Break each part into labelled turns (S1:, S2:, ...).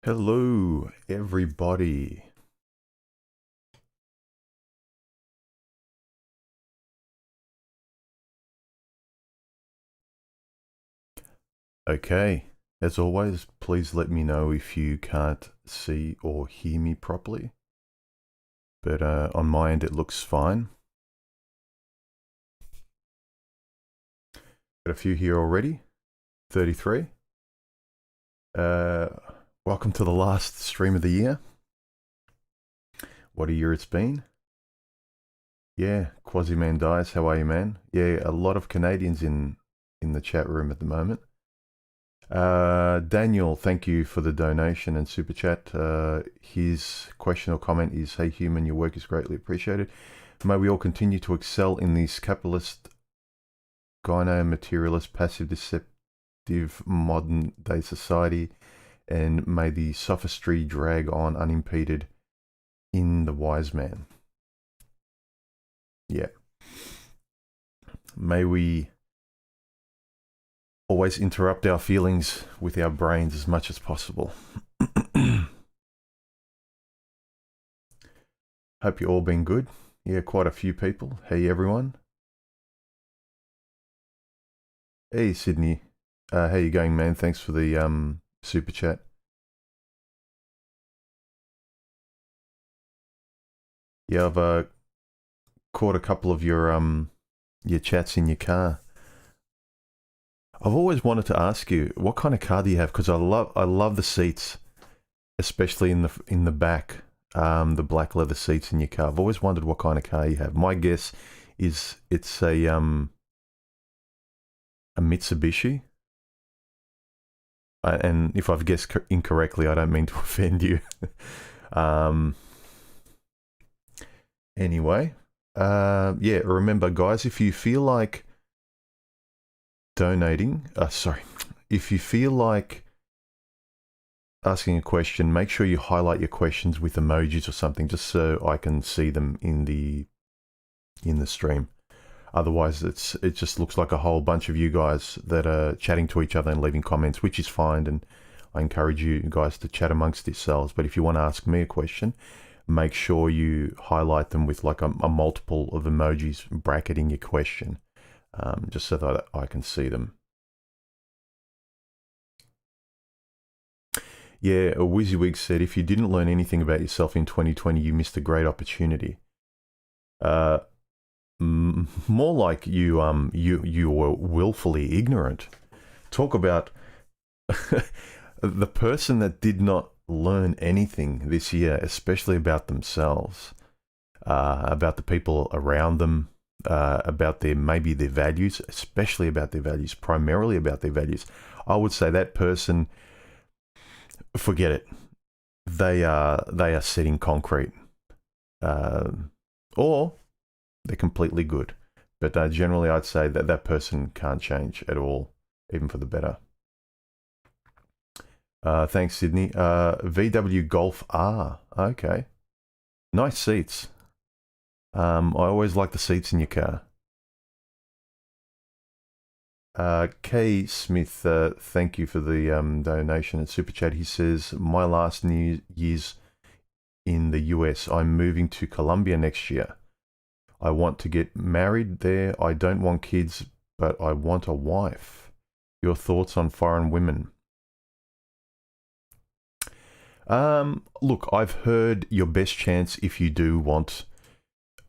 S1: Hello, everybody. Okay, as always, please let me know if you can't see or hear me properly. But on my end, it looks fine. Got a few here already. 33. Welcome to the last stream of the year. What a year it's been. Yeah, Quasi-Man Dies, how are you, man? Yeah, a lot of Canadians in the chat room at the moment. Daniel, thank you for the donation and super chat. His question or comment is, "Hey human, your work is greatly appreciated. May we all continue to excel in this capitalist, gyno, materialist, passive, deceptive modern day society, and may the sophistry drag on unimpeded in the wise man." Yeah. May we always interrupt our feelings with our brains as much as possible. Hope you've all been good. Yeah, quite a few people. Hey, everyone. Hey, Sydney. How you going, man? Thanks for the super chat. Yeah, I've caught a couple of your chats in your car. I've always wanted to ask you, what kind of car do you have? Because I love the seats, especially in the back, the black leather seats in your car. I've always wondered what kind of car you have. My guess is it's a Mitsubishi. And if I've guessed incorrectly, I don't mean to offend you. Anyway, yeah, remember, guys, if you feel like donating, if you feel like asking a question, make sure you highlight your questions with emojis or something, just so I can see them in the stream. Otherwise, it just looks like a whole bunch of you guys that are chatting to each other and leaving comments, which is fine, and I encourage you guys to chat amongst yourselves. But if you want to ask me a question, make sure you highlight them with like a multiple of emojis bracketing your question, just so that I can see them. Yeah, a WYSIWYG said, if you didn't learn anything about yourself in 2020, you missed a great opportunity. More like you were willfully ignorant. Talk about the person that did not learn anything this year, especially about themselves, about the people around them, about their values, especially about their values, primarily about their values. I would say that person, forget it. They are set in concrete, or they're completely good. But generally, I'd say that person can't change at all, even for the better. Thanks, Sydney. VW Golf R. Okay. Nice seats. I always like the seats in your car. K. Smith, thank you for the donation and super chat. He says, my last New Year's in the US. I'm moving to Colombia next year. I want to get married there. I don't want kids, but I want a wife. Your thoughts on foreign women? Look, I've heard your best chance if you do want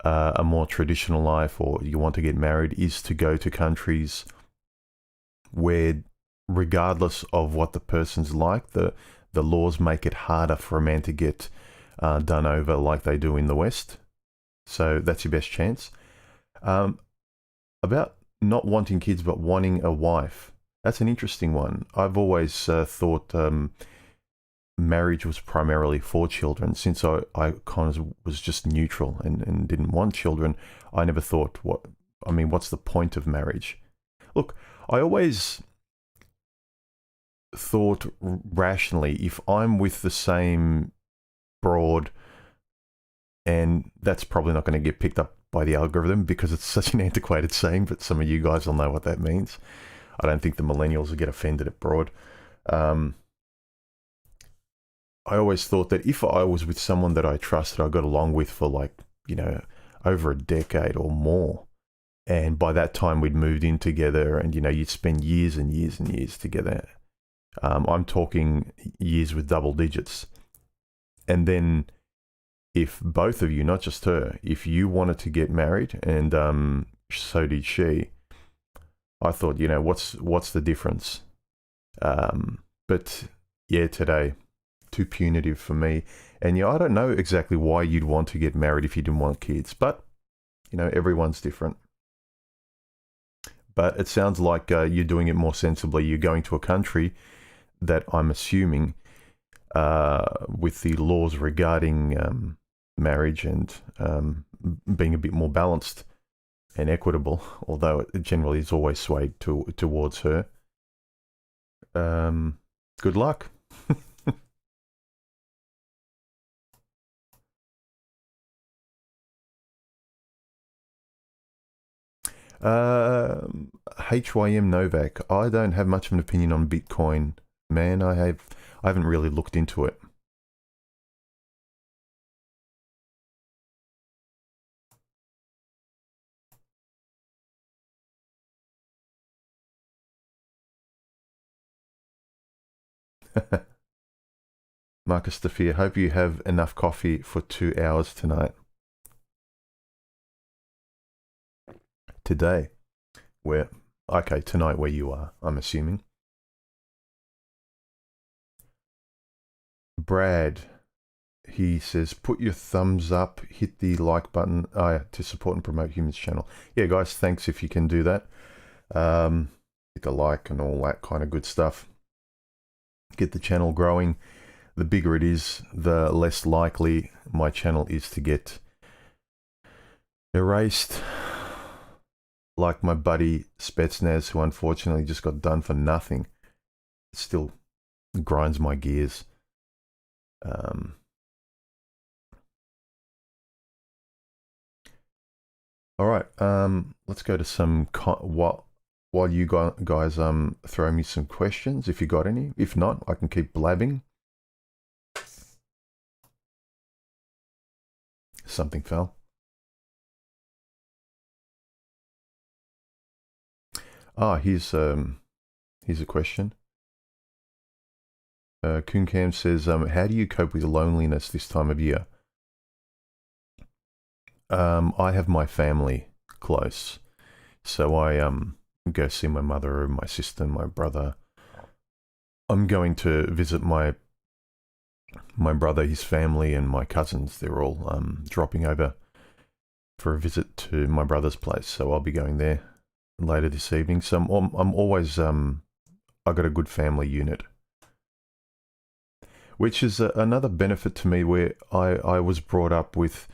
S1: a more traditional life, or you want to get married, is to go to countries where, regardless of what the person's like, the laws make it harder for a man to get done over like they do in the West. So that's your best chance. About not wanting kids but wanting a wife, that's an interesting one. I've always thought marriage was primarily for children. Since I kind of was just neutral and didn't want children, I never thought, what's the point of marriage? Look, I always thought rationally, if I'm with the same broad, and that's probably not going to get picked up by the algorithm because it's such an antiquated saying, but some of you guys will know what that means. I don't think the millennials will get offended at broad. I always thought that if I was with someone that I trusted, I got along with for like, over a decade or more, and by that time we'd moved in together, and you'd spend years and years and years together. I'm talking years with double digits. And then if both of you, not just her, if you wanted to get married, and so did she, I thought, what's the difference? But yeah, today, too punitive for me. And I don't know exactly why you'd want to get married if you didn't want kids, but everyone's different. But it sounds like you're doing it more sensibly. You're going to a country that I'm assuming, with the laws regarding marriage and being a bit more balanced and equitable, although it generally is always swayed towards her. Good luck. HYM Novak. I don't have much of an opinion on Bitcoin, man. I haven't really looked into it. Marcus Stafir, hope you have enough coffee for 2 hours tonight. Today. Tonight where you are, I'm assuming. Brad, he says, put your thumbs up, hit the like button to support and promote Humans channel. Yeah, guys, thanks if you can do that. Hit the like and all that kind of good stuff. Get the channel growing. The bigger it is, the less likely my channel is to get erased. Like my buddy Spetsnaz, who unfortunately just got done for nothing. It still grinds my gears. All right, let's go to some while you guys throw me some questions if you got any. If not, I can keep blabbing. Something fell. Here's a question. Kuncam says, how do you cope with loneliness this time of year? I have my family close, so I go see my mother, my sister, and my brother. I'm going to visit my brother, his family, and my cousins. They're all dropping over for a visit to my brother's place, so I'll be going there later this evening. So I'm always I got a good family unit, which is another benefit to me, where I was brought up with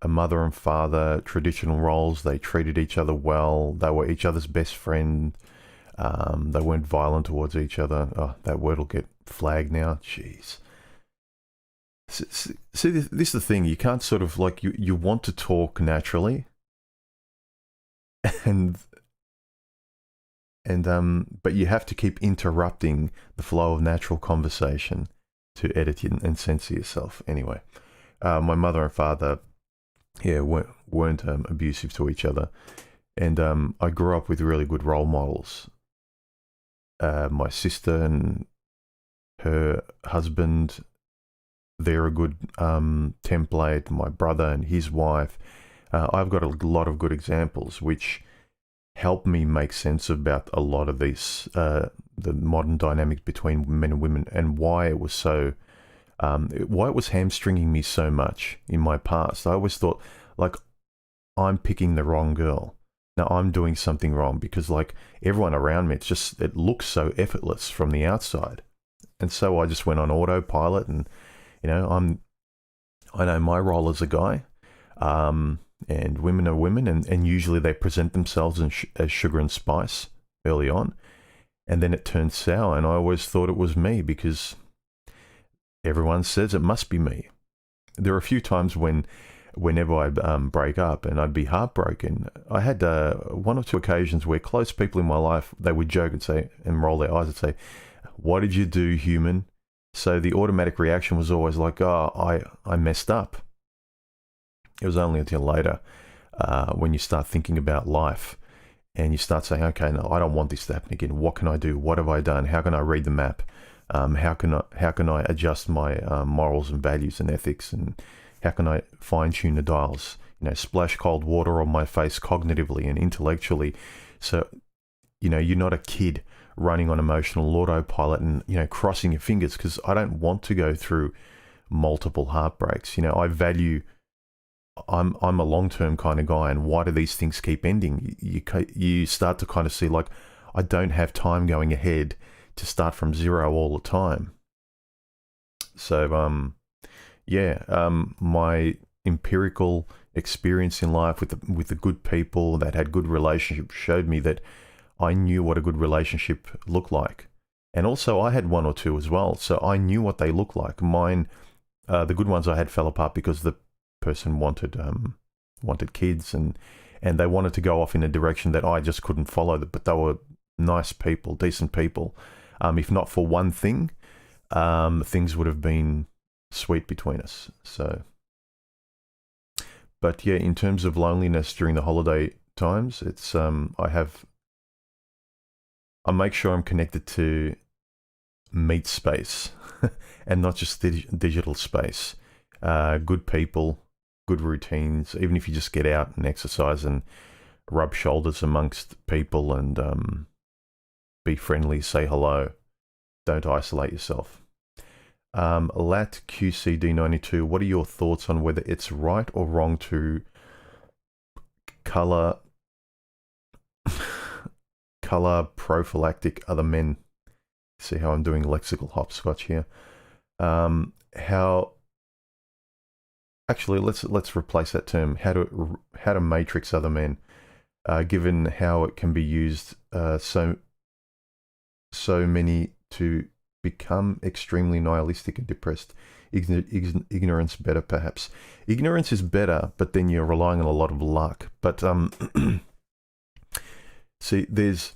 S1: a mother and father, traditional roles. They treated each other well. They were each other's best friend. They weren't violent towards each other. Oh, that word will get flagged now. Jeez. See, this is the thing. You can't sort of like, you want to talk naturally, but you have to keep interrupting the flow of natural conversation to edit and censor yourself. Anyway, my mother and father, weren't abusive to each other, and I grew up with really good role models. My sister and her husband, they're a good template. My brother and his wife, I've got a lot of good examples which help me make sense about a lot of these, the modern dynamics between men and women, and why it was so, why it was hamstringing me so much in my past. I always thought, like, I'm picking the wrong girl. Now I'm doing something wrong, because like everyone around me, it looks so effortless from the outside. And so I just went on autopilot, and I know my role as a guy, and women are women, and usually they present themselves as sugar and spice early on, and then it turns sour, and I always thought it was me, because everyone says it must be me. There are a few times whenever I break up and I'd be heartbroken. I had one or two occasions where close people in my life, they would joke and say, and roll their eyes and say, "What did you do, human? So the automatic reaction was always like, oh, I messed up. It was only until later when you start thinking about life and you start saying, okay, no, I don't want this to happen again. What can I do? What have I done? How can I read the map? How can I adjust my morals and values and ethics? And how can I fine tune the dials? Splash cold water on my face cognitively and intellectually. So, you're not a kid running on emotional autopilot and, crossing your fingers, because I don't want to go through multiple heartbreaks. I value, I'm a long-term kind of guy, and why do these things keep ending? You start to kind of see, like, I don't have time going ahead to start from zero all the time. So, my empirical experience in life with the good people that had good relationships showed me that I knew what a good relationship looked like. And also I had one or two as well, so I knew what they looked like. Mine, the good ones I had fell apart because the person wanted kids, and they wanted to go off in a direction that I just couldn't follow. But they were nice people, decent people. If not for one thing, things would have been sweet between us. So, but yeah, in terms of loneliness during the holiday times, it's I make sure I'm connected to meat space and not just digital space. Good people, good routines. Even if you just get out and exercise and rub shoulders amongst people and be friendly, say hello. Don't isolate yourself. Lat QCD92, what are your thoughts on whether it's right or wrong to color prophylactic other men? See how I'm doing lexical hopscotch here. Actually, let's replace that term. How to matrix other men, given how it can be used so many to become extremely nihilistic and depressed. Ignorance better, perhaps. Ignorance is better, but then you're relying on a lot of luck. But see, there's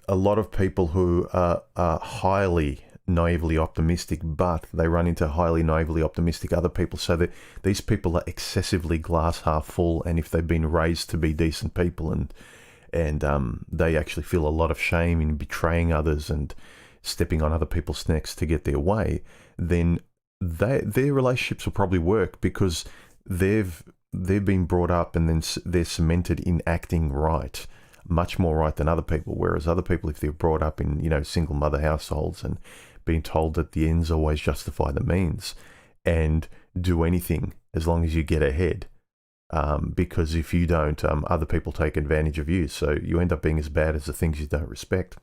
S1: a lot of people who are highly naively optimistic, but they run into highly naively optimistic other people. So that these people are excessively glass half full, and if they've been raised to be decent people and they actually feel a lot of shame in betraying others and stepping on other people's necks to get their way, then their relationships will probably work because they've been brought up and then they're cemented in acting right, much more right than other people. Whereas other people, if they're brought up in single mother households and being told that the ends always justify the means and do anything as long as you get ahead, because if you don't, other people take advantage of you. So you end up being as bad as the things you don't respect.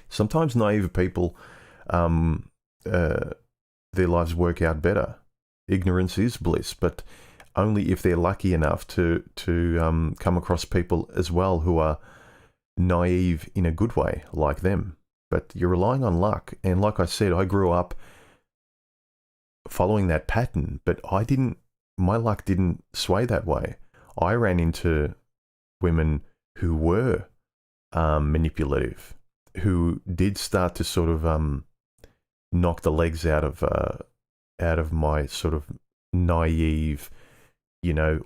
S1: Sometimes naive people, their lives work out better. Ignorance is bliss, but only if they're lucky enough to come across people as well who are naive in a good way, like them. But you're relying on luck. And like I said, I grew up following that pattern, but my luck didn't sway that way. I ran into women who were manipulative, who did start to sort of knock the legs out of my sort of naive,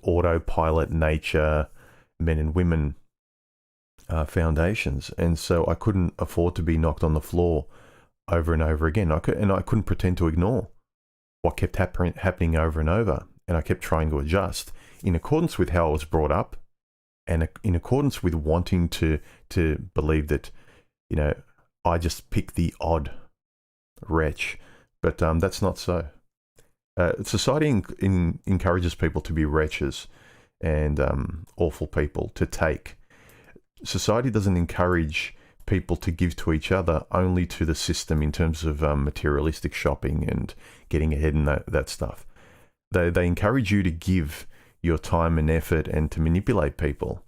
S1: autopilot nature, men and women foundations. And so I couldn't afford to be knocked on the floor over and over again. I couldn't pretend to ignore what kept happening over and over. And I kept trying to adjust in accordance with how I was brought up and in accordance with wanting to believe that, I just pick the odd wretch. But that's not so. Society encourages people to be wretches and awful people to take. Society doesn't encourage people to give to each other, only to the system in terms of materialistic shopping and getting ahead and that stuff. They encourage you to give your time and effort and to manipulate people,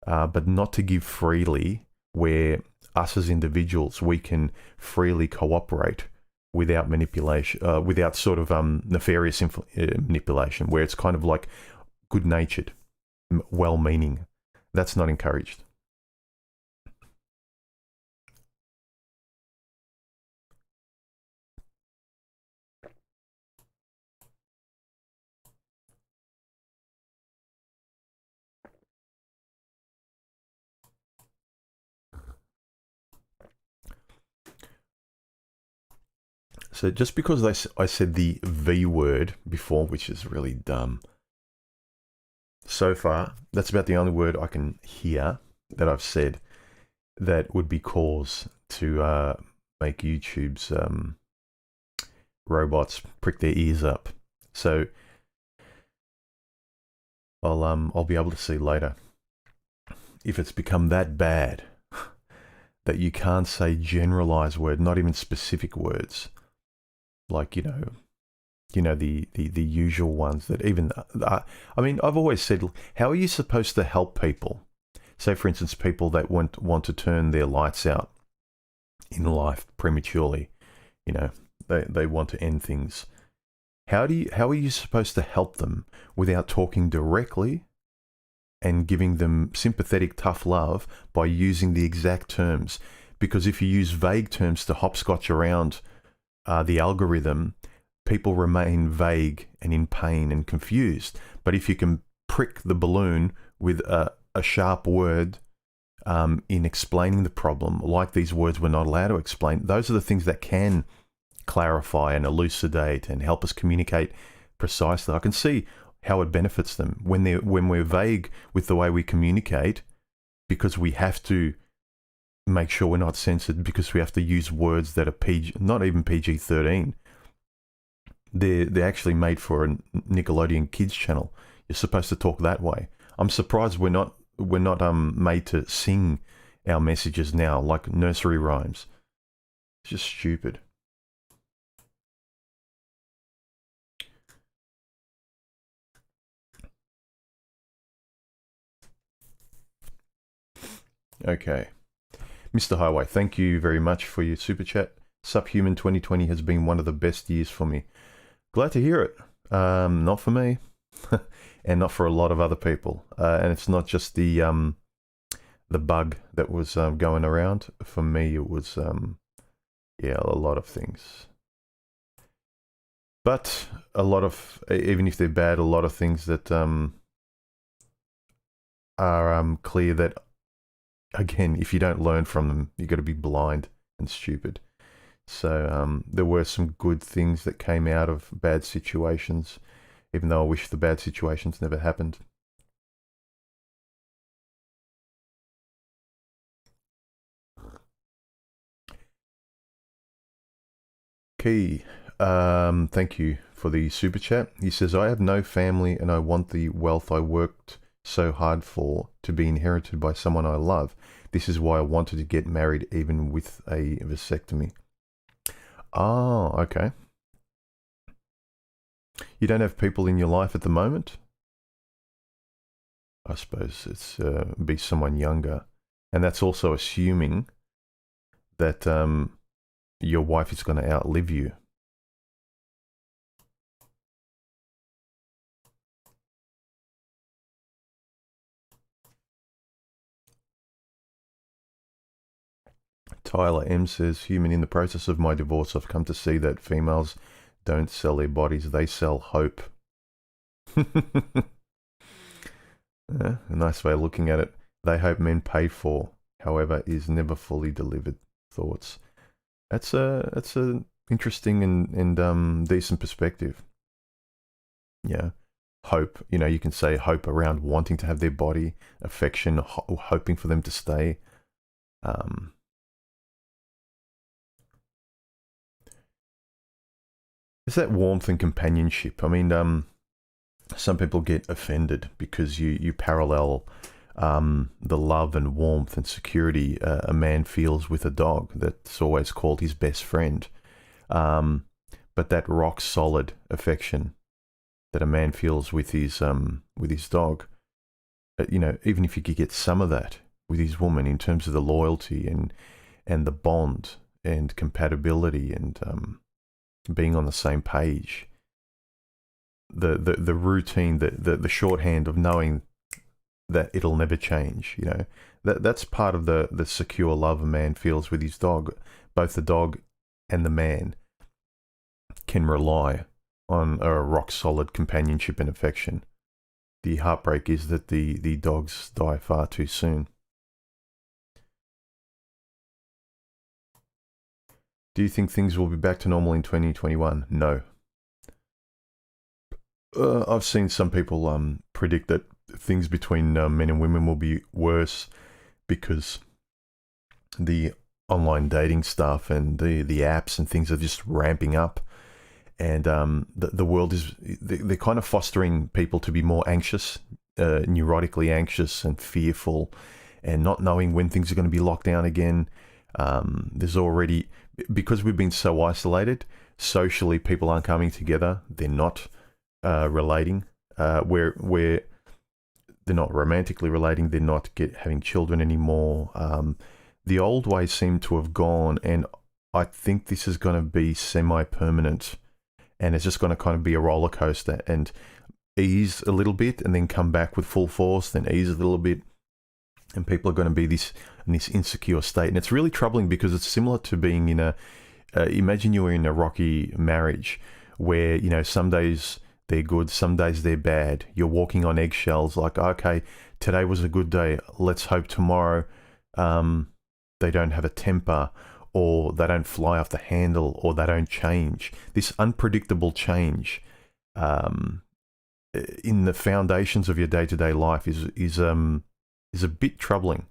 S1: but not to give freely, where us as individuals, we can freely cooperate without manipulation, without sort of nefarious manipulation, where it's kind of like good-natured, well-meaning. That's not encouraged. So just because I said the V word before, which is really dumb, so far, that's about the only word I can hear that I've said that would be cause to make YouTube's robots prick their ears up. So I'll be able to see later if it's become that bad that you can't say generalized word, not even specific words, like the usual ones that even I mean, I've always said, how are you supposed to help people? Say, for instance, people that want to turn their lights out in life prematurely, they want to end things. How are you supposed to help them without talking directly and giving them sympathetic, tough love by using the exact terms? Because if you use vague terms to hopscotch around the algorithm, people remain vague and in pain and confused. But if you can prick the balloon with a sharp word in explaining the problem, like these words we're not allowed to explain, those are the things that can clarify and elucidate and help us communicate precisely. I can see how it benefits them when we're vague with the way we communicate, because we have to make sure we're not censored, because we have to use words that are not even PG-13. They're actually made for a Nickelodeon kids channel. You're supposed to talk that way. I'm surprised we're not made to sing our messages now like nursery rhymes. It's just stupid. Okay. Mr. Highway, thank you very much for your super chat. Subhuman 2020 has been one of the best years for me. Glad to hear it. Not for me, and not for a lot of other people. And it's not just the bug that was going around. For me, it was a lot of things. But a lot of, even if they're bad, a lot of things that are clear that, again, if you don't learn from them, you've got to be blind and stupid. So there were some good things that came out of bad situations, even though I wish the bad situations never happened. Key, thank you for the super chat. He says, I have no family and I want the wealth I worked so hard for to be inherited by someone I love. This is why I wanted to get married even with a vasectomy. Oh, okay. You don't have people in your life at the moment? I suppose it's be someone younger. And that's also assuming that your wife is going to outlive you. Tyler M says, human, in the process of my divorce, I've come to see that females don't sell their bodies, they sell hope. A nice way of looking at it. They hope men pay for, however, is never fully delivered. Thoughts. That's a interesting and decent perspective. Yeah. Hope, you can say hope around wanting to have their body, affection, hoping for them to stay. It's that warmth and companionship. I mean, some people get offended because you parallel the love and warmth and security a man feels with a dog that's always called his best friend. But that rock solid affection that a man feels with his dog, even if you could get some of that with his woman in terms of the loyalty and the bond and compatibility and being on the same page, the routine, the shorthand of knowing that it'll never change, that's part of the secure love a man feels with his dog. Both the dog and the man can rely on a rock solid companionship and affection. The heartbreak is that the dogs die far too soon. Do you think things will be back to normal in 2021? No. I've seen some people predict that things between men and women will be worse because the online dating stuff and the apps and things are just ramping up. And the world is, they're kind of fostering people to be more anxious, neurotically anxious and fearful, and not knowing when things are going to be locked down again. There's already, because we've been so isolated, socially people aren't coming together. They're not relating. Where they're not romantically relating. They're not having children anymore. The old ways seem to have gone, and I think this is going to be semi-permanent. And it's just going to kind of be a roller coaster and ease a little bit and then come back with full force, then ease a little bit. And people are going to be in this insecure state. And it's really troubling because it's similar to being in imagine you're in a rocky marriage where, you know, some days they're good, some days they're bad. You're walking on eggshells like, okay, today was a good day. Let's hope tomorrow they don't have a temper, or they don't fly off the handle, or they don't change. This unpredictable change in the foundations of your day-to-day life is a bit troubling,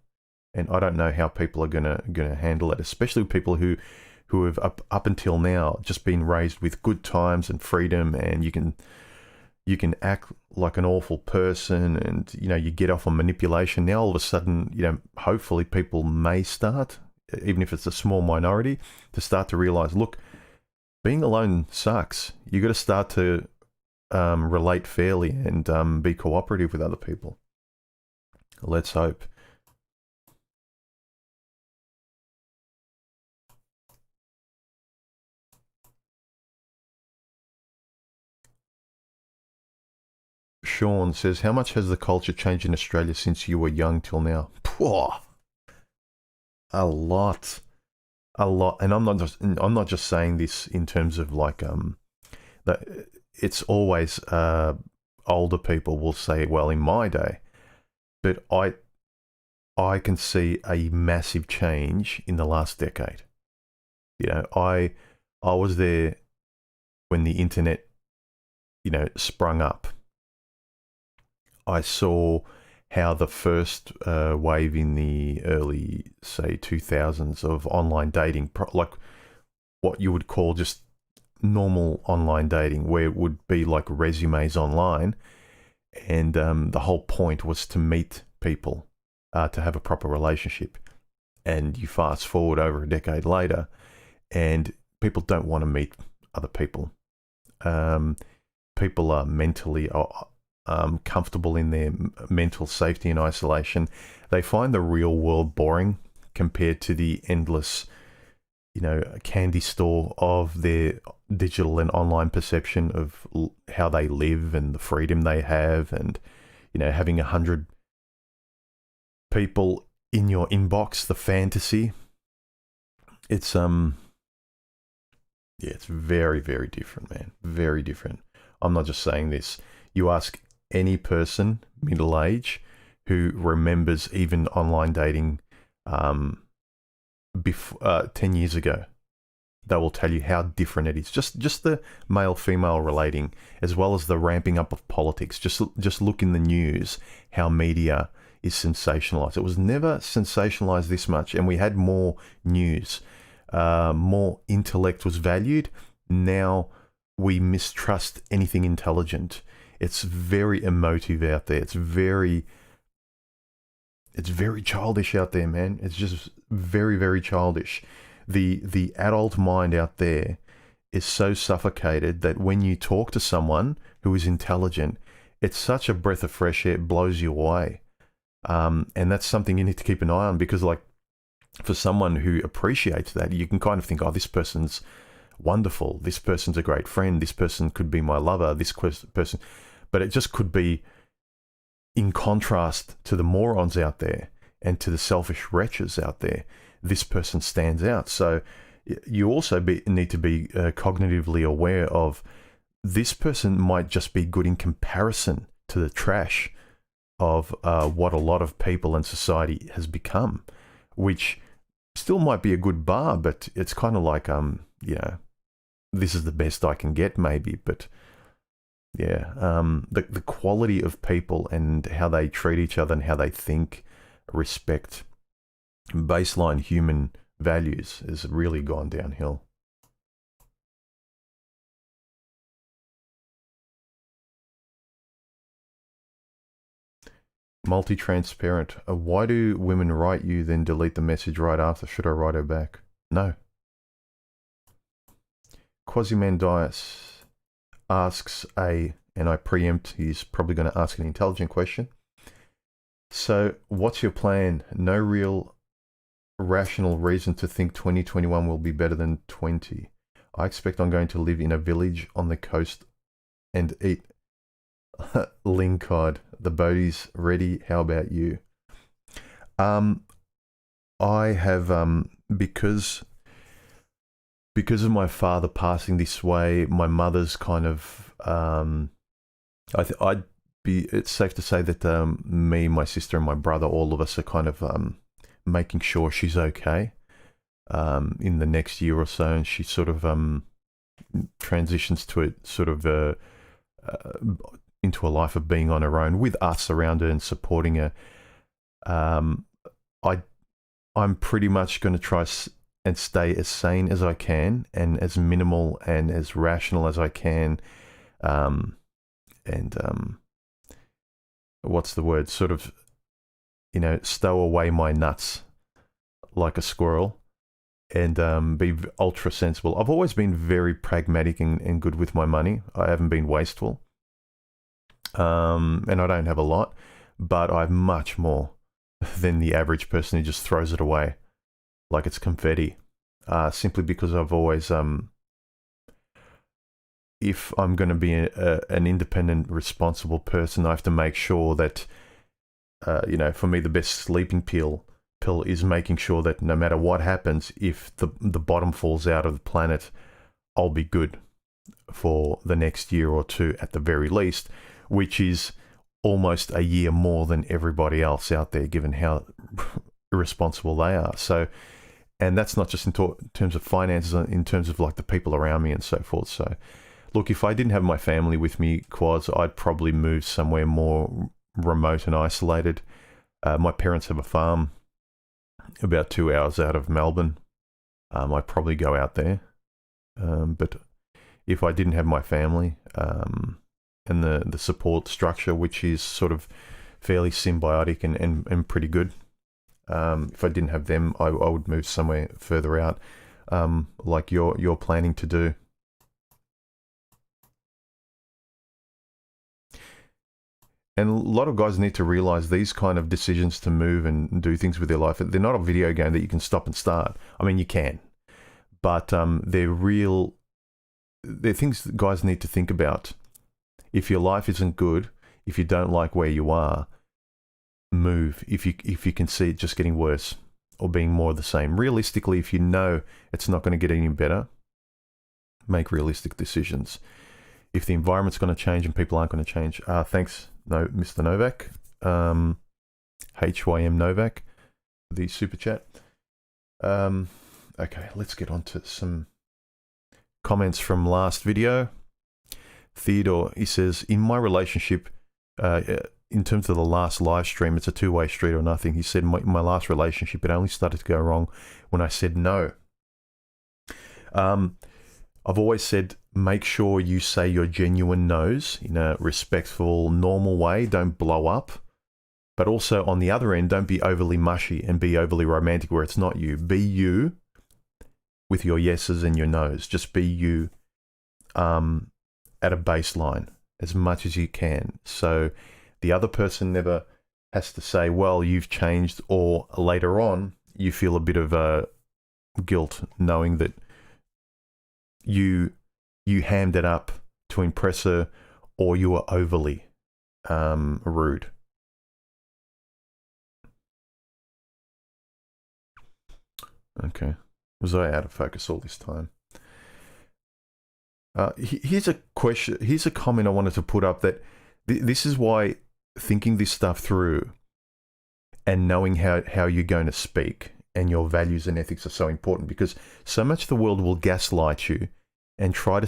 S1: and I don't know how people are gonna handle it, especially people who have up until now just been raised with good times and freedom, and you can act like an awful person, and you know you get off on manipulation. Now all of a sudden, you know, hopefully people may start, even if it's a small minority, to start to realize, look, being alone sucks. You got to start to relate fairly and be cooperative with other people. Let's hope. Sean says, how much has the culture changed in Australia since you were young till now? Pwah! A lot. And I'm not just saying this in terms of like that it's always older people will say, well, in my day, but I can see a massive change in the last decade. You know, I was there when the internet, you know, sprung up. I saw how the first wave in the early, say, 2000s of online dating, like what you would call just normal online dating, where it would be like resumes online, and the whole point was to meet people, to have a proper relationship. And you fast forward over a decade later, and people don't want to meet other people. People are mentally comfortable in their mental safety and isolation. They find the real world boring compared to the endless, you know, candy store of their digital and online perception of how they live and the freedom they have, and, you know, having 100 people in your inbox, the fantasy. It's it's very, very different, man. Very different. I'm not just saying this. You ask any person middle age who remembers even online dating 10 years ago, they will tell you how different it is. Just the male-female relating, as well as the ramping up of politics. Just look in the news how media is sensationalized. It was never sensationalized this much, and we had more news. More intellect was valued. Now we mistrust anything intelligent. It's very emotive out there. It's very childish out there, man. It's just very, very childish. The adult mind out there is so suffocated that when you talk to someone who is intelligent, it's such a breath of fresh air, it blows you away. And that's something you need to keep an eye on, because like for someone who appreciates that, you can kind of think, oh, this person's wonderful. This person's a great friend. This person could be my lover. This person, but it just could be in contrast to the morons out there and to the selfish wretches out there. This person stands out. So you also need to be cognitively aware of this person might just be good in comparison to the trash of what a lot of people and society has become, which still might be a good bar, but it's kind of like, you know, this is the best I can get maybe, but yeah, the quality of people and how they treat each other and how they think, respect, baseline human values has really gone downhill. Multi-transparent. Why do women write you then delete the message right after? Should I write her back? No. Quasimandias asks and I preempt, he's probably going to ask an intelligent question. So, what's your plan? No real rational reason to think 2021 will be better than 20. I expect I'm going to live in a village on the coast and eat lingcod. The boat's ready. How about you? I have because of my father passing this way, my mother's kind of it's safe to say that me, my sister, and my brother, all of us are kind of making sure she's okay in the next year or so, and she sort of transitions to it sort of into a life of being on her own with us around her and supporting her. I'm pretty much going to try and stay as sane as I can and as minimal and as rational as I can, what's the word? Sort of, you know, stow away my nuts like a squirrel and be ultra sensible. I've always been very pragmatic and good with my money. I haven't been wasteful. And I don't have a lot, but I have much more than the average person who just throws it away like it's confetti. Simply because I've always, if I'm going to be an independent, responsible person, I have to make sure that, you know, for me, the best sleeping pill is making sure that no matter what happens, if the bottom falls out of the planet, I'll be good for the next year or two at the very least, which is almost a year more than everybody else out there, given how irresponsible they are. So, and that's not just in terms of finances, in terms of like the people around me and so forth. So, look, if I didn't have my family with me, Quaz, I'd probably move somewhere more remote and isolated. My parents have a farm about 2 hours out of Melbourne. I'd probably go out there. But if I didn't have my family and the support structure, which is sort of fairly symbiotic and pretty good, if I didn't have them, I would move somewhere further out, like you're planning to do. And a lot of guys need to realize these kind of decisions to move and do things with their life, they're not a video game that you can stop and start. I mean, you can, but they're things that guys need to think about. If your life isn't good, if you don't like where you are, move. If you can see it just getting worse or being more of the same. Realistically, if you know it's not going to get any better, make realistic decisions. If the environment's going to change and people aren't going to change, thanks, Mr. Novak, HYM Novak, the super chat. Okay, let's get on to some comments from last video. Theodore, he says, in my relationship, in terms of the last live stream, it's a two-way street or nothing. He said, in my last relationship, it only started to go wrong when I said no. I've always said, make sure you say your genuine no's in a respectful, normal way. Don't blow up. But also, on the other end, don't be overly mushy and be overly romantic where it's not you. Be you with your yeses and your nos. Just be you at a baseline as much as you can. So the other person never has to say, well, you've changed, or later on, you feel a bit of guilt knowing that you hammed it up to impress her, or you were overly rude. Okay, was I out of focus all this time? Here's a question. Here's a comment I wanted to put up that this is why thinking this stuff through and knowing how you're going to speak and your values and ethics are so important, because so much of the world will gaslight you and try to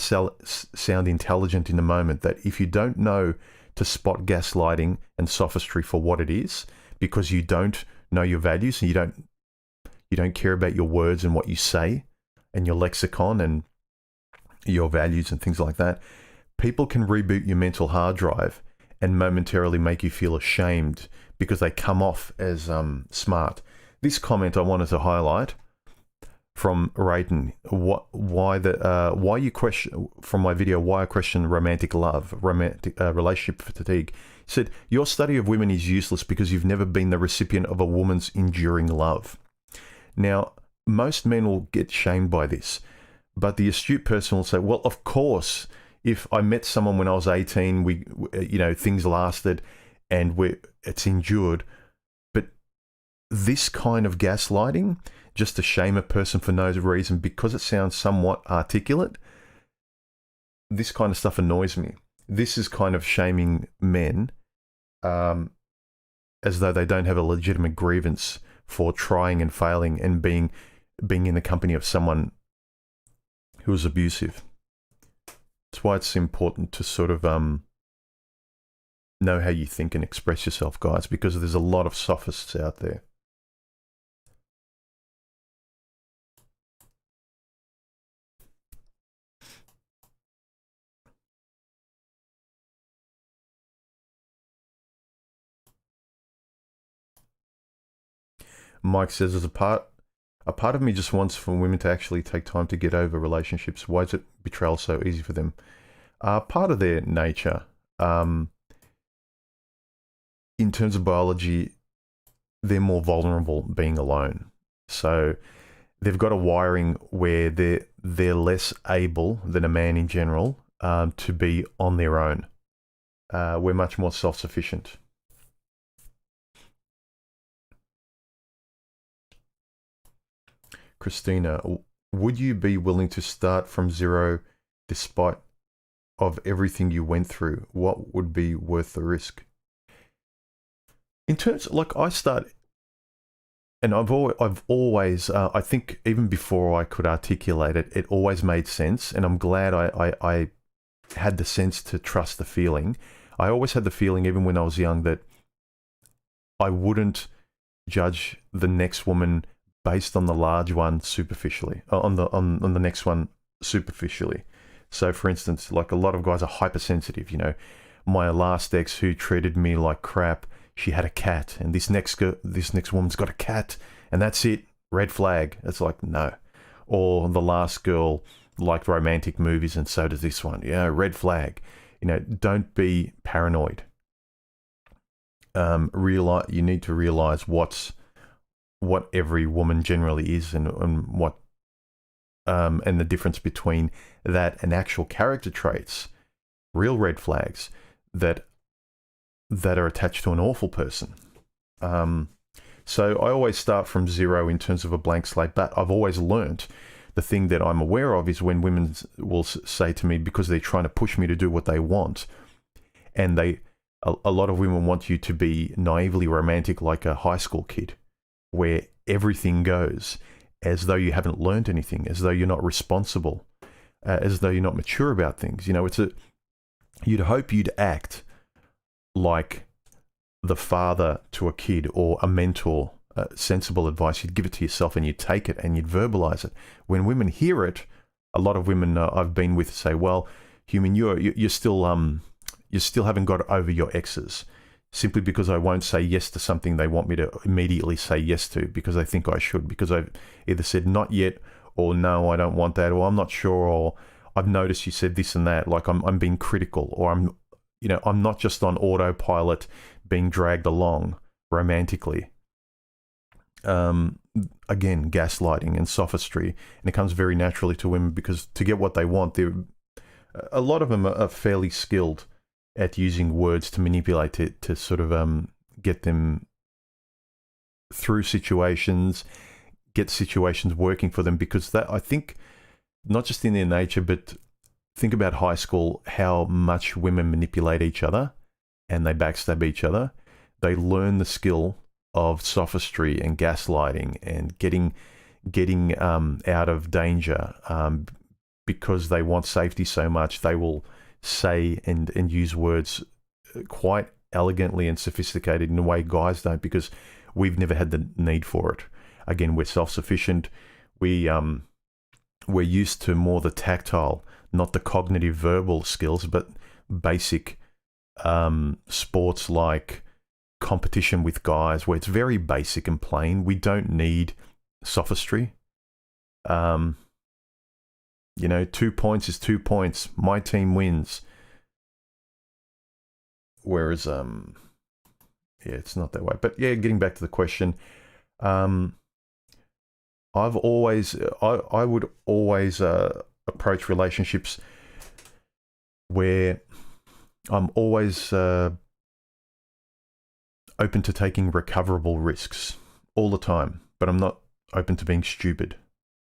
S1: sound intelligent in the moment, that if you don't know to spot gaslighting and sophistry for what it is, because you don't know your values and you don't care about your words and what you say and your lexicon and your values and things like that, people can reboot your mental hard drive and momentarily make you feel ashamed because they come off as smart. This comment I wanted to highlight from Rayton. Why you question, from my video, why I question romantic love, relationship fatigue. He said, your study of women is useless because you've never been the recipient of a woman's enduring love. Now, most men will get shamed by this, but the astute person will say, well, of course, if I met someone when I was 18, things lasted and it's endured. But this kind of gaslighting, just to shame a person for no reason because it sounds somewhat articulate, this kind of stuff annoys me. This is kind of shaming men as though they don't have a legitimate grievance for trying and failing and being in the company of someone who is abusive. That's why it's important to sort of know how you think and express yourself, guys, because there's a lot of sophists out there. Mike says, as a part of me just wants for women to actually take time to get over relationships. Why is it betrayal so easy for them? Part of their nature. In terms of biology, they're more vulnerable being alone. So they've got a wiring where they're less able than a man in general to be on their own. We're much more self-sufficient. Christina, would you be willing to start from zero despite of everything you went through? What would be worth the risk? In terms, like, I start, and I've always, I think even before I could articulate it, it always made sense, and I'm glad I had the sense to trust the feeling. I always had the feeling, even when I was young, that I wouldn't judge the next woman based on the large one superficially, on the next one superficially. So, for instance, like, a lot of guys are hypersensitive. You know, my last ex who treated me like crap, she had a cat, and this next woman's got a cat, and that's it. Red flag. It's like, no. Or the last girl liked romantic movies, and so does this one. Yeah, red flag. You know, don't be paranoid. You need to realize what every woman generally is, and what and the difference between that and actual character traits, real red flags that are attached to an awful person. So I always start from zero in terms of a blank slate, but I've always learnt the thing that I'm aware of is when women will say to me, because they're trying to push me to do what they want, and a lot of women want you to be naively romantic like a high school kid, where everything goes as though you haven't learned anything, as though you're not responsible, as though you're not mature about things. You know, you'd hope you'd act like the father to a kid, or a mentor, sensible advice. You'd give it to yourself and you'd take it and you'd verbalize it. When women hear it, a lot of women I've been with say, well, human, you still haven't got over your exes. Simply because I won't say yes to something they want me to immediately say yes to because they think I should, because I've either said not yet, or no, I don't want that, or I'm not sure, or I've noticed you said this and that, like I'm being critical, or I'm not just on autopilot being dragged along romantically. Again, gaslighting and sophistry, and it comes very naturally to women because to get what they want, a lot of them are fairly skilled at using words to manipulate it, to sort of get them through situations, get situations working for them, because that, I think, not just in their nature, but think about high school, how much women manipulate each other and they backstab each other. They learn the skill of sophistry and gaslighting and getting out of danger, because they want safety so much, they will say and use words quite elegantly and sophisticated in a way guys don't, because we've never had the need for it. Again, we're self-sufficient. We're used to more the tactile, not the cognitive verbal skills, but basic sports like competition with guys, where it's very basic and plain. We don't need sophistry. 2 points is 2 points. My team wins. Whereas, it's not that way. But yeah, getting back to the question, I would always approach relationships where I'm always open to taking recoverable risks all the time, but I'm not open to being stupid,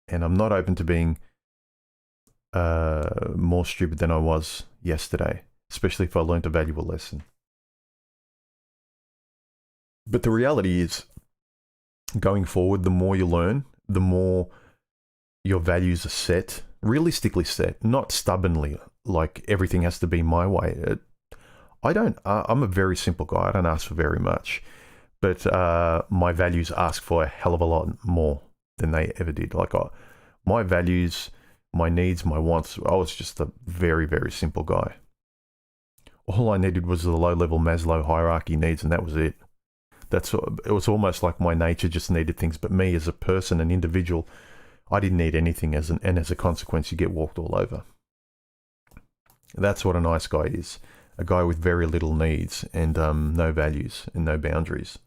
S1: and I'm not open to being more stupid than I was yesterday, especially if I learned a valuable lesson. But the reality is, going forward, the more you learn, the more your values are set, realistically set, not stubbornly, like everything has to be my way. I'm a very simple guy. I don't ask for very much, but my values ask for a hell of a lot more than they ever did. Like my values, my needs, my wants, I was just a very, very simple guy. All I needed was the low-level Maslow hierarchy needs, and that was it. It was almost like my nature just needed things, but me as a person, an individual, I didn't need anything, and as a consequence, you get walked all over. That's what a nice guy is. A guy with very little needs and no values and no boundaries.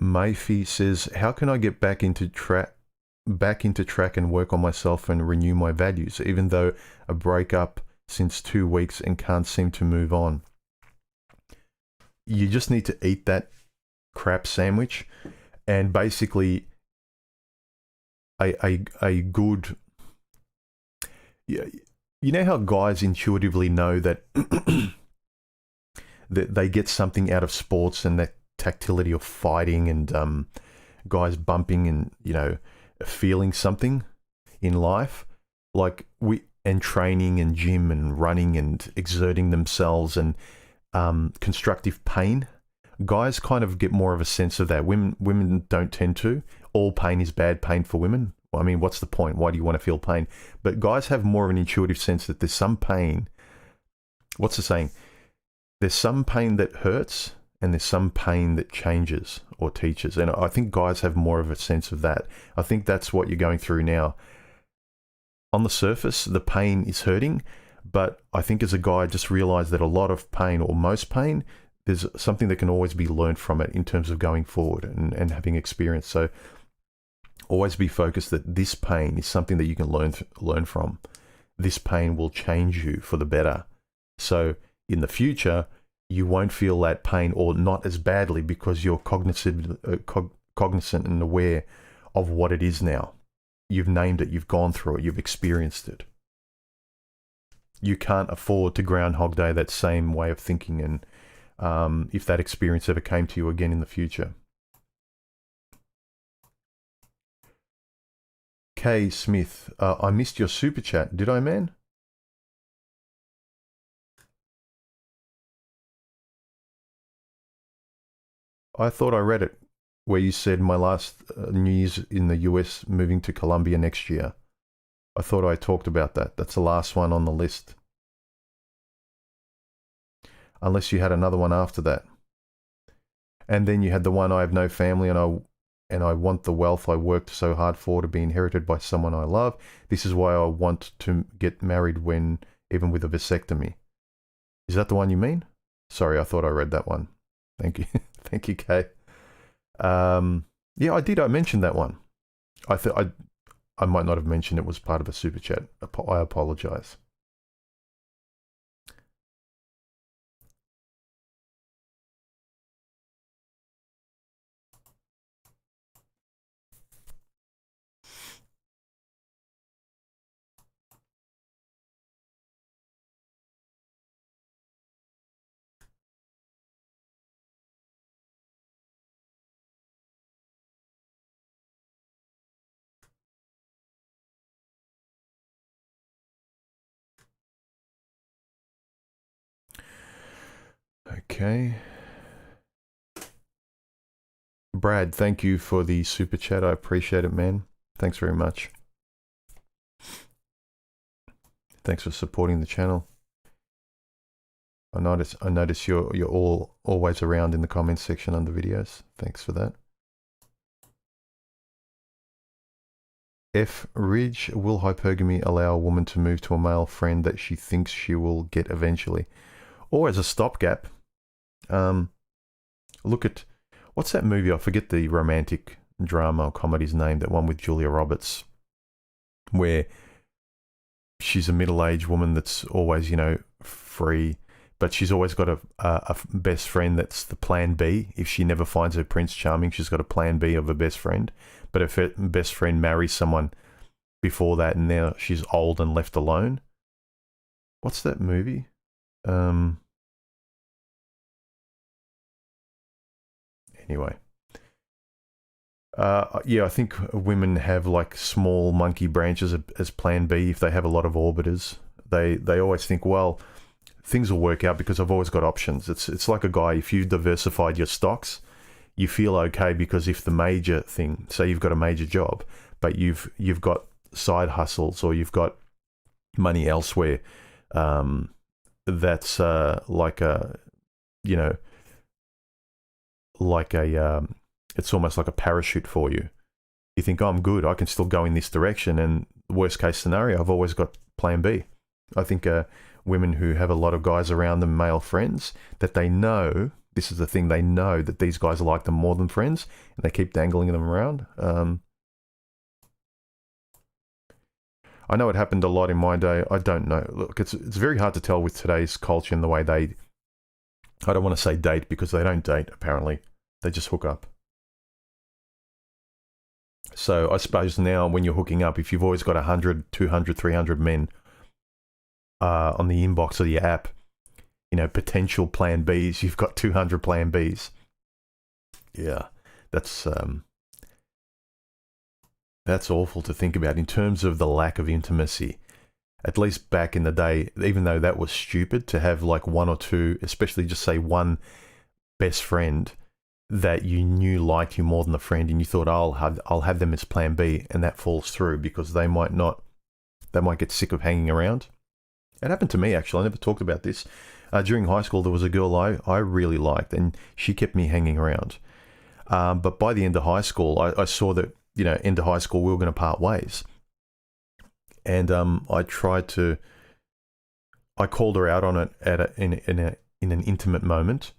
S1: Mayfi says, how can I get back into track and work on myself and renew my values, even though a breakup since 2 weeks and can't seem to move on? You just need to eat that crap sandwich, and basically a good... You know how guys intuitively know that that they get something out of sports, and that tactility of fighting, and guys bumping and feeling something in life, like and training and gym and running and exerting themselves, and constructive pain. Guys kind of get more of a sense of that. Women don't tend to. All pain is bad pain for women. I mean, what's the point? Why do you want to feel pain? But guys have more of an intuitive sense that there's some pain. What's the saying? There's some pain that hurts, and there's some pain that changes or teaches. And I think guys have more of a sense of that. I think that's what you're going through now. On the surface, the pain is hurting, but I think as a guy, just realize that a lot of pain, or most pain, there's something that can always be learned from it in terms of going forward and having experience. So always be focused that this pain is something that you can learn from. This pain will change you for the better. So in the future, you won't feel that pain, or not as badly, because you're cognizant and aware of what it is now. You've named it, you've gone through it, you've experienced it. You can't afford to Groundhog Day that same way of thinking, and if that experience ever came to you again in the future. K. Smith, I missed your super chat. Did I, man? I thought I read it, where you said my last news in the US moving to Colombia next year. I thought I talked about that. That's the last one on the list. Unless you had another one after that. And then you had the one, I have no family and I want the wealth I worked so hard for to be inherited by someone I love. This is why I want to get married even with a vasectomy. Is that the one you mean? Sorry, I thought I read that one. Thank you. Thank you, Kay. Yeah, I did. I mentioned that one. I might not have mentioned it was part of a super chat. I apologize. Okay. Brad, thank you for the super chat. I appreciate it, man. Thanks very much. Thanks for supporting the channel. I notice you're all always around in the comments section under videos. Thanks for that. F. Ridge, will hypergamy allow a woman to move to a male friend that she thinks she will get eventually? Or as a stopgap, look at, what's that movie? I forget the romantic drama or comedy's name, that one with Julia Roberts, where she's a middle-aged woman that's always, you know, free, but she's always got a best friend that's the plan B. If she never finds her Prince Charming, she's got a plan B of a best friend. But if her best friend marries someone before that and now she's old and left alone. What's that movie? Anyway. Yeah, I think women have like small monkey branches as plan B if they have a lot of orbiters. They always think, well, things will work out because I've always got options. It's like a guy, if you've diversified your stocks, you feel okay because if the major thing, say you've got a major job, but you've got side hustles or you've got money elsewhere, that's like a, you know, like a, it's almost like a parachute for you. You think, oh, I'm good, I can still go in this direction, and worst case scenario, I've always got plan B. I think women who have a lot of guys around them, male friends, that they know, this is the thing, they know that these guys like them more than friends, and they keep dangling them around. I know it happened a lot in my day. I don't know. Look, it's very hard to tell with today's culture and the way they, I don't want to say date because they don't date, apparently. They just hook up. So I suppose now when you're hooking up, if you've always got 100, 200, 300 men on the inbox of the app, you know, potential plan Bs, you've got 200 plan Bs. Yeah, that's awful to think about in terms of the lack of intimacy. At least back in the day, even though that was stupid to have like one or two, especially just say one best friend that you knew liked you more than the friend, and you thought, I'll have them as plan B, and that falls through because they might get sick of hanging around. It happened to me, actually. I never talked about this. During high school, there was a girl I really liked, and she kept me hanging around. But by the end of high school, I saw that, you know, end of high school, we were going to part ways. And I called her out on it in an intimate moment.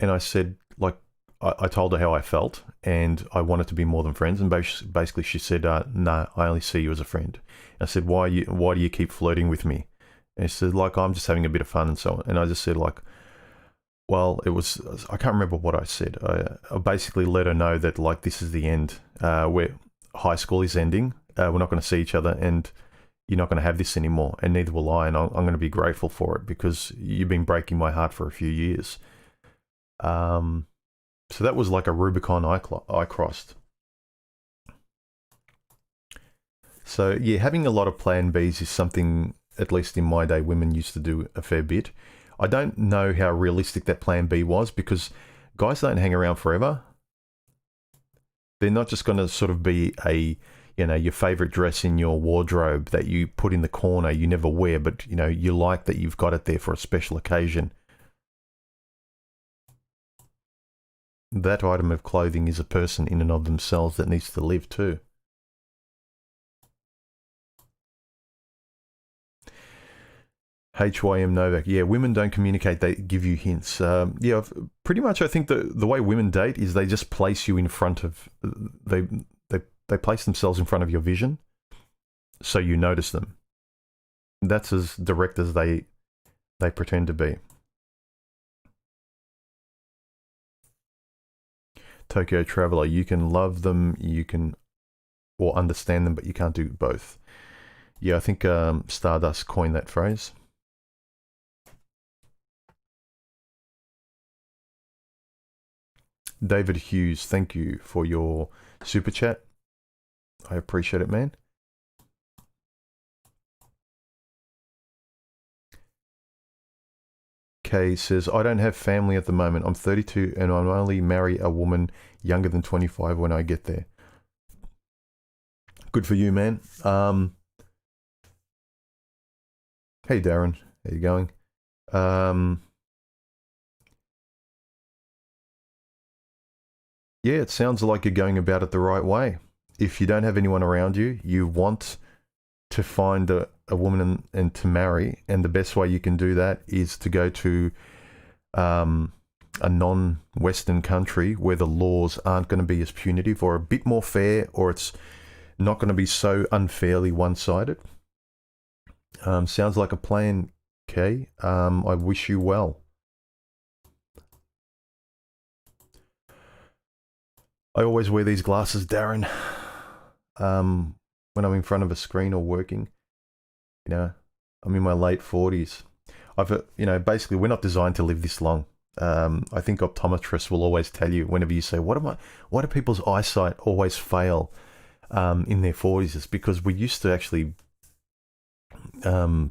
S1: And I said, like, I told her how I felt, and I wanted to be more than friends. And basically, she said, "No, I only see you as a friend." And I said, "Why do you keep flirting with me?" And she said, "Like, I'm just having a bit of fun and so on." And I just said, like, well, I can't remember what I said. I basically let her know that, like, this is the end. Where high school is ending. We're not going to see each other, and you're not going to have this anymore, and neither will I. And I'm going to be grateful for it because you've been breaking my heart for a few years. So that was like a Rubicon I crossed. So yeah, having a lot of plan Bs is something, at least in my day, women used to do a fair bit. I don't know how realistic that plan B was because guys don't hang around forever. They're not just going to sort of be your favorite dress in your wardrobe that you put in the corner, you never wear, but you know, you like that you've got it there for a special occasion. That item of clothing is a person in and of themselves that needs to live too. HYM Novak. Yeah, women don't communicate, they give you hints. Yeah, pretty much I think the way women date is they just place you in front of, they place themselves in front of your vision so you notice them. That's as direct as they pretend to be. Tokyo Traveler, you can love them, or understand them, but you can't do both. Yeah, I think Stardust coined that phrase. David Hughes, thank you for your super chat. I appreciate it, man. Kay says, I don't have family at the moment. I'm 32 and I'll only marry a woman younger than 25 when I get there. Good for you, man. Hey, Darren. How you going? Yeah, it sounds like you're going about it the right way. If you don't have anyone around you, you want to find a woman and to marry, and the best way you can do that is to go to a non-Western country where the laws aren't going to be as punitive or a bit more fair, or it's not going to be so unfairly one-sided. Sounds like a plan, Kay. I wish you well. I always wear these glasses, Darren, when I'm in front of a screen or working. You know, I'm in my late 40s. Basically, we're not designed to live this long. I think optometrists will always tell you, whenever you say, why do people's eyesight always fail in their 40s? It's because we used to actually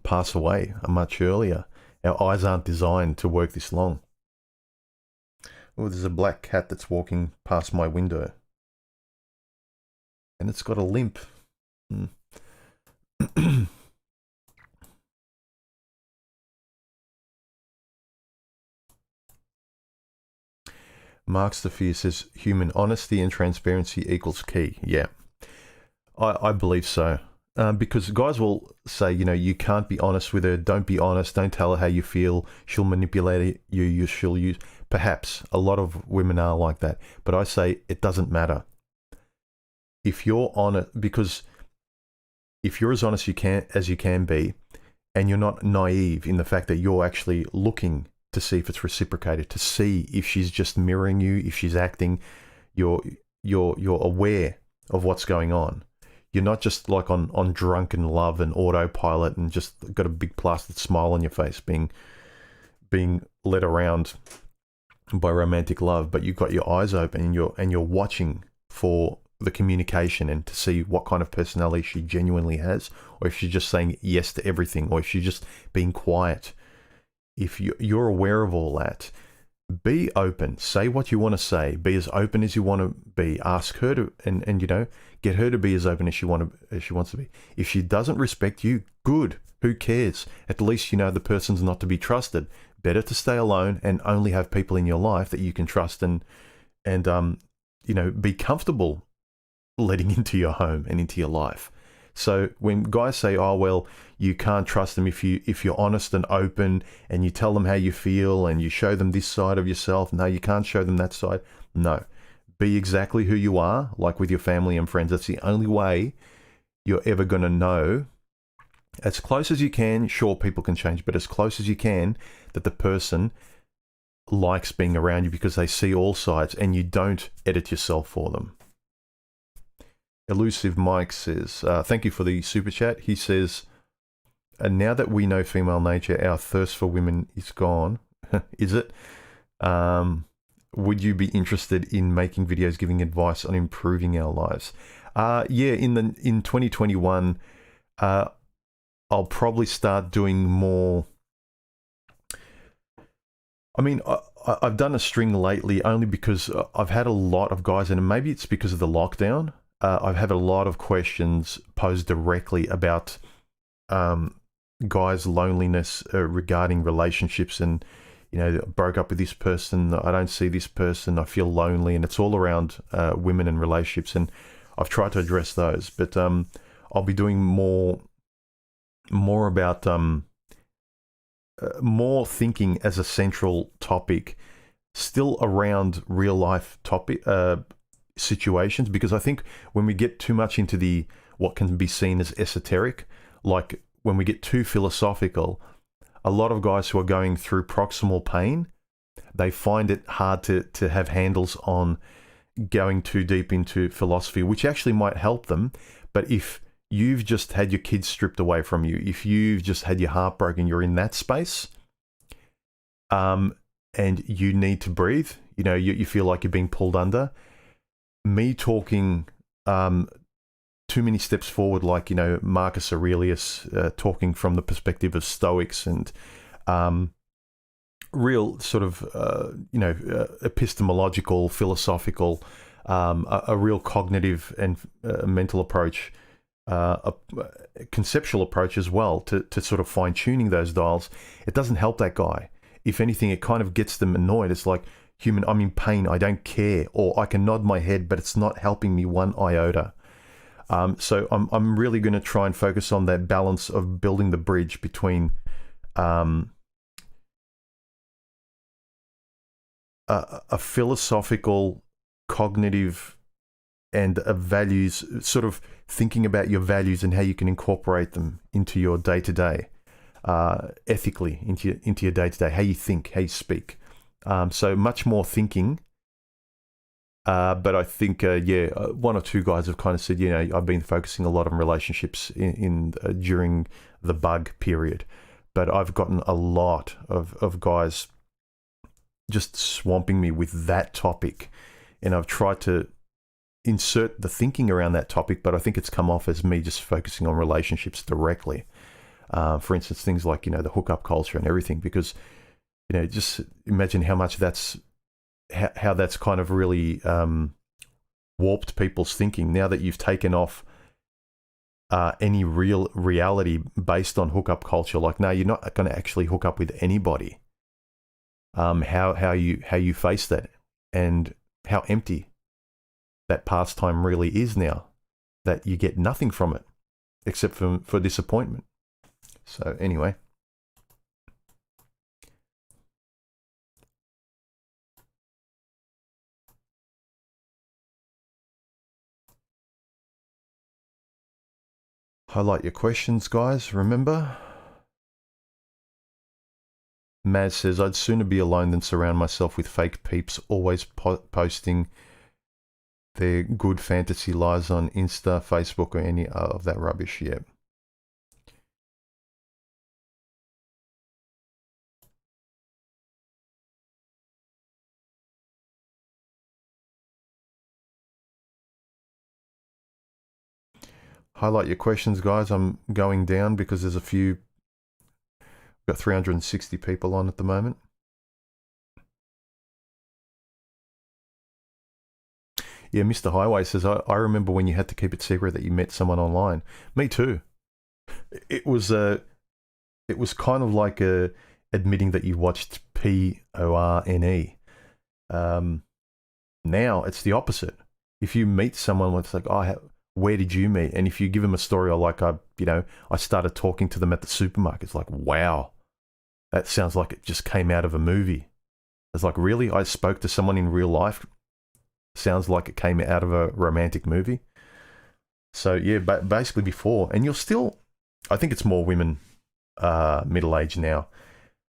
S1: pass away much earlier. Our eyes aren't designed to work this long. Oh, there's a black cat that's walking past my window. And it's got a limp. Mark Stafir says, human honesty and transparency equals key. Yeah, I believe so. Because guys will say, you can't be honest with her. Don't be honest. Don't tell her how you feel. She'll manipulate you. She'll use... Perhaps a lot of women are like that. But I say it doesn't matter. If you're honest, because if you're as honest as you can be, and you're not naive in the fact that you're actually looking to see if it's reciprocated, to see if she's just mirroring you, if she's acting, you're aware of what's going on. You're not just like on drunken love and autopilot and just got a big plastered smile on your face being led around by romantic love, but you've got your eyes open and you're watching for the communication and to see what kind of personality she genuinely has, or if she's just saying yes to everything, or if she's just being quiet. If you're aware of all that, be open. Say what you want to say. Be as open as you want to be. Ask her to, and get her to be as open as she wants to be. If she doesn't respect you, good. Who cares? At least you know the person's not to be trusted. Better to stay alone and only have people in your life that you can trust and be comfortable letting into your home and into your life. So when guys say, oh, well, you can't trust them if you're honest and open and you tell them how you feel and you show them this side of yourself. No, you can't show them that side. No. Be exactly who you are, like with your family and friends. That's the only way you're ever going to know. As close as you can, sure, people can change, but as close as you can that the person likes being around you because they see all sides and you don't edit yourself for them. Elusive Mike says, thank you for the super chat. He says, now that we know female nature, our thirst for women is gone. Is it? Would you be interested in making videos giving advice on improving our lives? Yeah, in 2021, I'll probably start doing more. I mean, I've done a string lately only because I've had a lot of guys, and maybe it's because of the lockdown. I've had a lot of questions posed directly about guys' loneliness regarding relationships, and broke up with this person, I don't see this person, I feel lonely, and it's all around women and relationships, and I've tried to address those, but I'll be doing more about more thinking as a central topic, still around real life topic situations, because I think when we get too much into what can be seen as esoteric, like when we get too philosophical, a lot of guys who are going through proximal pain, they find it hard to have handles on going too deep into philosophy, which actually might help them. But if you've just had your kids stripped away from you, if you've just had your heart broken, you're in that space, and you need to breathe, you feel like you're being pulled under. Me talking too many steps forward, like, Marcus Aurelius talking from the perspective of Stoics and real sort of, epistemological, philosophical, a real cognitive and mental approach, a conceptual approach as well to sort of fine-tuning those dials, it doesn't help that guy. If anything, it kind of gets them annoyed. It's like, human, I'm in pain, I don't care, or I can nod my head, but it's not helping me one iota. So I'm really going to try and focus on that balance of building the bridge between a philosophical, cognitive, and a values, sort of thinking about your values and how you can incorporate them into your day-to-day, ethically, into your day-to-day, how you think, how you speak. So much more thinking. But I think, one or two guys have kind of said, I've been focusing a lot on relationships in during the bug period. But I've gotten a lot of guys just swamping me with that topic. And I've tried to insert the thinking around that topic, but I think it's come off as me just focusing on relationships directly. For instance, things like, the hookup culture and everything, because, just imagine how much how that's kind of really warped people's thinking now that you've taken off any real reality based on hookup culture. Like, no, you're not going to actually hook up with anybody. How you face that, and how empty that pastime really is now, that you get nothing from it except for disappointment. So anyway. Highlight your questions, guys, remember. Maz says, I'd sooner be alone than surround myself with fake peeps, always posting their good fantasy lies on Insta, Facebook, or any of that rubbish. Yeah. Highlight your questions, guys. I'm going down because there's a few. We've got 360 people on at the moment. Yeah, Mr. Highway says, I remember when you had to keep it secret that you met someone online. Me too. It was kind of like admitting that you watched porne. Now it's the opposite. If you meet someone, it's like, where did you meet? And if you give them a story, or like I started talking to them at the supermarket, it's like, wow, that sounds like it just came out of a movie. It's like, really? I spoke to someone in real life? Sounds like it came out of a romantic movie. So yeah, but basically before, and you'll still, I think it's more women middle-aged now,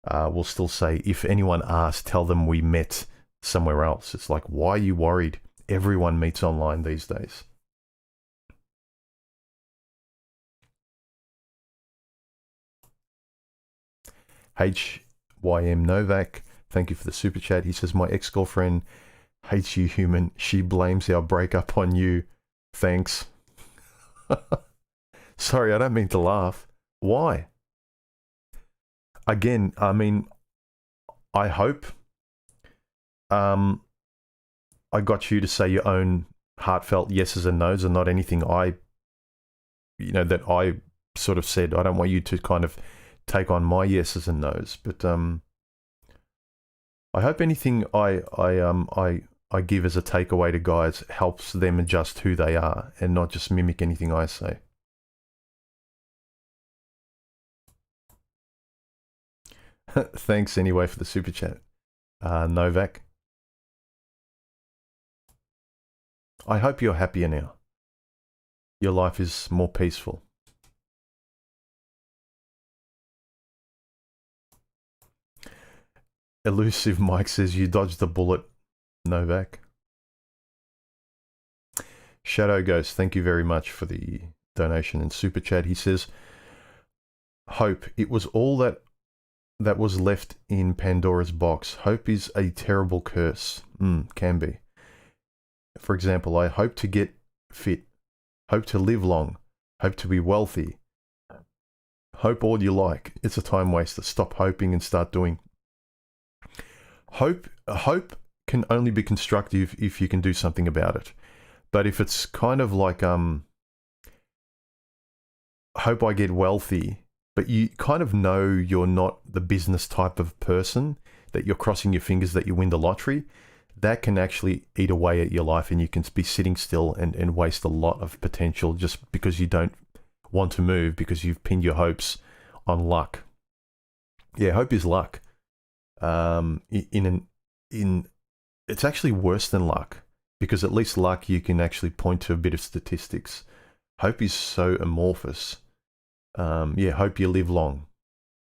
S1: will still say, if anyone asks, tell them we met somewhere else. It's like, why are you worried? Everyone meets online these days. HYM Novak, thank you for the super chat. He says, my ex-girlfriend hates you, human. She blames our breakup on you. Thanks. Sorry, I don't mean to laugh. Why? Again, I mean, I hope I got you to say your own heartfelt yeses and nos, and not anything that I sort of said. I don't want you to kind of take on my yeses and nos, but I hope anything I give as a takeaway to guys helps them adjust who they are and not just mimic anything I say. Thanks anyway for the super chat, Novak. I hope you're happier now. Your life is more peaceful. Elusive Mike says, you dodged the bullet, Novak. Shadow Ghost, thank you very much for the donation and super chat. He says, hope, it was all that was left in Pandora's box. Hope is a terrible curse. Can be. For example, I hope to get fit, hope to live long, hope to be wealthy. Hope all you like. It's a time waster. Stop hoping and start doing. Hope can only be constructive if you can do something about it. But if it's kind of like hope I get wealthy, but you kind of know you're not the business type of person, that you're crossing your fingers that you win the lottery, that can actually eat away at your life, and you can be sitting still and waste a lot of potential just because you don't want to move, because you've pinned your hopes on luck. Yeah, hope is luck. It's actually worse than luck, because at least luck you can actually point to a bit of statistics. Hope is so amorphous. Hope you live long.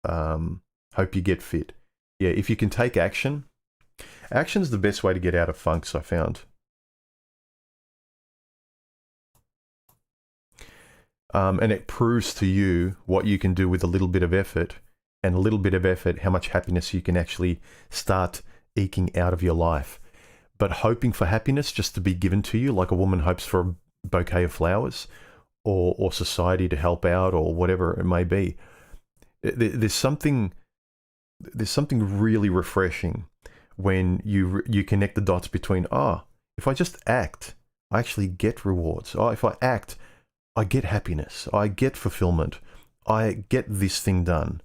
S1: Hope you get fit. Yeah, if you can take action, action's the best way to get out of funks, I found. And it proves to you what you can do with a little bit of effort, and a little bit of effort, how much happiness you can actually start eking out of your life. But hoping for happiness just to be given to you, like a woman hopes for a bouquet of flowers, or society to help out, or whatever it may be. There's something really refreshing when you connect the dots between, if I just act, I actually get rewards. If I act, I get happiness. I get fulfillment. I get this thing done.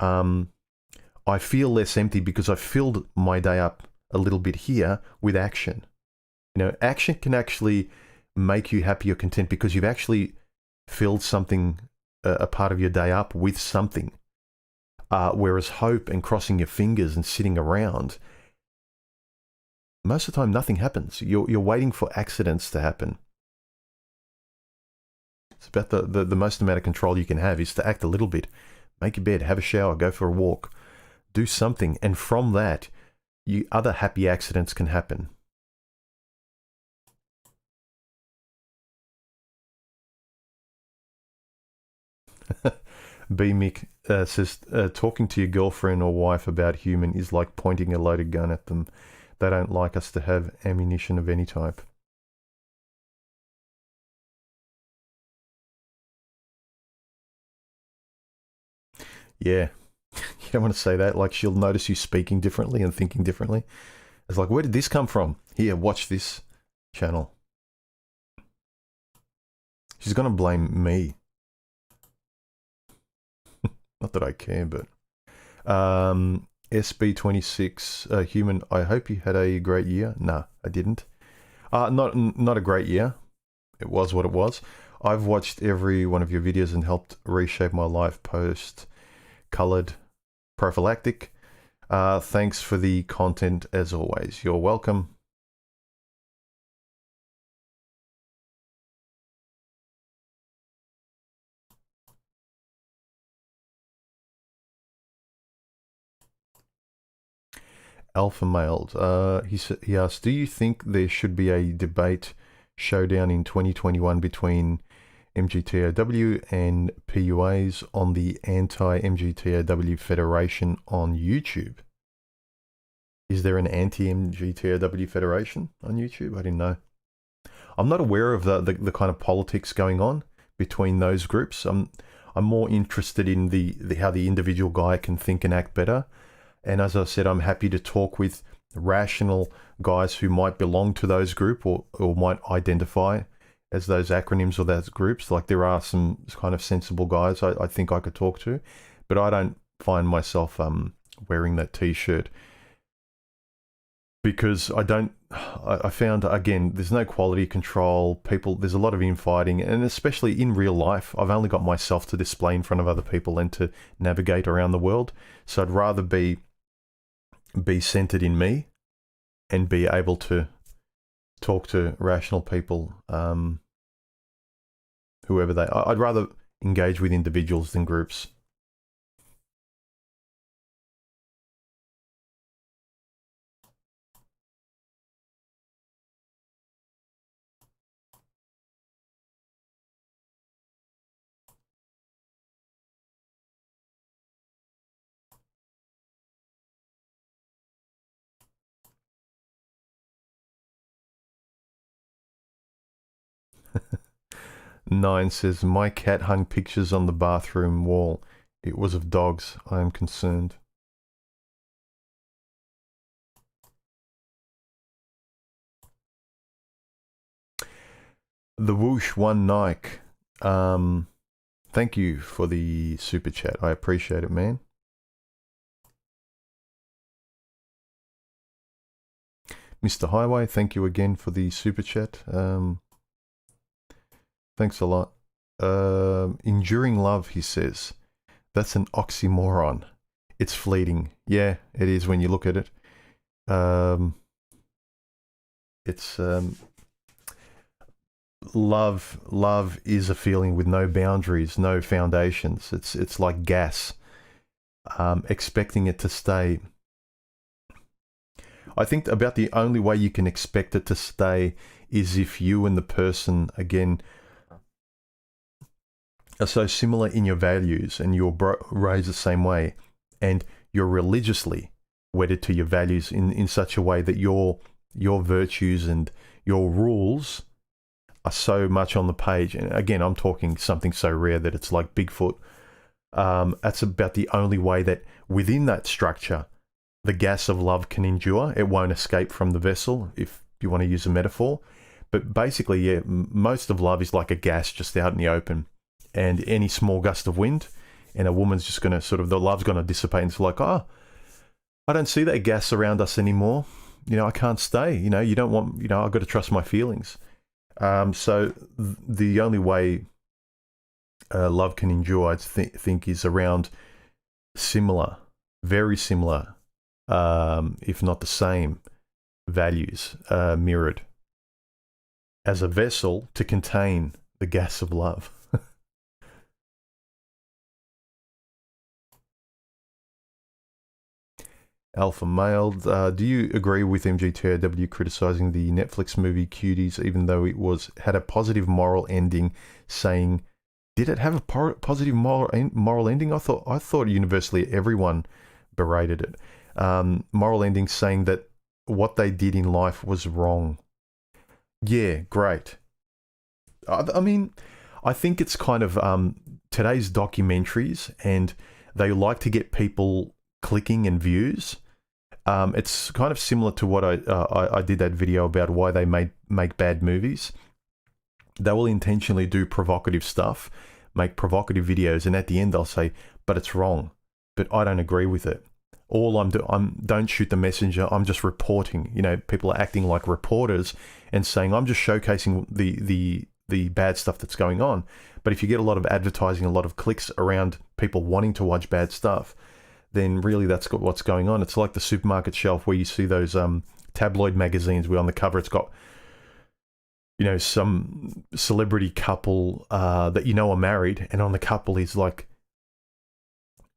S1: I feel less empty because I filled my day up a little bit here with action. You know, action can actually make you happy or content because you've actually filled something, a part of your day up with something. Whereas hope and crossing your fingers and sitting around, most of the time nothing happens. You're waiting for accidents to happen. It's about the most amount of control you can have is to act a little bit. Make your bed, have a shower, go for a walk, do something, and from that, other happy accidents can happen. B. Mick says, talking to your girlfriend or wife about human is like pointing a loaded gun at them. They don't like us to have ammunition of any type. Yeah. You don't want to say that. Like, she'll notice you speaking differently and thinking differently. It's like, where did this come from? Here, watch this channel. She's going to blame me. Not that I care, but... SB26, human, I hope you had a great year. Nah, I didn't. Not a great year. It was what it was. I've watched every one of your videos and helped reshape my life post colored prophylactic. Thanks for the content as always. You're welcome. Alpha mailed. He asked, do you think there should be a debate showdown in 2021 between MGTOW and PUAs on the anti-MGTOW Federation on YouTube? Is there an anti-MGTOW Federation on YouTube? I didn't know. I'm not aware of the kind of politics going on between those groups. I'm more interested in the how the individual guy can think and act better. And as I said, I'm happy to talk with rational guys who might belong to those groups or might identify as those acronyms or those groups. Like, there are some kind of sensible guys I think I could talk to, but I don't find myself wearing that t-shirt because I found, again, there's no quality control. There's a lot of infighting, and especially in real life, I've only got myself to display in front of other people and to navigate around the world. So I'd rather be centered in me and be able to talk to rational people, whoever they are. I'd rather engage with individuals than groups. Nine says, my cat hung pictures on the bathroom wall. It was of dogs. I am concerned. The Whoosh One Nike. Thank you for the super chat. I appreciate it, man. Mr. Highway, thank you again for the super chat. Thanks a lot. Enduring love, he says. That's an oxymoron. It's fleeting. Yeah, it is when you look at it. It's love is a feeling with no boundaries, no foundations. It's like gas. Expecting it to stay. I think about the only way you can expect it to stay is if you and the person, again, are so similar in your values and you're raised the same way and you're religiously wedded to your values in such a way that your virtues and your rules are so much on the page. And again, I'm talking something so rare that it's like Bigfoot. That's about the only way that within that structure, the gas of love can endure. It won't escape from the vessel, if you want to use a metaphor. But basically, yeah, most of love is like a gas just out in the open. And any small gust of wind, and a woman's just going to sort of, the love's going to dissipate. And it's like, oh, I don't see that gas around us anymore. You know, I can't stay. You know, you don't want, you know, I've got to trust my feelings. So the only way love can endure, I think, is around similar, very similar, if not the same, values mirrored as a vessel to contain the gas of love. Alpha Male, do you agree with MGTOW criticizing the Netflix movie Cuties, even though it had a positive moral ending? Saying, did it have a positive moral ending? I thought universally everyone berated it. Moral ending saying that what they did in life was wrong. Yeah, great. I mean, I think it's kind of today's documentaries, and they like to get people clicking and views. It's kind of similar to what I did that video about why they make bad movies. They will intentionally do provocative stuff, make provocative videos, and at the end they'll say, but it's wrong, but I don't agree with it. All don't shoot the messenger, I'm just reporting. You know, people are acting like reporters and saying, I'm just showcasing the bad stuff that's going on. But if you get a lot of advertising, a lot of clicks around people wanting to watch bad stuff, then really that's what's going on. It's like the supermarket shelf where you see those tabloid magazines where on the cover it's got, you know, some celebrity couple that you know are married, and on the couple is like,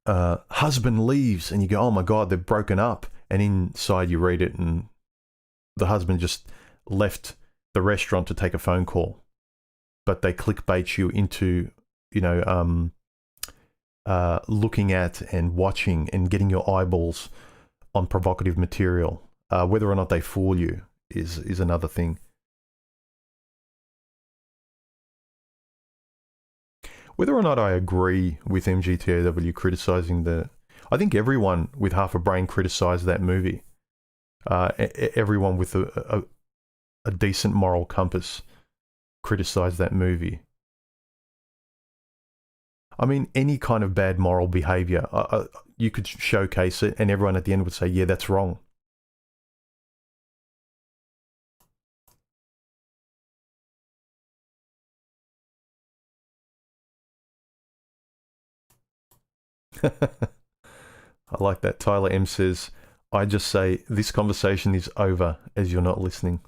S1: husband leaves, and you go, oh my God, they're broken up. And inside you read it, and the husband just left the restaurant to take a phone call. But they clickbait you into, you know, looking at and watching and getting your eyeballs on provocative material. Whether or not they fool you is another thing. Whether or not I agree with MGTOW criticizing I think everyone with half a brain criticized that movie. Everyone with a decent moral compass criticized that movie. I mean, any kind of bad moral behavior, you could showcase it, and everyone at the end would say, yeah, that's wrong. I like that. Tyler M says, I just say, this conversation is over as you're not listening.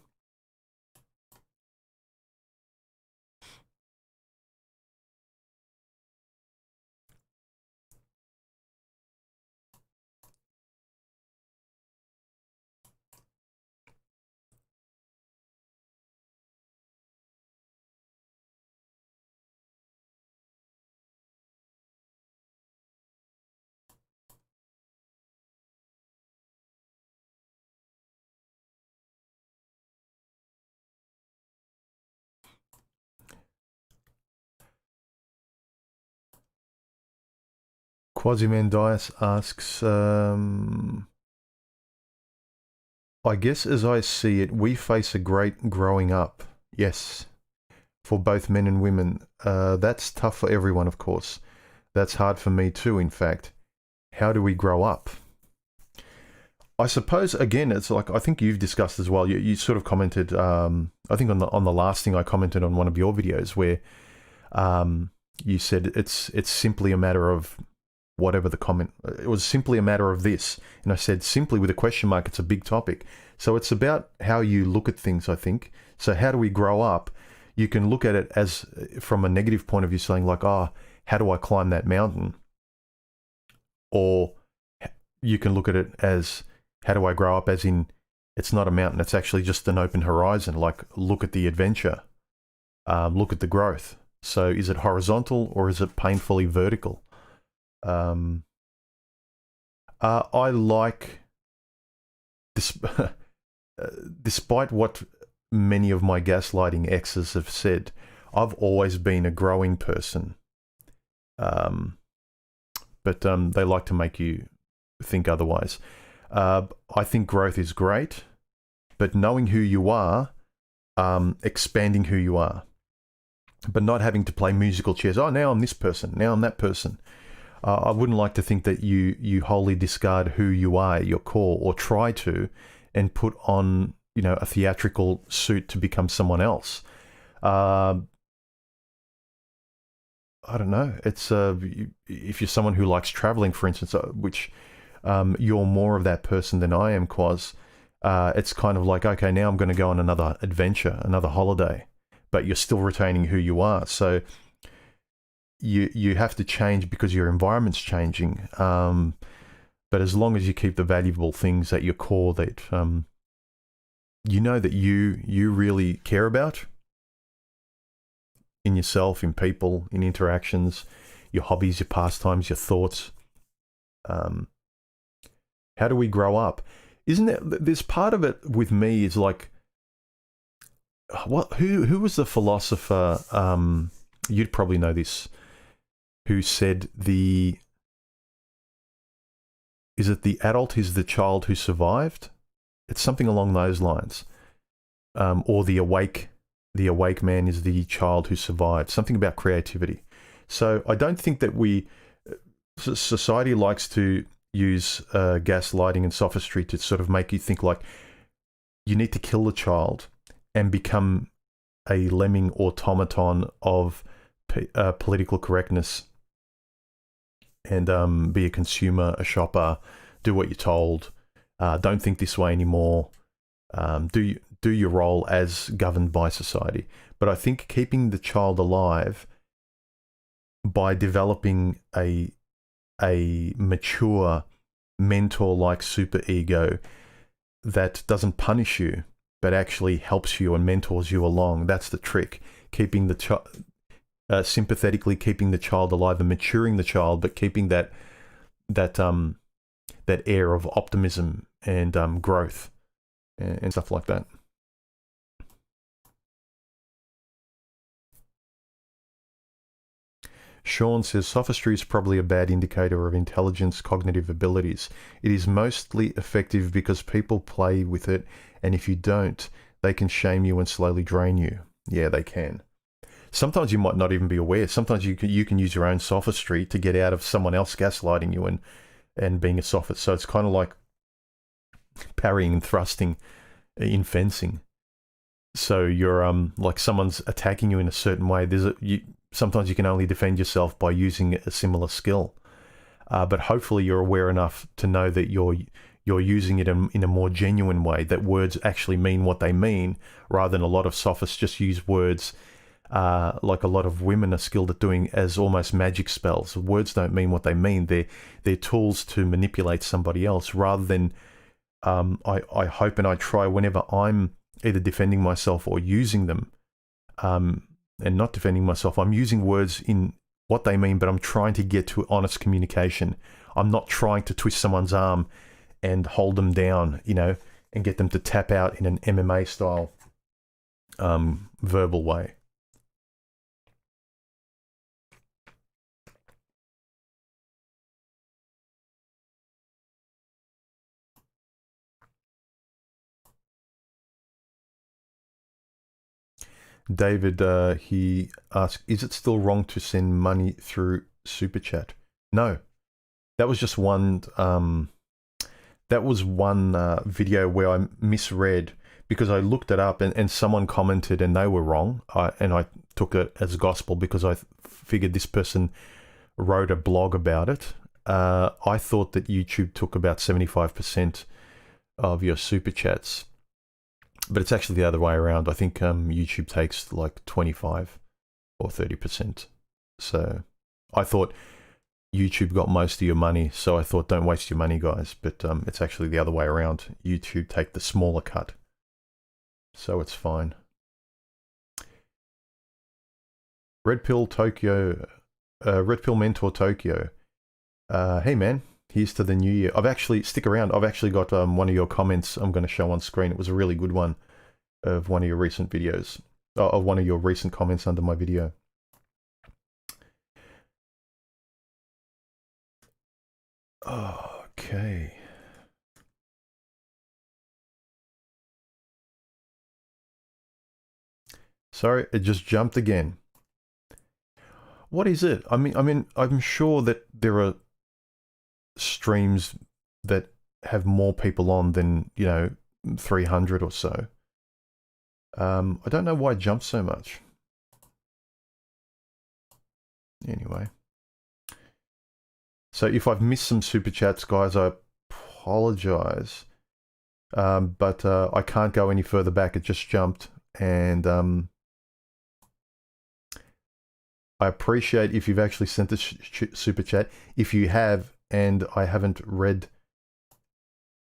S1: Quasimandias asks, I guess as I see it, we face a great growing up. Yes. for both men and women. That's tough for everyone, of course. That's hard for me too, in fact. How do we grow up? I suppose, again, it's like, I think you've discussed as well. You sort of commented, I think on the last thing I commented on one of your videos where you said it's simply a matter of whatever the comment, it was simply a matter of this. And I said simply with a question mark, it's a big topic. So it's about how you look at things, I think. So how do we grow up? You can look at it as from a negative point of view, saying like, oh, how do I climb that mountain? Or you can look at it as, how do I grow up, as in, it's not a mountain, it's actually just an open horizon. Like, look at the adventure, look at the growth. So is it horizontal or is it painfully vertical? I like, despite what many of my gaslighting exes have said, I've always been a growing person. But they like to make you think otherwise. I think growth is great, but knowing who you are, expanding who you are, but not having to play musical chairs. Oh, now I'm this person, now I'm that person. I wouldn't like to think that you wholly discard who you are at your core, or try to, and put on, you know, a theatrical suit to become someone else. I don't know. It's if you're someone who likes traveling, for instance, which you're more of that person than I am, Quaz. It's kind of like, okay, now I'm going to go on another adventure, another holiday, but you're still retaining who you are. So you have to change because your environment's changing. But as long as you keep the valuable things at your core that you know that you really care about in yourself, in people, in interactions, your hobbies, your pastimes, your thoughts. How do we grow up? Isn't it? There's part of it with me is like, what? Who was the philosopher? You'd probably know this. Who said is it the adult is the child who survived? It's something along those lines. Or the awake man is the child who survived. Something about creativity. So I don't think that society likes to use gaslighting and sophistry to sort of make you think like you need to kill the child and become a lemming automaton of political correctness and be a consumer, a shopper, do what you're told, don't think this way anymore, do your role as governed by society. But I think keeping the child alive by developing a mature mentor-like superego that doesn't punish you but actually helps you and mentors you along. That's the trick. Keeping the child, sympathetically keeping the child alive and maturing the child, but keeping that air of optimism and growth and stuff like that. Sean says, sophistry is probably a bad indicator of intelligence, cognitive abilities. It is mostly effective because people play with it, and if you don't, they can shame you and slowly drain you. Yeah, they can. Sometimes you might not even be aware. Sometimes you can use your own sophistry to get out of someone else gaslighting you and being a sophist. So it's kind of like parrying and thrusting in fencing. So you're like someone's attacking you in a certain way. Sometimes you can only defend yourself by using a similar skill. But hopefully you're aware enough to know that you're using it in a more genuine way, that words actually mean what they mean, rather than a lot of sophists just use words like a lot of women are skilled at doing as almost magic spells. Words don't mean what they mean. They're tools to manipulate somebody else, rather than I hope and I try whenever I'm either defending myself or using them, and not defending myself, I'm using words in what they mean, but I'm trying to get to honest communication. I'm not trying to twist someone's arm and hold them down, and get them to tap out in an MMA style verbal way. David, he asked, is it still wrong to send money through Super Chat? No. That was just one, video where I misread because I looked it up and someone commented and they were wrong. And I took it as gospel because I figured this person wrote a blog about it. I thought that YouTube took about 75% of your Super Chats. But it's actually the other way around. I think YouTube takes like 25 or 30%. So I thought YouTube got most of your money. So I thought, don't waste your money, guys. But it's actually the other way around. YouTube take the smaller cut. So it's fine. Red Pill Mentor Tokyo. Hey man, here's to the new year. Stick around. I've actually got one of your comments I'm going to show on screen. It was a really good one of one of your recent videos, of one of your recent comments under my video. Okay. Sorry, it just jumped again. What is it? I mean, I'm sure that there are streams that have more people on than, 300 or so. I don't know why it jumps so much. Anyway. So if I've missed some super chats, guys, I apologize. But I can't go any further back. It just jumped. And I appreciate if you've actually sent a super chat. If you have and I haven't read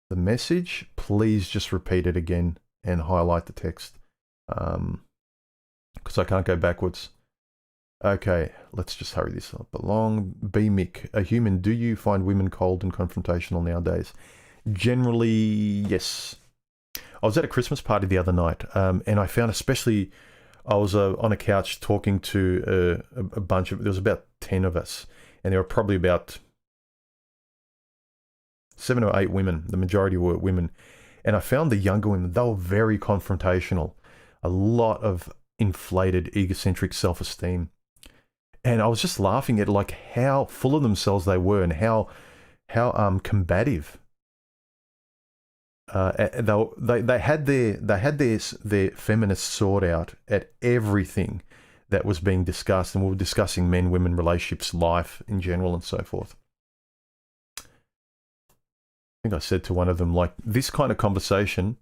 S1: the message, please just repeat it again and highlight the text. Because I can't go backwards. Okay, let's just hurry this up along. B. Mick, a human, do you find women cold and confrontational nowadays? Generally, yes. I was at a Christmas party the other night, and I found especially, I was on a couch talking to a bunch of, there was about 10 of us, and there were probably about 7 or 8 women. The majority were women. And I found the younger women, they were very confrontational. A lot of inflated, egocentric self-esteem. And I was just laughing at like how full of themselves they were and how combative. They had their feminist sword out at everything that was being discussed, and we were discussing men, women, relationships, life in general, and so forth. I think I said to one of them, like, this kind of conversation,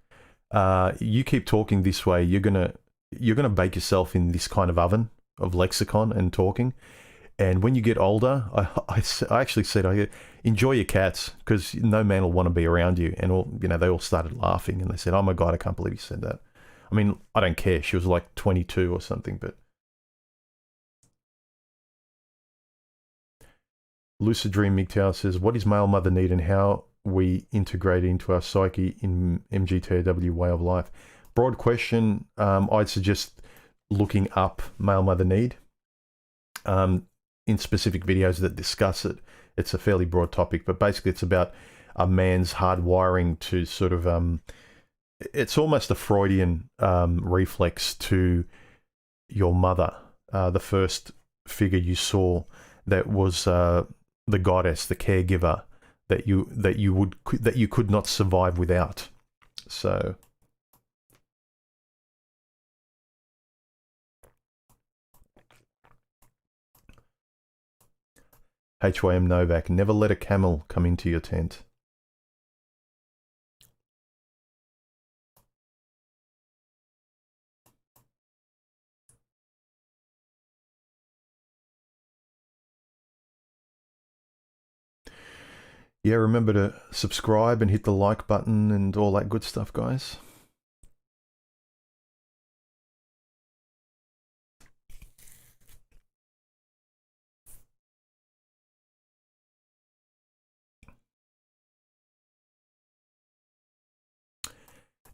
S1: you keep talking this way, you're gonna bake yourself in this kind of oven of lexicon and talking. And when you get older, I actually said, enjoy your cats, because no man will want to be around you. And they all started laughing, and they said, oh my God, I can't believe you said that. I mean, I don't care. She was like 22 or something, but. Lucid Dream MGTOW says, what is male mother need and how we integrate it into our psyche in MGTOW way of life? Broad question. I'd suggest looking up male mother need. In specific videos that discuss it. It's a fairly broad topic, but basically it's about a man's hardwiring to sort of, it's almost a Freudian reflex to your mother, the first figure you saw that was the goddess, the caregiver that you could not survive without. So. HYM Novak, never let a camel come into your tent. Yeah, remember to subscribe and hit the like button and all that good stuff, guys.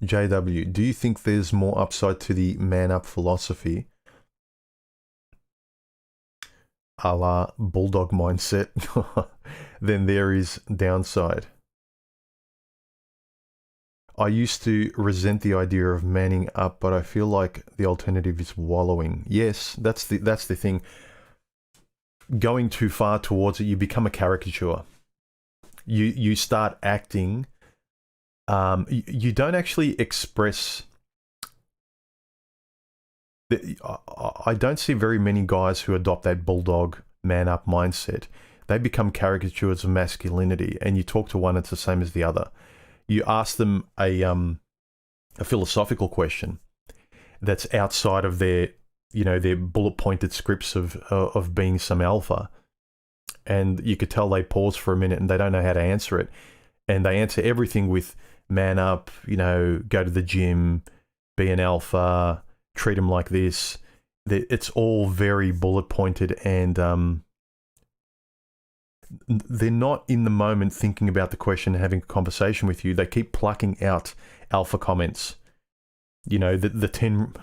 S1: JW, do you think there's more upside to the man up philosophy, a la bulldog mindset, than there is downside? I used to resent the idea of manning up, but I feel like the alternative is wallowing. Yes, that's the thing. Going too far towards it, you become a caricature. You start acting. You don't actually express. I don't see very many guys who adopt that bulldog man up mindset. They become caricatures of masculinity, and you talk to one, it's the same as the other. You ask them a philosophical question that's outside of their bullet pointed scripts of being some alpha, and you could tell they pause for a minute and they don't know how to answer it, and they answer everything with man up, go to the gym, be an alpha, treat them like this. It's all very bullet pointed, and they're not in the moment thinking about the question and having a conversation with you. They keep plucking out alpha comments. The 10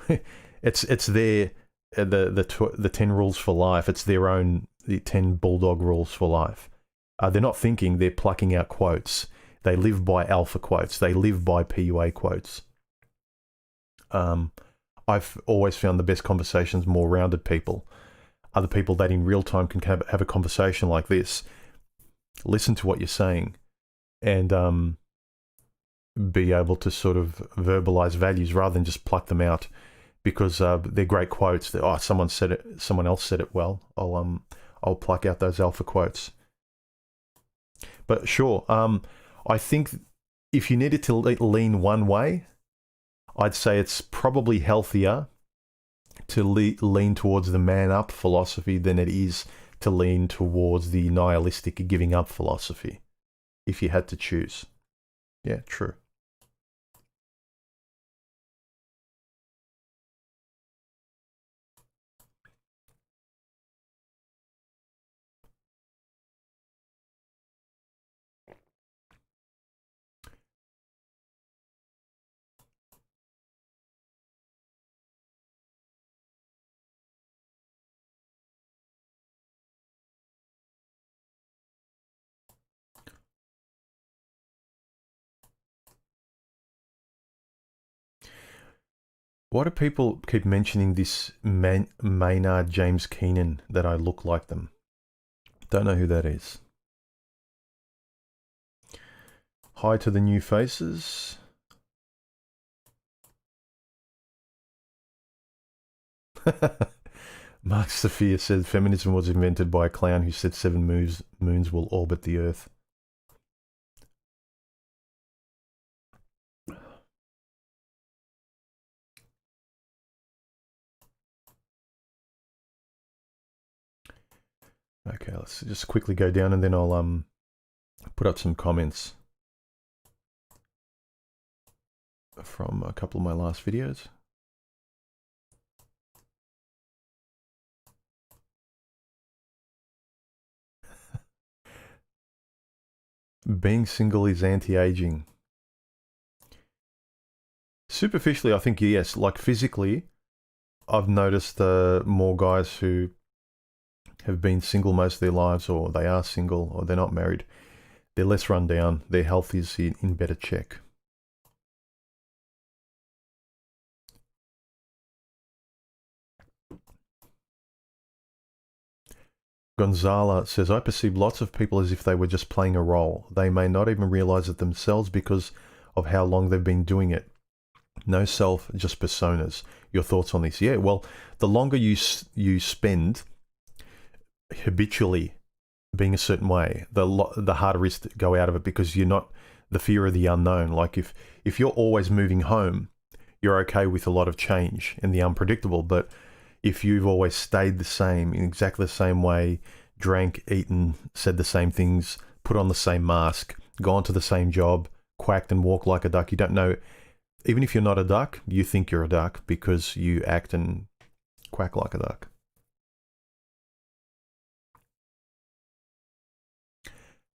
S1: it's their the 10 rules for life. It's their own, the 10 bulldog rules for life. They're not thinking, they're plucking out quotes. They live by alpha quotes. They live by PUA quotes. I've always found the best conversations more rounded people are the people that in real time can have a conversation like this, listen to what you're saying, and be able to sort of verbalize values rather than just pluck them out because they're great quotes. Someone said it, someone else said it well. I'll pluck out those alpha quotes. But sure, I think if you needed to lean one way, I'd say it's probably healthier to lean towards the man up philosophy than it is to lean towards the nihilistic giving up philosophy, if you had to choose. Yeah, true. Why do people keep mentioning this Maynard James Keenan that I look like them? Don't know who that is. Hi to the new faces. Mark Sophia said feminism was invented by a clown who said 7 moons will orbit the Earth. Okay, let's just quickly go down and then I'll put up some comments from a couple of my last videos. Being single is anti-aging. Superficially, I think yes. Like physically, I've noticed more guys who have been single most of their lives, or they are single, or they're not married. They're less run down. Their health is in better check. Gonzala says, I perceive lots of people as if they were just playing a role. They may not even realize it themselves because of how long they've been doing it. No self, just personas. Your thoughts on this? Yeah, well, the longer you spend habitually being a certain way, the harder it is to go out of it, because you're not, the fear of the unknown. Like if you're always moving home, you're okay with a lot of change and the unpredictable. But if you've always stayed the same, in exactly the same way, drank, eaten, said the same things, put on the same mask, gone to the same job, quacked and walked like a duck, you don't know. Even if you're not a duck, you think you're a duck because you act and quack like a duck.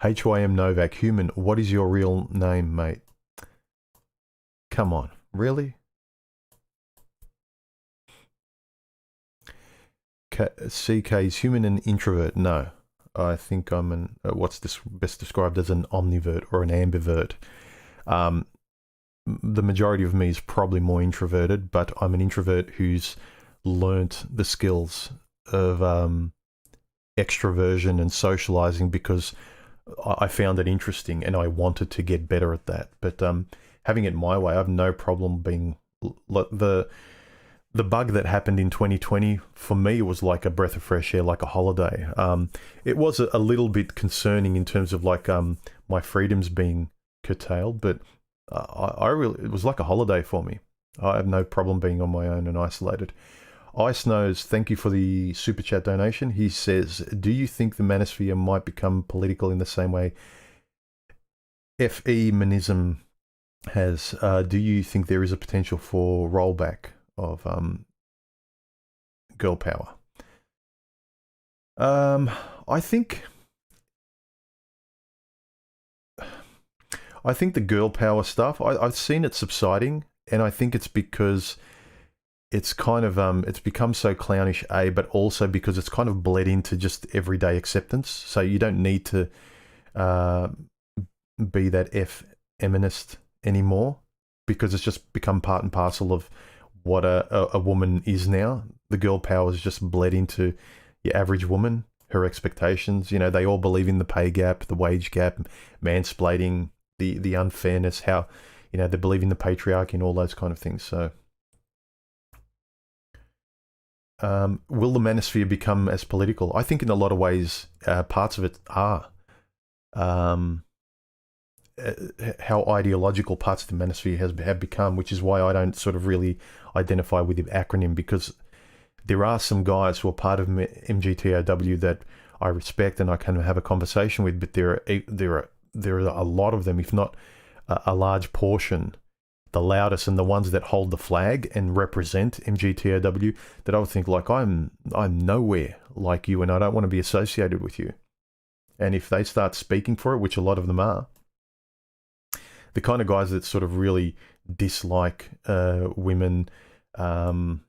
S1: HYM Novak, human, what is your real name, mate? Come on, really? CK is human and introvert. No, I think I'm what's this best described as an omnivert or an ambivert. the majority of me is probably more introverted, but I'm an introvert who's learnt the skills of extroversion and socializing because I found it interesting and I wanted to get better at that. But having it my way, I have no problem being the bug that happened in 2020 for me was like a breath of fresh air, like a holiday. It was a little bit concerning in terms of like my freedoms being curtailed, but I really, it was like a holiday for me. I have no problem being on my own and isolated. Ice Nose, thank you for the super chat donation. He says, do you think the manosphere might become political in the same way feminism has? Do you think there is a potential for rollback of girl power? I think the girl power stuff, I've seen it subsiding, and I think it's because it's kind of it's become so clownish, but also because it's kind of bled into just everyday acceptance. So you don't need to be that feminist anymore because it's just become part and parcel of what a woman is now. The girl power is just bled into your average woman, her expectations. You know, they all believe in the pay gap, the wage gap, mansplaining, the unfairness, how, you know, they believe in the patriarchy and all those kind of things. So will the manosphere become as political? I think in a lot of ways, parts of it are. How ideological parts of the manosphere have become, which is why I don't sort of really identify with the acronym, because there are some guys who are part of MGTOW that I respect and I can have a conversation with, but there are a lot of them, if not a large portion, the loudest and the ones that hold the flag and represent MGTOW, that I would think like I'm nowhere like you and I don't want to be associated with you. And if they start speaking for it, which a lot of them are, the kind of guys that sort of really dislike women, the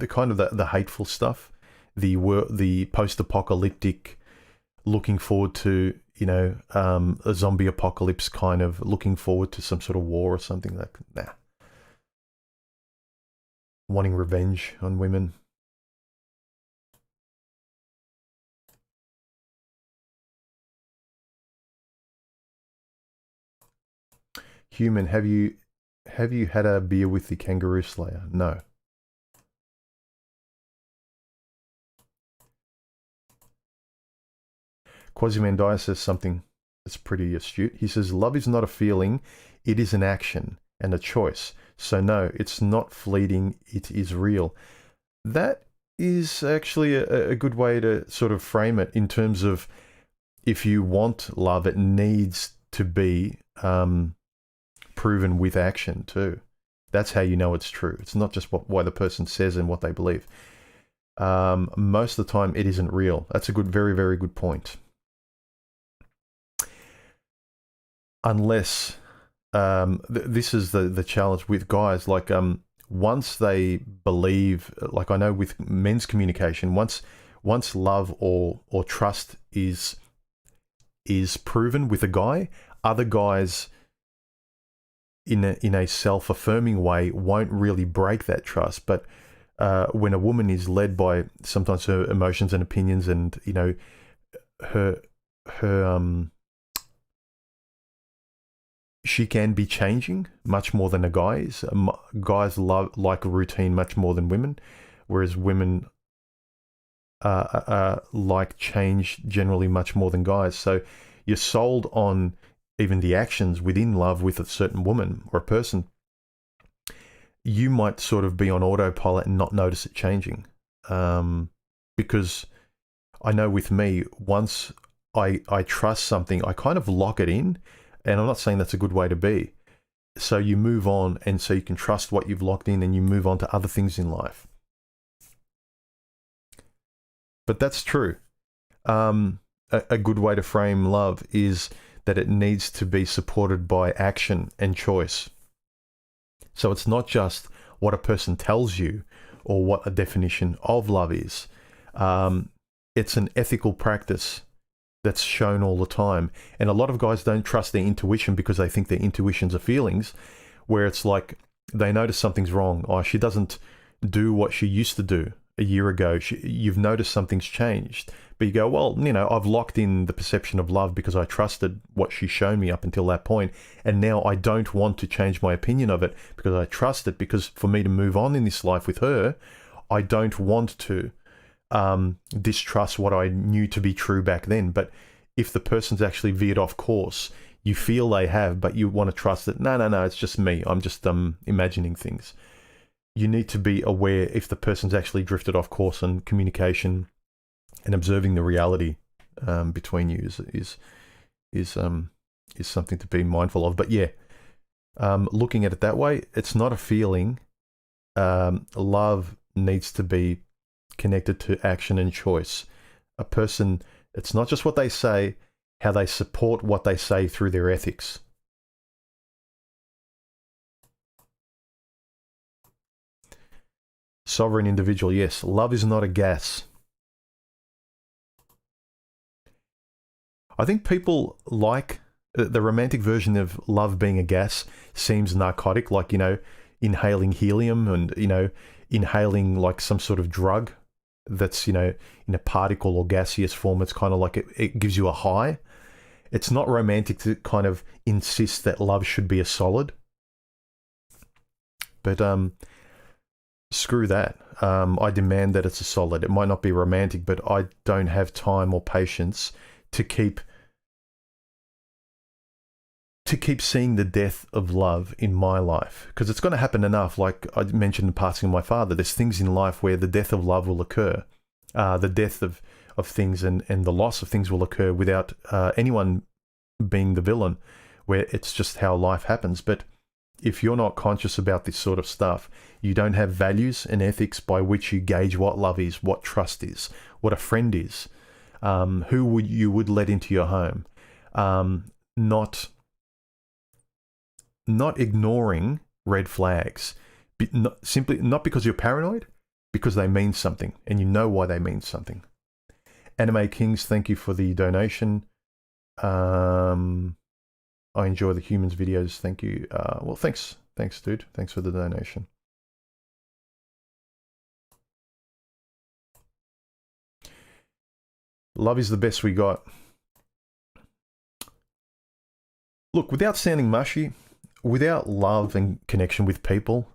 S1: kind of the hateful stuff, the post-apocalyptic, looking forward to, you know, a zombie apocalypse, kind of looking forward to some sort of war or something, like wanting revenge on women. Human, have you had a beer with the kangaroo slayer? No. Quasimandias says something that's pretty astute. He says, love is not a feeling, it is an action and a choice. So no, it's not fleeting, it is real. That is actually a good way to sort of frame it, in terms of, if you want love, it needs to be proven with action too. That's how you know it's true. It's not just why the person says and what they believe. Most of the time, it isn't real. That's a good, very, very good point. Unless this is the challenge with guys, like once they believe, like I know with men's communication, once love or trust is proven with a guy, other guys in a self-affirming way won't really break that trust. But when a woman is led by sometimes her emotions and opinions, and, you know, her she can be changing much more than a guy is. Guys like a routine much more than women, whereas women like change generally much more than guys. So you're sold on even the actions within love with a certain woman or a person. You might sort of be on autopilot and not notice it changing. Because I know with me, once I trust something, I kind of lock it in. And I'm not saying that's a good way to be. So you move on, and so you can trust what you've locked in, and you move on to other things in life. But that's true. A good way to frame love is that it needs to be supported by action and choice. So it's not just what a person tells you or what a definition of love is. It's an ethical practice that's shown all the time. And a lot of guys don't trust their intuition because they think their intuitions are feelings, where it's like they notice something's wrong. Oh, she doesn't do what she used to do a year ago. You've noticed something's changed. But you go, well, I've locked in the perception of love because I trusted what she's shown me up until that point. And now I don't want to change my opinion of it because I trust it. Because for me to move on in this life with her, I don't want to distrust what I knew to be true back then. But if the person's actually veered off course, you feel they have, but you want to trust that, no, it's just me. I'm just imagining things. You need to be aware if the person's actually drifted off course, and communication and observing the reality between you is something to be mindful of. But yeah, looking at it that way, it's not a feeling. Love needs to be connected to action and choice. A person, it's not just what they say, how they support what they say through their ethics. Sovereign individual, yes. Love is not a gas. I think people like the romantic version of love being a gas seems narcotic, like, inhaling helium and, inhaling like some sort of drug that's, in a particle or gaseous form. It's kind of like it gives you a high. It's not romantic to kind of insist that love should be a solid. But screw that. I demand that it's a solid. It might not be romantic, but I don't have time or patience to keep seeing the death of love in my life, because it's going to happen enough. Like I mentioned, the passing of my father, there's things in life where the death of love will occur. The death of things and the loss of things will occur without anyone being the villain, where it's just how life happens. But if you're not conscious about this sort of stuff, you don't have values and ethics by which you gauge what love is, what trust is, what a friend is, who you would let into your home, not ignoring red flags, simply not because you're paranoid, because they mean something and you know why they mean something. Anime Kings, thank you for the donation. I enjoy the humans videos. Thank you. Well, thanks, dude. Thanks for the donation. Love is the best we got. Look, without sounding mushy, without love and connection with people,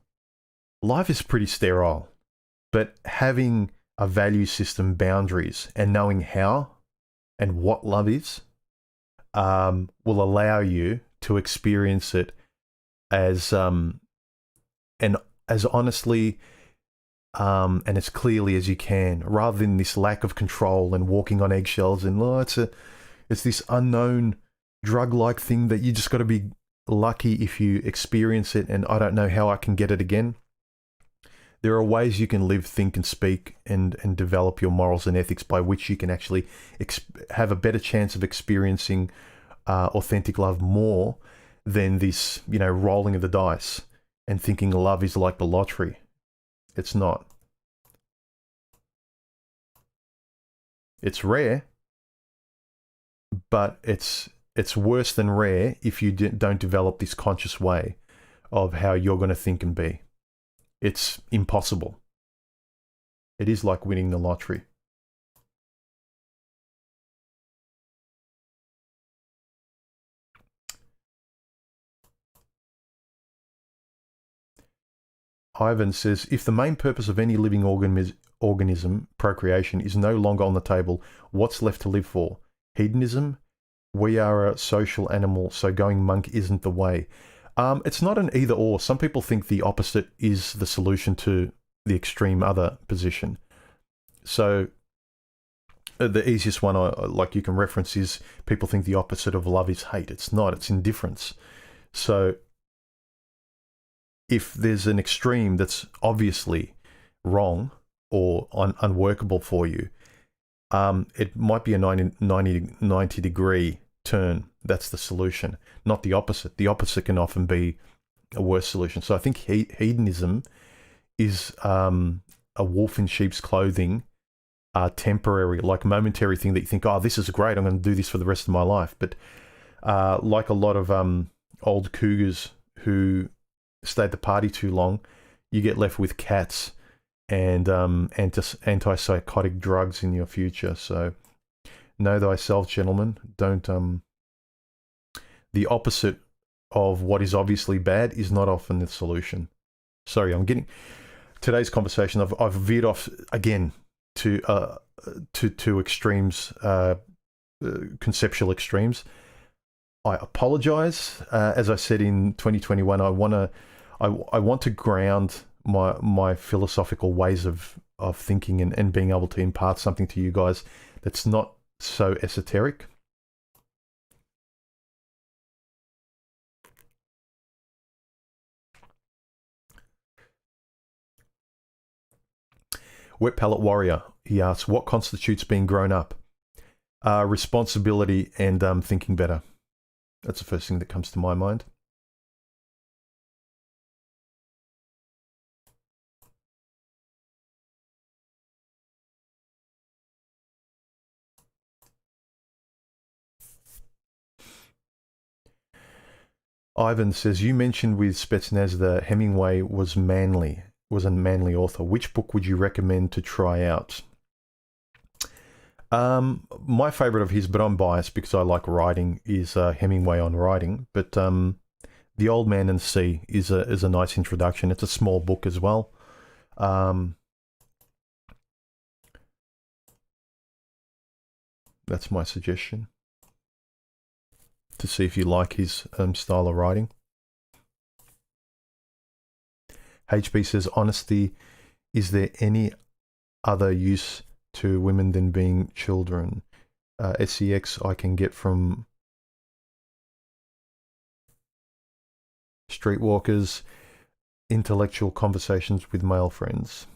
S1: life is pretty sterile. But having a value system, boundaries, and knowing how and what love is, will allow you to experience it as and as honestly and as clearly as you can, rather than this lack of control and walking on eggshells and it's this unknown drug-like thing that you just got to be lucky if you experience it, and I don't know how I can get it again. There are ways you can live, think, and speak and develop your morals and ethics by which you can actually have a better chance of experiencing authentic love more than this, rolling of the dice and thinking love is like the lottery. It's not. It's rare, but it's worse than rare if you don't develop this conscious way of how you're going to think and be. It's impossible. It is like winning the lottery. Ivan says, if the main purpose of any living organism, procreation, is no longer on the table, what's left to live for? Hedonism? We are a social animal, so going monk isn't the way. It's not an either or. Some people think the opposite is the solution to the extreme other position. So the easiest one you can reference is people think the opposite of love is hate. It's not. It's indifference. So if there's an extreme that's obviously wrong or unworkable for you, it might be a 90 degree turn. That's the solution, not the opposite. The opposite can often be a worse solution. So I think hedonism is a wolf in sheep's clothing temporary, like momentary thing that you think, oh, this is great, I'm going to do this for the rest of my life. But like a lot of old cougars who stay at the party too long, you get left with cats and antipsychotic drugs in your future. So know thyself, gentlemen. Don't the opposite of what is obviously bad is not often the solution. Sorry, I'm getting today's conversation. I've veered off again to extremes, conceptual extremes. I apologize. As I said in 2021, I want to ground my philosophical ways of thinking and being able to impart something to you guys that's not so esoteric. Wet Palette Warrior, he asks, what constitutes being grown up? Responsibility and thinking better. That's the first thing that comes to my mind. Ivan says, you mentioned with Spetsnaz that Hemingway was a manly author. Which book would you recommend to try out? My favorite of his, but I'm biased because I like writing, is Hemingway on Writing. But The Old Man and the Sea is a nice introduction. It's a small book as well. That's my suggestion, to see if you like his style of writing. HB says, honesty, is there any other use to women than being children? SEX I can get from streetwalkers, intellectual conversations with male friends.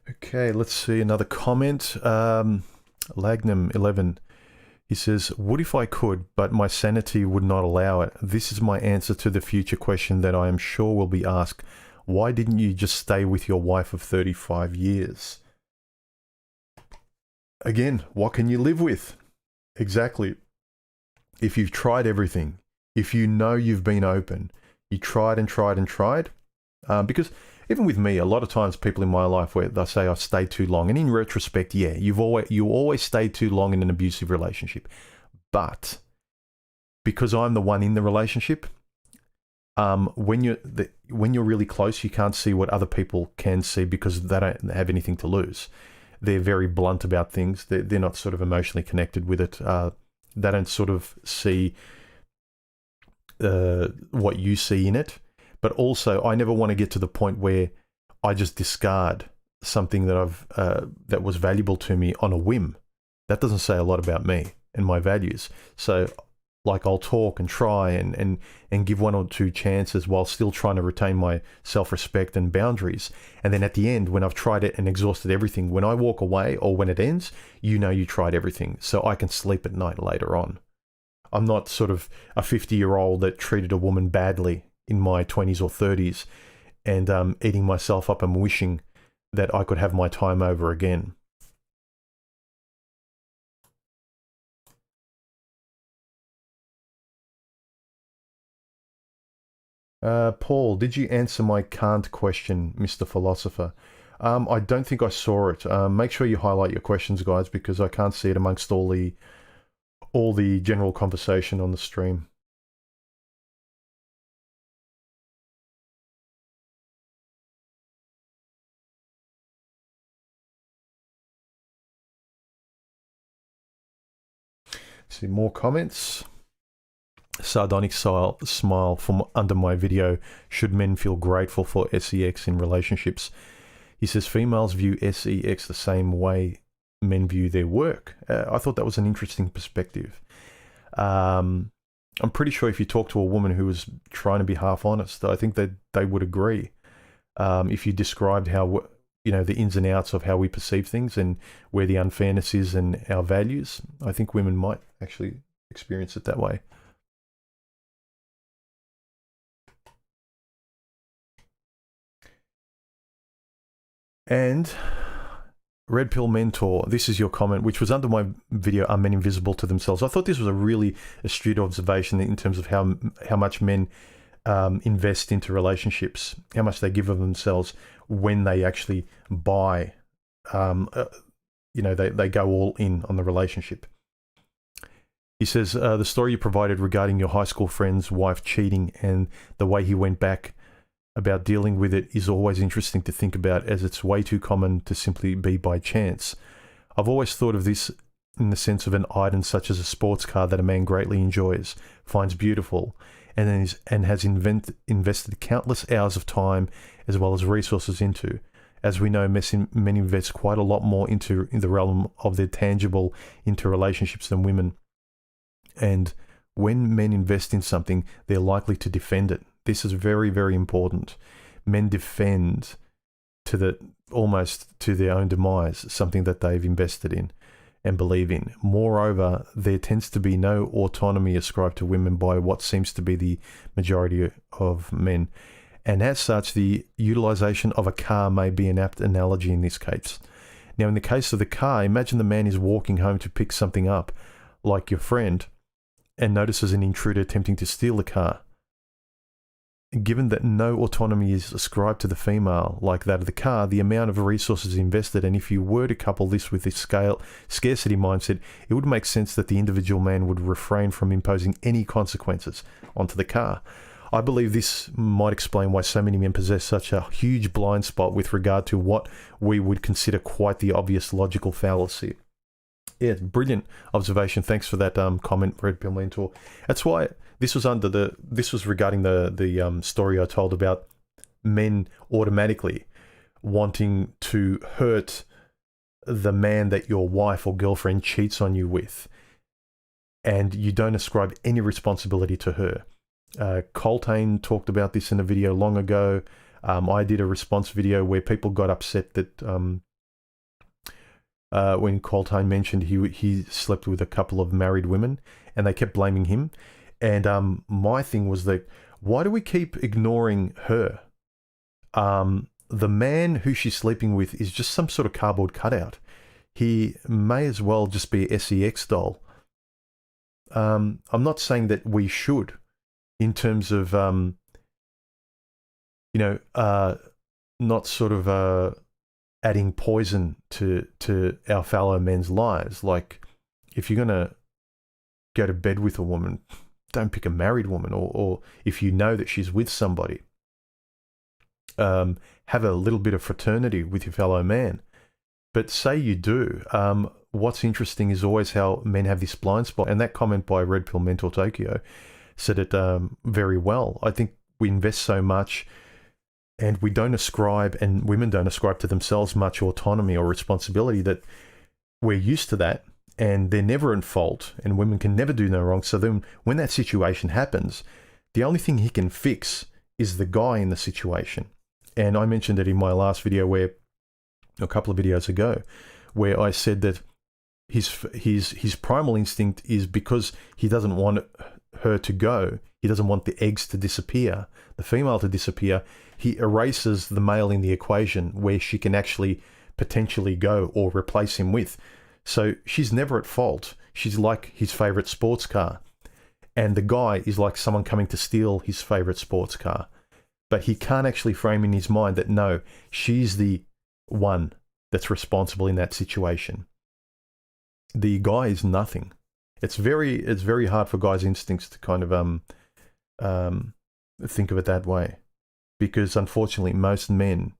S1: Okay, let's see another comment. Lagnum11, he says, what if I could, but my sanity would not allow it? This is my answer to the future question that I am sure will be asked. Why didn't you just stay with your wife of 35 years? Again, what can you live with? Exactly. If you've tried everything, if you know you've been open, you tried and tried and tried, because even with me, a lot of times people in my life where they say I've stayed too long, and in retrospect, yeah, you always stayed too long in an abusive relationship. But because I'm the one in the relationship, when you're really close, you can't see what other people can see because they don't have anything to lose. They're very blunt about things. They're not sort of emotionally connected with it. They don't sort of see what you see in it. But also, I never want to get to the point where I just discard something that that was valuable to me on a whim. That doesn't say a lot about me and my values. So, like, I'll talk and try and give one or two chances while still trying to retain my self-respect and boundaries. And then at the end, when I've tried it and exhausted everything, when I walk away or when it ends, you know you tried everything. So I can sleep at night later on. I'm not sort of a 50-year-old that treated a woman badly in my 20s or 30s and eating myself up and wishing that I could have my time over again. Paul, did you answer my can't question, Mr. Philosopher? I don't think I saw it. Make sure you highlight your questions, guys, because I can't see it amongst all the general conversation on the stream. See more comments. Sardonic smile from under my video. Should men feel grateful for SEX in relationships? He says females view SEX the same way men view their work. I thought that was an interesting perspective. I'm pretty sure if you talk to a woman who was trying to be half honest, I think that they would agree. If you described how you know, the ins and outs of how we perceive things and where the unfairness is and our values, I think women might actually experience it that way. And Red Pill Mentor, this is your comment, which was under my video, Are Men Invisible to Themselves? I thought this was a really astute observation in terms of how much men invest into relationships, how much they give of themselves when they actually buy, you know, they go all in on the relationship. He says, the story you provided regarding your high school friend's wife cheating and the way he went back about dealing with it is always interesting to think about, as it's way too common to simply be by chance. I've always thought of this in the sense of an item such as a sports car that a man greatly enjoys, finds beautiful, and has invested countless hours of time as well as resources into. As we know, men invest quite a lot more in the realm of their tangible into relationships than women. And when men invest in something, they're likely to defend it. This is very, very important. Men defend almost to their own demise something that they've invested in and believe in. Moreover, there tends to be no autonomy ascribed to women by what seems to be the majority of men. And as such, the utilization of a car may be an apt analogy in this case. Now, in the case of the car, imagine the man is walking home to pick something up, like your friend, and notices an intruder attempting to steal the car. Given that no autonomy is ascribed to the female like that of the car, the amount of resources invested, and if you were to couple this with this scarcity mindset, it would make sense that the individual man would refrain from imposing any consequences onto the car. I believe this might explain why so many men possess such a huge blind spot with regard to what we would consider quite the obvious logical fallacy. Yeah, brilliant observation. Thanks for that comment, Red Pill Mentor. That's why this was regarding the story I told about men automatically wanting to hurt the man that your wife or girlfriend cheats on you with, and you don't ascribe any responsibility to her. Coltane talked about this in a video long ago. I did a response video where people got upset that when Coltane mentioned he slept with a couple of married women, and they kept blaming him. And my thing was that, why do we keep ignoring her? The man who she's sleeping with is just some sort of cardboard cutout. He may as well just be a SEX doll. I'm not saying that we should, in terms of, not sort of adding poison to our fellow men's lives. Like, if you're going to go to bed with a woman, don't pick a married woman, or if you know that she's with somebody, have a little bit of fraternity with your fellow man. But say you do, what's interesting is always how men have this blind spot. And that comment by Red Pill Mentor Tokyo said it very well. I think we invest so much, and we don't ascribe, and women don't ascribe to themselves much autonomy or responsibility, that we're used to that. And they're never in fault, and women can never do no wrong. So then when that situation happens, the only thing he can fix is the guy in the situation. And I mentioned it in my last video, where a couple of videos ago, where I said that his primal instinct is, because he doesn't want her to go, he doesn't want the eggs to disappear, the female to disappear, he erases the male in the equation where she can actually potentially go or replace him with. So she's never at fault. She's like his favorite sports car. And the guy is like someone coming to steal his favorite sports car. But he can't actually frame in his mind that, no, she's the one that's responsible in that situation. The guy is nothing. It's very hard for guys' instincts to kind of think of it that way. Because unfortunately, most men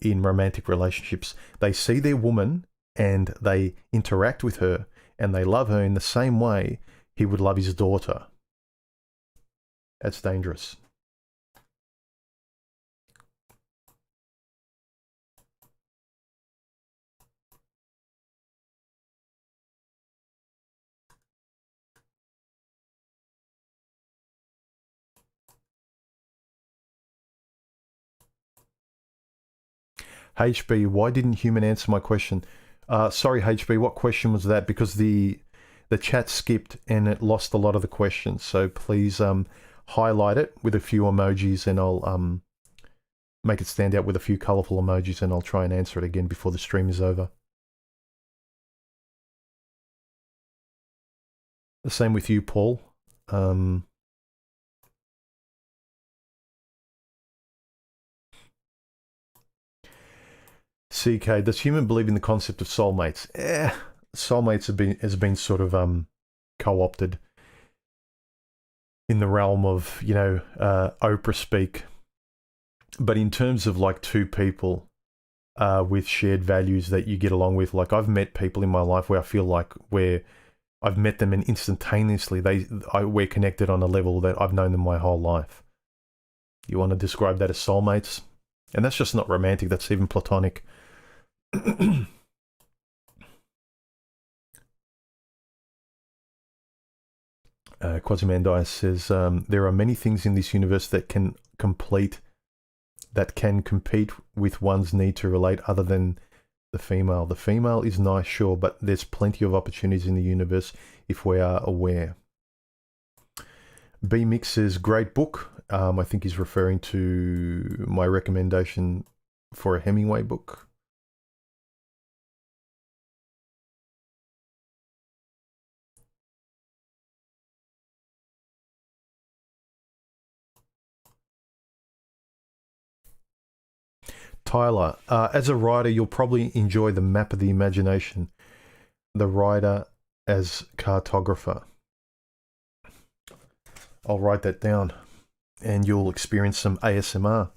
S1: in romantic relationships, they see their woman and they interact with her, and they love her in the same way he would love his daughter. That's dangerous. HB, why didn't human answer my question? Sorry, HB, what question was that? Because the chat skipped and it lost a lot of the questions. So please highlight it with a few emojis, and I'll make it stand out with a few colourful emojis, and I'll try and answer it again before the stream is over. The same with you, Paul. CK, does human believe in the concept of soulmates? Soulmates has been sort of co-opted in the realm of, you know, Oprah speak. But in terms of like two people with shared values that you get along with, like I've met people in my life where I feel like I've met them and instantaneously we're connected on a level that I've known them my whole life. You want to describe that as soulmates? And that's just not romantic, that's even platonic. Quasimandias says, there are many things in this universe that can compete with one's need to relate other than the female. The female is nice, sure, but there's plenty of opportunities in the universe if we are aware. B Mix says, great book. I think he's referring to my recommendation for a Hemingway book. Tyler, as a writer, you'll probably enjoy the map of the imagination, the writer as cartographer. I'll write that down, and you'll experience some ASMR.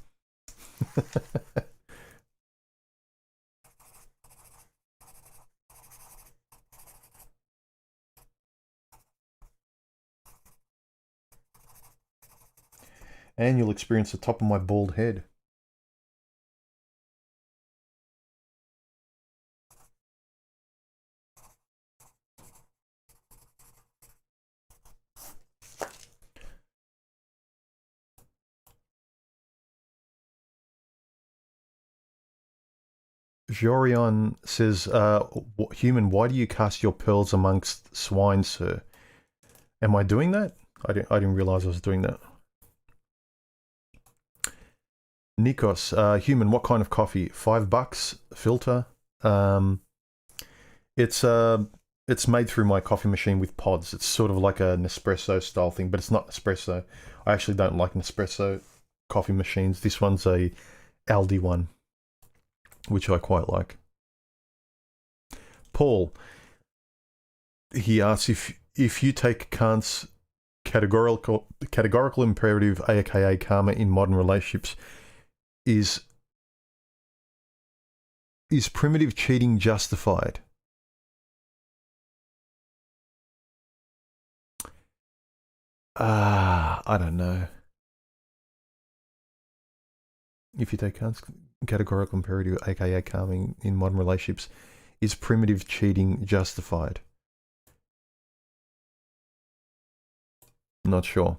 S1: And you'll experience the top of my bald head. Jorion says, human, why do you cast your pearls amongst swine, sir? Am I doing that? I didn't realize I was doing that. Nikos, human, what kind of coffee? $5 filter. It's made through my coffee machine with pods. It's sort of like a Nespresso style thing, but it's not Nespresso. I actually don't like Nespresso coffee machines. This one's a Aldi one, which I quite like. Paul, he asks if you take Kant's categorical imperative, aka karma, in modern relationships, is primitive cheating justified? I don't know. If you take Kant's categorical imperative, aka karma, in modern relationships, is primitive cheating justified? Not sure.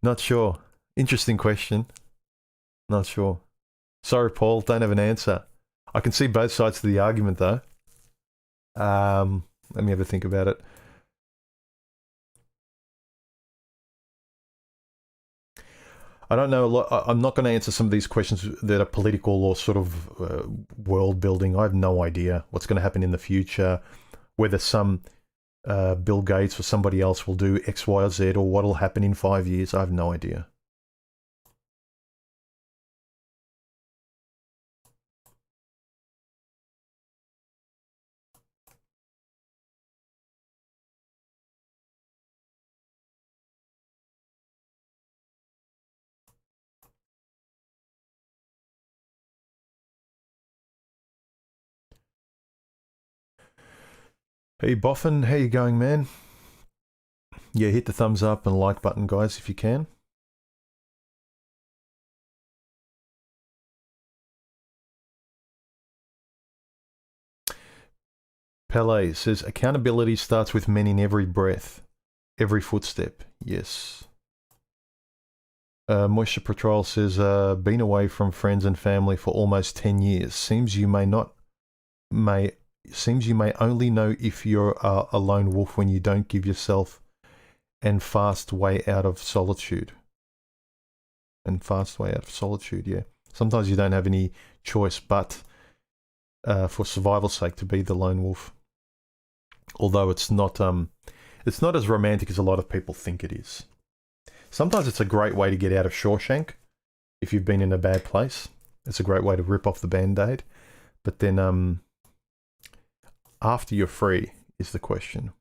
S1: Not sure. Interesting question. Not sure. Sorry, Paul, don't have an answer. I can see both sides of the argument, though. Let me have a think about it. I don't know a lot. I'm not going to answer some of these questions that are political or sort of world building. I have no idea what's going to happen in the future, whether some Bill Gates or somebody else will do X, Y, or Z, or what will happen in 5 years. I have no idea. Hey Boffin, how you going, man? Yeah, hit the thumbs up and like button, guys, if you can. Pele says, accountability starts with men in every breath, every footstep. Yes. Moisture Patrol says, been away from friends and family for almost 10 years. Seems you may only know if you're a lone wolf when you don't give yourself and fast way out of solitude. Yeah. Sometimes you don't have any choice but for survival's sake to be the lone wolf. Although it's not as romantic as a lot of people think it is. Sometimes it's a great way to get out of Shawshank if you've been in a bad place. It's a great way to rip off the Band-Aid. But then after you're free is the question.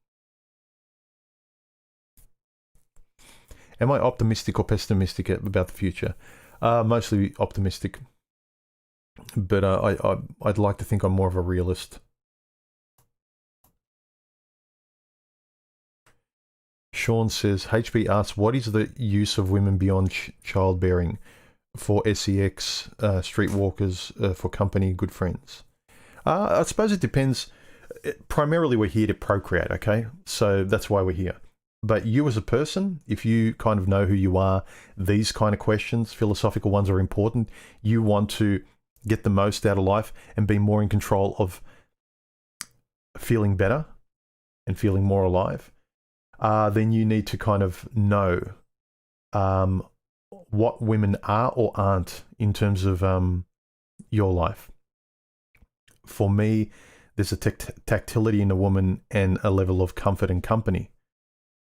S1: Am I optimistic or pessimistic about the future? Mostly optimistic. But I'd like to think I'm more of a realist. Sean says, HB asks, what is the use of women beyond childbearing for sex, streetwalkers, for company, good friends? I suppose it depends. Primarily, we're here to procreate, okay? So that's why we're here. But you as a person, if you kind of know who you are, these kind of questions, philosophical ones, are important. You want to get the most out of life and be more in control of feeling better and feeling more alive. Then you need to kind of know what women are or aren't in terms of your life. For me, there's a tactility in a woman and a level of comfort and company.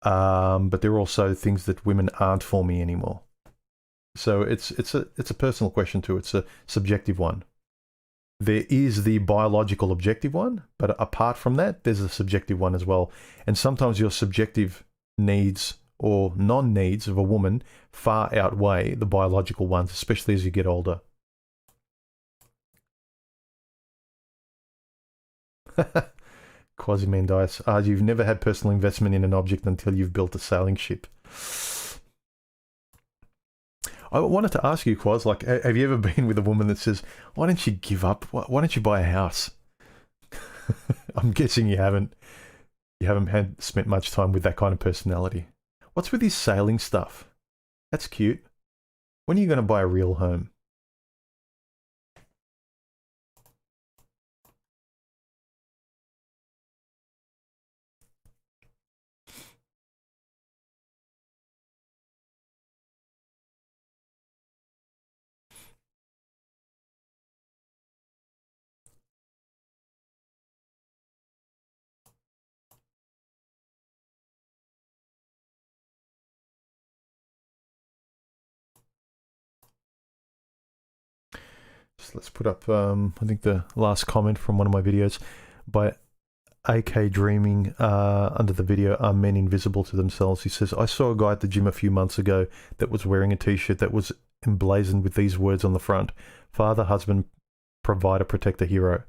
S1: But there are also things that women aren't for me anymore. So it's a personal question too. It's a subjective one. There is the biological objective one, but apart from that, there's a subjective one as well. And sometimes your subjective needs or non-needs of a woman far outweigh the biological ones, especially as you get older. Quasi-Mendias, you've never had personal investment in an object until you've built a sailing ship. I wanted to ask you, Quaz, like, have you ever been with a woman that says, why don't you give up? Why don't you buy a house? I'm guessing you haven't. You haven't spent much time with that kind of personality. What's with this sailing stuff? That's cute. When are you going to buy a real home? So let's put up, I think the last comment from one of my videos by AK Dreaming under the video, Are Men Invisible to Themselves? He says, I saw a guy at the gym a few months ago that was wearing a t-shirt that was emblazoned with these words on the front: father, husband, provider, protector, hero.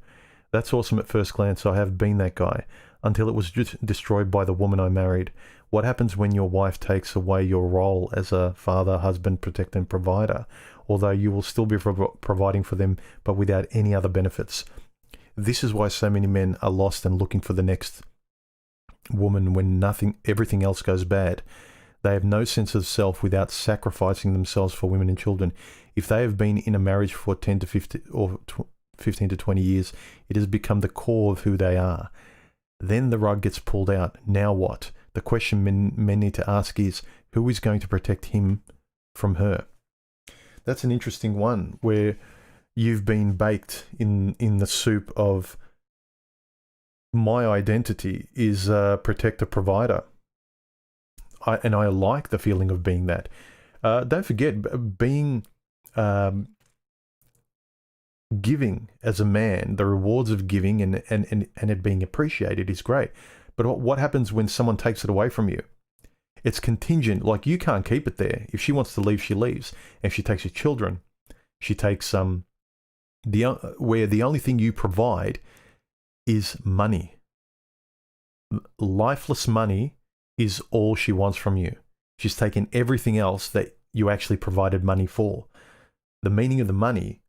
S1: That's awesome at first glance. I have been that guy until it was destroyed by the woman I married. What happens when your wife takes away your role as a father, husband, protector, and provider? Although you will still be providing for them, but without any other benefits. This is why so many men are lost and looking for the next woman when everything else goes bad. They have no sense of self without sacrificing themselves for women and children. If they have been in a marriage for 10 to 15 or 15 to 20 years, it has become the core of who they are. Then the rug gets pulled out. Now what? The question men need to ask is, who is going to protect him from her? That's an interesting one, where you've been baked in the soup of my identity is a protector, provider. I like the feeling of being that. Don't forget, being giving as a man, the rewards of giving and it being appreciated is great. But what happens when someone takes it away from you? It's contingent. Like, you can't keep it there. If she wants to leave, she leaves. If she takes your children, she takes where the only thing you provide is money. Lifeless money is all she wants from you. She's taken everything else that you actually provided money for. The meaning of the money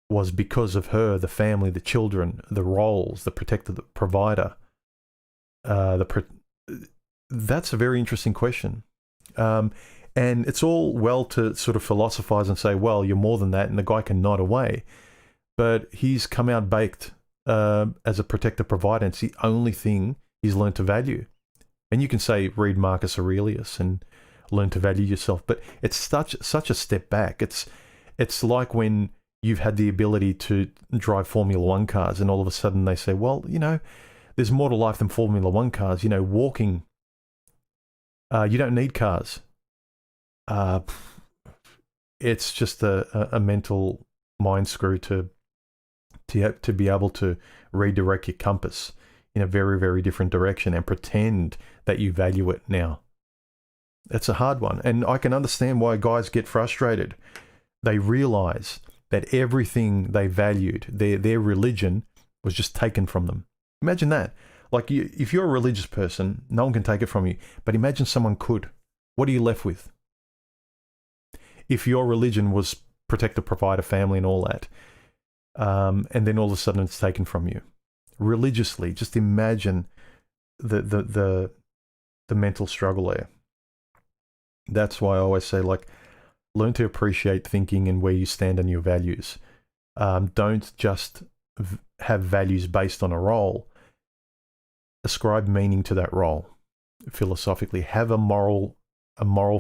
S1: was because of her, the family, the children, the roles, the protector, the provider. That's a very interesting question. And it's all well to sort of philosophize and say, well, you're more than that, and the guy can nod away. But he's come out baked as a protector provider. And it's the only thing he's learned to value. And you can say, read Marcus Aurelius and learn to value yourself. But it's such a step back. It's like when you've had the ability to drive Formula One cars, and all of a sudden they say, well, there's more to life than Formula One cars. Walking, you don't need cars. It's just a mental mind screw to be able to redirect your compass in a very, very different direction and pretend that you value it now. It's a hard one. And I can understand why guys get frustrated. They realize that everything they valued, their religion, was just taken from them. Imagine that. Like, if you're a religious person, no one can take it from you. But imagine someone could. What are you left with? If your religion was protector, provider, family, and all that, and then all of a sudden it's taken from you religiously, just imagine the mental struggle there. That's why I always say, like, learn to appreciate thinking and where you stand on your values. Don't just have values based on a role. Ascribe meaning to that role philosophically. Have a moral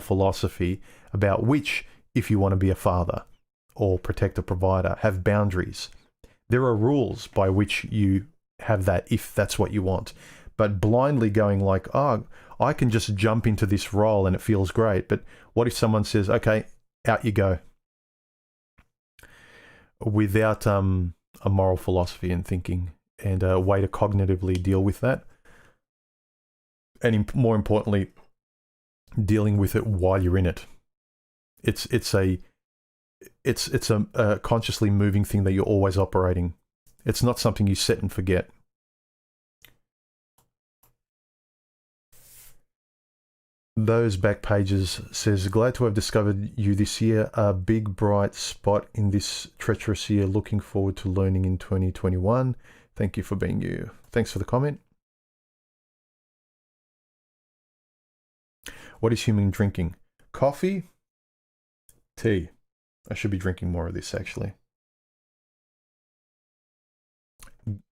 S1: philosophy about which, if you want to be a father or protector provider, have boundaries. There are rules by which you have that if that's what you want. But blindly going like, oh, I can just jump into this role and it feels great. But what if someone says, okay, out you go, without a moral philosophy and thinking and a way to cognitively deal with that? And more importantly, dealing with it while you're in it. It's a consciously moving thing that you're always operating. It's not something you set and forget. Those back pages says, glad to have discovered you this year. A big bright spot in this treacherous year. Looking forward to learning in 2021. Thank you for being you. Thanks for the comment. What is human drinking? Coffee? Tea. I should be drinking more of this, actually.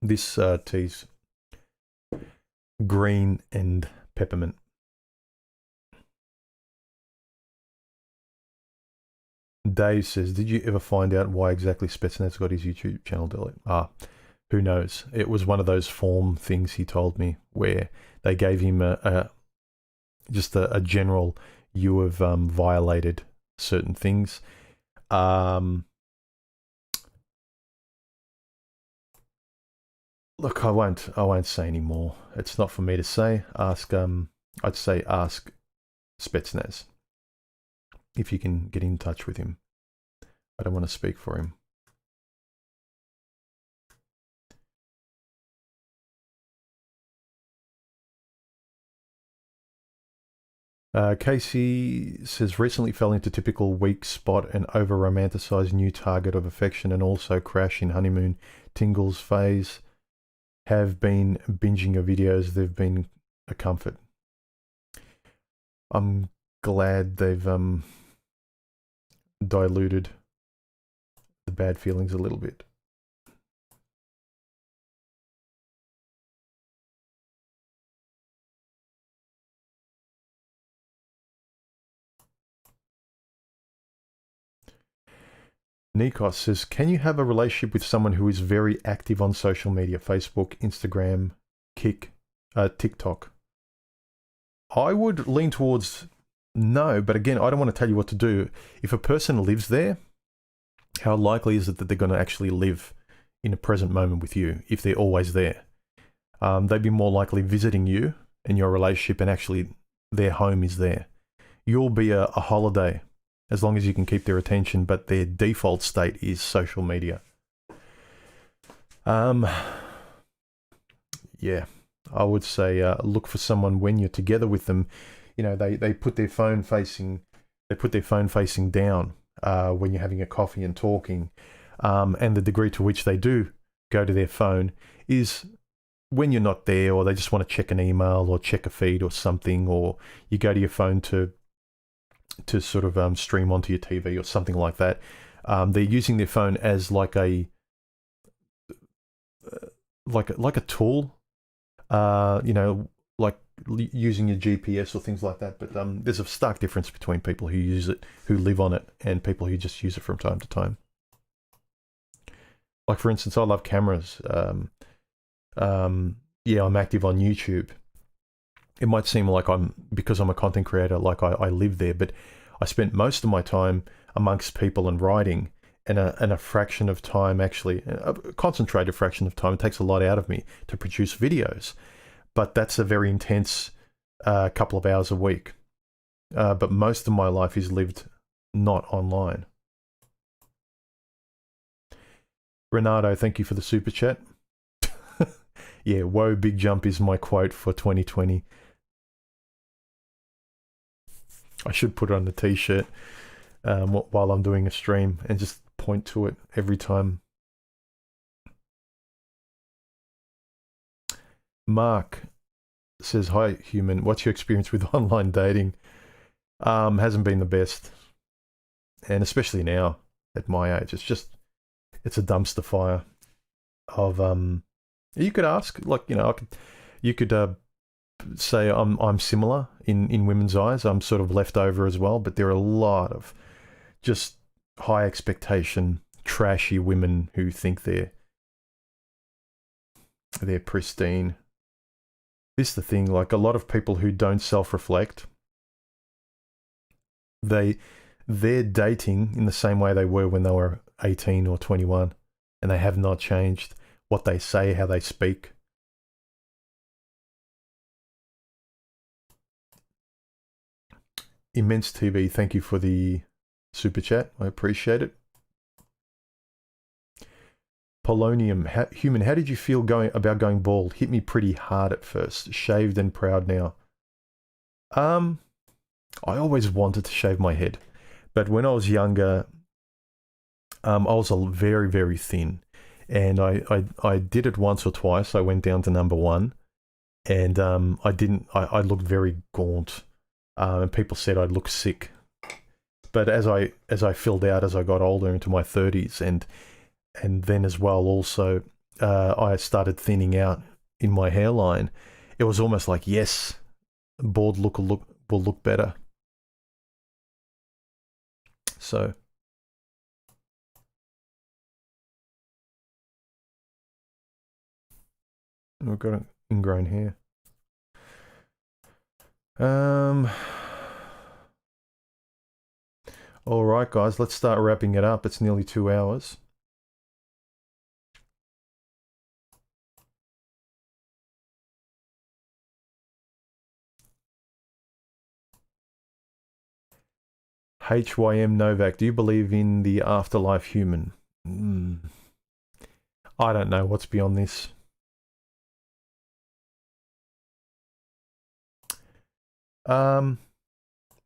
S1: This tea's green and peppermint. Dave says, did you ever find out why exactly Spetsnaz got his YouTube channel deleted? Who knows? It was one of those form things he told me where they gave him just a general, you have violated certain things. Look, I won't say any more. It's not for me to say. Ask Spetsnaz if you can get in touch with him. I don't want to speak for him. Casey says, recently fell into typical weak spot and over-romanticized new target of affection and also crash in honeymoon tingles phase. Have been binging your videos. They've been a comfort. I'm glad they've diluted the bad feelings a little bit. Nikos says, can you have a relationship with someone who is very active on social media, Facebook, Instagram, TikTok? I would lean towards no, but again, I don't want to tell you what to do. If a person lives there, how likely is it that they're going to actually live in a present moment with you if they're always there? They'd be more likely visiting you and your relationship, and actually their home is there. You'll be a holiday as long as you can keep their attention, but their default state is social media. Yeah, I would say look for someone when you're together with them. You know, they put their phone facing down when you're having a coffee and talking, and the degree to which they do go to their phone is when you're not there, or they just want to check an email or check a feed or something, or you go to your phone to to sort of stream onto your TV or something like that. They're using their phone as like a tool, like using your GPS or things like that. But there's a stark difference between people who use it, who live on it, and people who just use it from time to time. Like, for instance, I love cameras. Yeah, I'm active on YouTube. It might seem like because I'm a content creator, like I live there, but I spent most of my time amongst people and writing, and a fraction of time, actually, a concentrated fraction of time. It takes a lot out of me to produce videos, but that's a very intense couple of hours a week. But most of my life is lived not online. Renato, thank you for the super chat. Yeah, whoa, big jump is my quote for 2020. I should put it on the t-shirt while I'm doing a stream and just point to it every time. Mark says, hi, human. What's your experience with online dating? Hasn't been the best. And especially now, at my age, it's a dumpster fire of, you could ask, like, you could say I'm similar in women's eyes. I'm sort of left over as well, but there are a lot of just high expectation, trashy women who think they're pristine. This is the thing, like a lot of people who don't self-reflect, they're dating in the same way they were when they were 18 or 21, and they have not changed what they say, how they speak. Immense TV, thank you for the super chat. I appreciate it. Polonium, human, how did you feel about going bald? Hit me pretty hard at first. Shaved and proud now. I always wanted to shave my head, but when I was younger, I was very, very thin, and I did it once or twice. I went down to number 1, and I looked very gaunt, and people said I looked sick. But as I filled out as I got older into my 30s, and then as well also I started thinning out in my hairline, it was almost like, yes, bald look will look better. So we've got ingrown hair. All right, guys, let's start wrapping it up. It's nearly 2 hours. HYM Novak, do you believe in the afterlife, human? I don't know what's beyond this.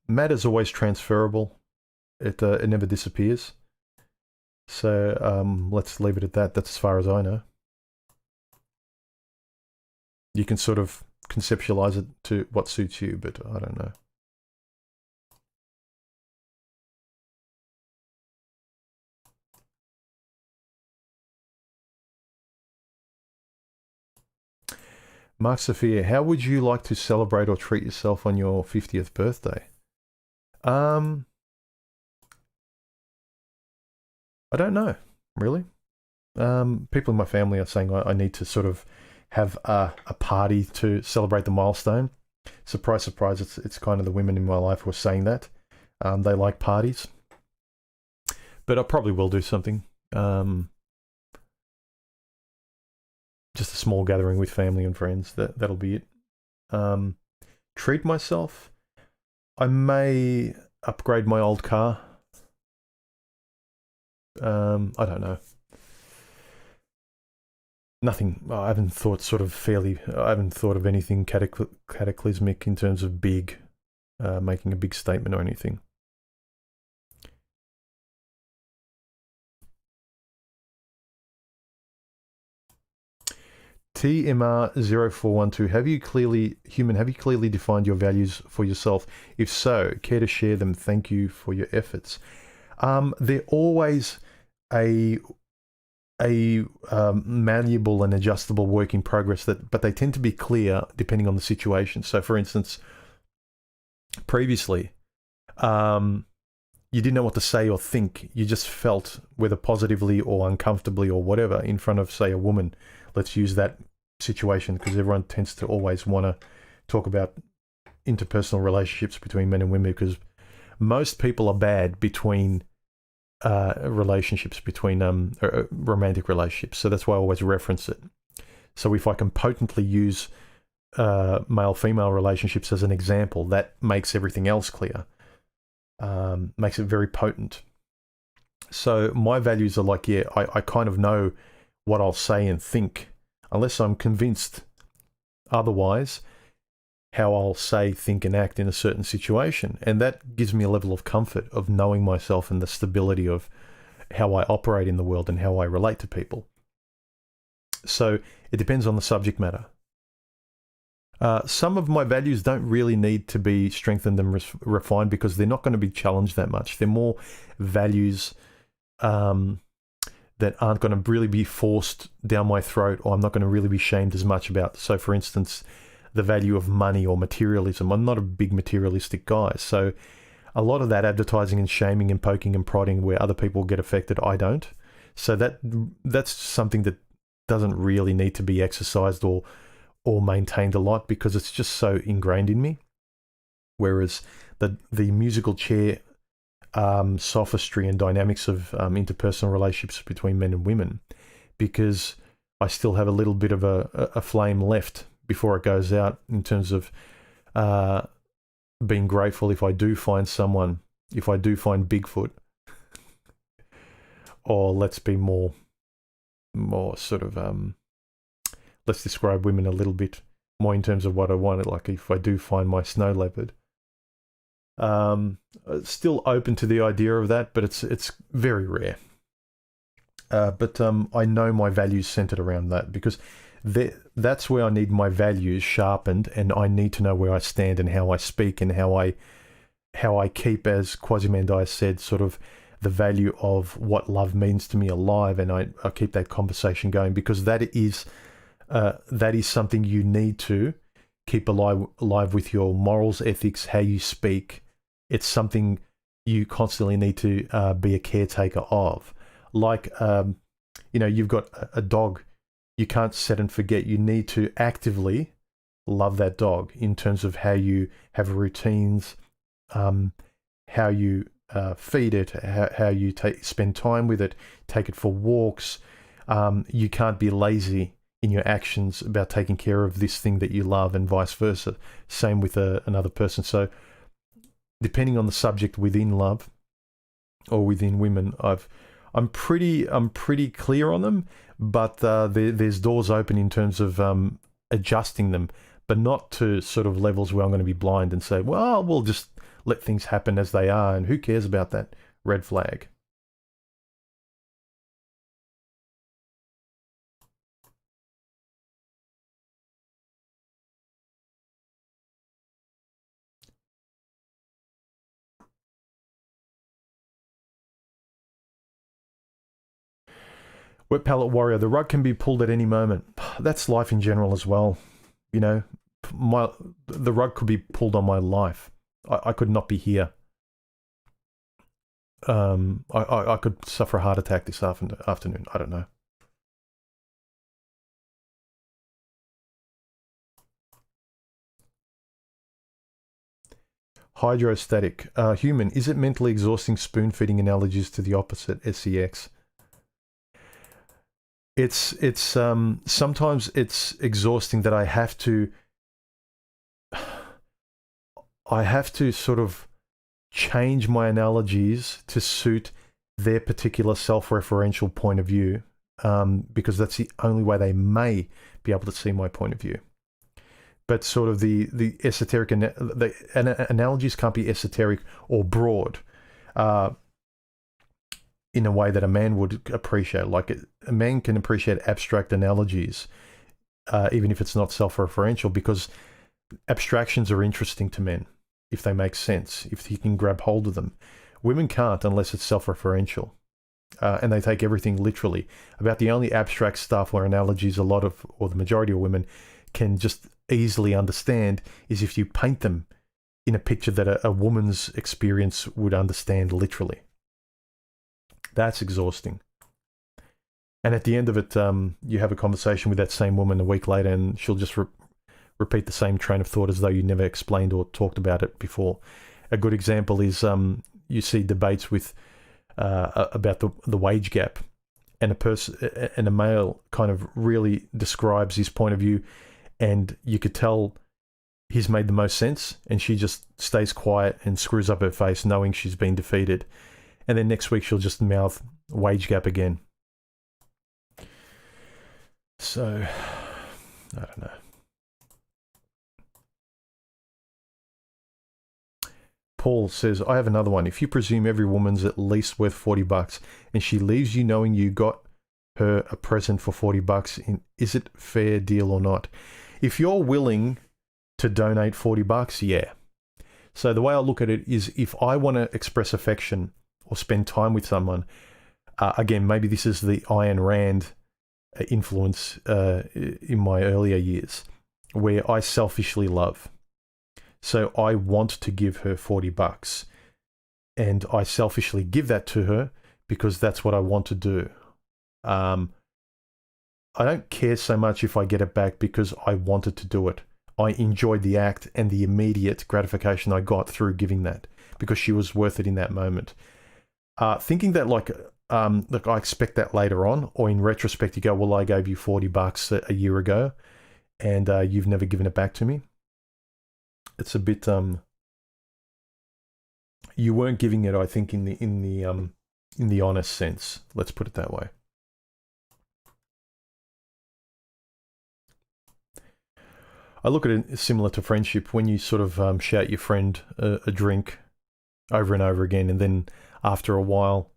S1: Matter's always transferable. It never disappears. So let's leave it at that. That's as far as I know. You can sort of conceptualize it to what suits you, but I don't know. Mark Sophia, how would you like to celebrate or treat yourself on your 50th birthday? I don't know, really. People in my family are saying I need to sort of have a party to celebrate the milestone. Surprise, surprise, it's kind of the women in my life who are saying that. They like parties. But I probably will do something. Just a small gathering with family and friends. That'll be it. Treat myself. I may upgrade my old car. I don't know. Nothing. I haven't thought of anything cataclysmic in terms of big, making a big statement or anything. TMR0412, have you clearly defined your values for yourself? If so, care to share them? Thank you for your efforts. They're always a malleable and adjustable work in progress, but they tend to be clear depending on the situation. So for instance, previously, you didn't know what to say or think. You just felt, whether positively or uncomfortably or whatever, in front of, say, a woman. Let's use that situation because everyone tends to always want to talk about interpersonal relationships between men and women, because most people are bad between relationships, between romantic relationships. So that's why I always reference it. So if I can potently use male-female relationships as an example, that makes everything else clear. Makes it very potent. So my values are like, yeah, I kind of know what I'll say and think, unless I'm convinced otherwise, how I'll say, think, and act in a certain situation. And that gives me a level of comfort of knowing myself and the stability of how I operate in the world and how I relate to people. So it depends on the subject matter. Some of my values don't really need to be strengthened and refined because they're not going to be challenged that much. They're more values that aren't going to really be forced down my throat, or I'm not going to really be shamed as much about. So for instance, the value of money or materialism. I'm not a big materialistic guy. So a lot of that advertising and shaming and poking and prodding where other people get affected, I don't. So that's something that doesn't really need to be exercised or maintained a lot because it's just so ingrained in me. Whereas the musical chair sophistry and dynamics of interpersonal relationships between men and women, because I still have a little bit of a flame left before it goes out, in terms of being grateful if I do find someone, if I do find Bigfoot, or let's be more sort of let's describe women a little bit more in terms of what I want. Like if I do find my snow leopard, still open to the idea of that, but it's very rare. But I know my values centered around that, because that's where I need my values sharpened, and I need to know where I stand and how I speak and how I keep, as Quasimodo said, sort of the value of what love means to me alive, and I keep that conversation going, because that is something you need to keep alive with your morals, ethics, how you speak. It's something you constantly need to be a caretaker of. Like, you've got a dog. You can't set and forget. You need to actively love that dog in terms of how you have routines, how you feed it, how you spend time with it, take it for walks. You can't be lazy in your actions about taking care of this thing that you love, and vice versa. Same with another person. So depending on the subject within love or within women, I'm pretty clear on them, but there's doors open in terms of adjusting them, but not to sort of levels where I'm going to be blind and say, well, we'll just let things happen as they are, and who cares about that red flag. Wet Palette Warrior, the rug can be pulled at any moment. That's life in general as well. The rug could be pulled on my life. I could not be here. I could suffer a heart attack this afternoon. I don't know. Hydrostatic. Human, is it mentally exhausting spoon-feeding analogies to the opposite, SEX? It's sometimes it's exhausting that I have to sort of change my analogies to suit their particular self-referential point of view, because that's the only way they may be able to see my point of view. But sort of the esoteric analogies can't be esoteric or broad in a way that a man would appreciate. Like a man can appreciate abstract analogies even if it's not self-referential, because abstractions are interesting to men if they make sense, if you can grab hold of them. Women can't unless it's self-referential. And they take everything literally. About the only abstract stuff or analogies or the majority of women can just easily understand is if you paint them in a picture that a woman's experience would understand literally. That's exhausting. And at the end of it, you have a conversation with that same woman a week later, and she'll just repeat the same train of thought as though you never explained or talked about it before. A good example is you see debates with about the wage gap, and a male kind of really describes his point of view, and you could tell he's made the most sense, and she just stays quiet and screws up her face knowing she's been defeated. And then next week she'll just mouth wage gap again. So, I don't know. Paul says, I have another one. If you presume every woman's at least worth $40 and she leaves you knowing you got her a present for $40, is it fair deal or not? If you're willing to donate $40, yeah. So the way I look at it is, if I want to express affection or spend time with someone, again, maybe this is the Ayn Rand influence in my earlier years, where I selfishly love. So I want to give her $40, and I selfishly give that to her because that's what I want to do. I don't care so much if I get it back because I wanted to do it. I enjoyed the act and the immediate gratification I got through giving that, because she was worth it in that moment. Thinking that look, I expect that later on, or in retrospect, you go, well, I gave you $40 a year ago, and you've never given it back to me. It's a bit. You weren't giving it, I think, in the honest sense. Let's put it that way. I look at it similar to friendship. When you sort of shout your friend a drink over and over again, and then after a while,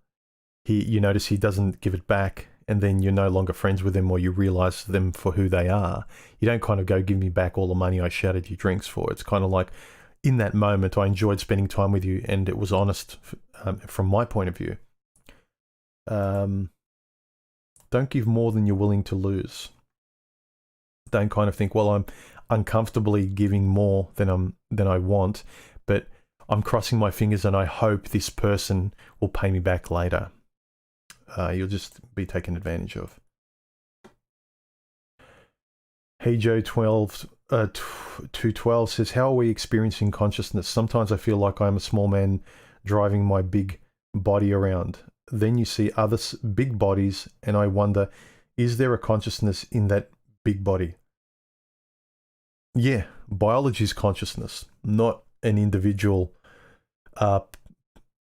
S1: you notice he doesn't give it back, and then you're no longer friends with them, or you realize them for who they are. You don't kind of go, give me back all the money I shouted you drinks for. It's kind of like, in that moment, I enjoyed spending time with you, and it was honest from my point of view. Don't give more than you're willing to lose. Don't kind of think, well, I'm uncomfortably giving more than I want, but I'm crossing my fingers and I hope this person will pay me back later. You'll just be taken advantage of. Hey Joe 212 says, how are we experiencing consciousness? Sometimes I feel like I'm a small man driving my big body around. Then you see other big bodies and I wonder, is there a consciousness in that big body? Yeah, biology is consciousness, not an individual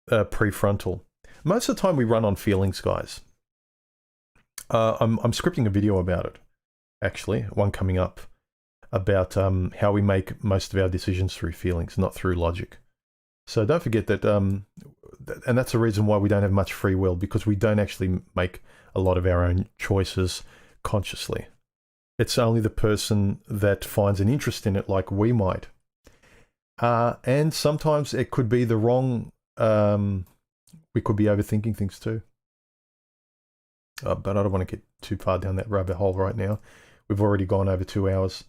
S1: prefrontal. Most of the time we run on feelings, guys. I'm scripting a video about it, actually, one coming up, about how we make most of our decisions through feelings, not through logic. So don't forget that, and that's the reason why we don't have much free will, because we don't actually make a lot of our own choices consciously. It's only the person that finds an interest in it, like we might. And sometimes it could be the wrong, we could be overthinking things too. But I don't want to get too far down that rabbit hole right now. We've already gone over 2 hours.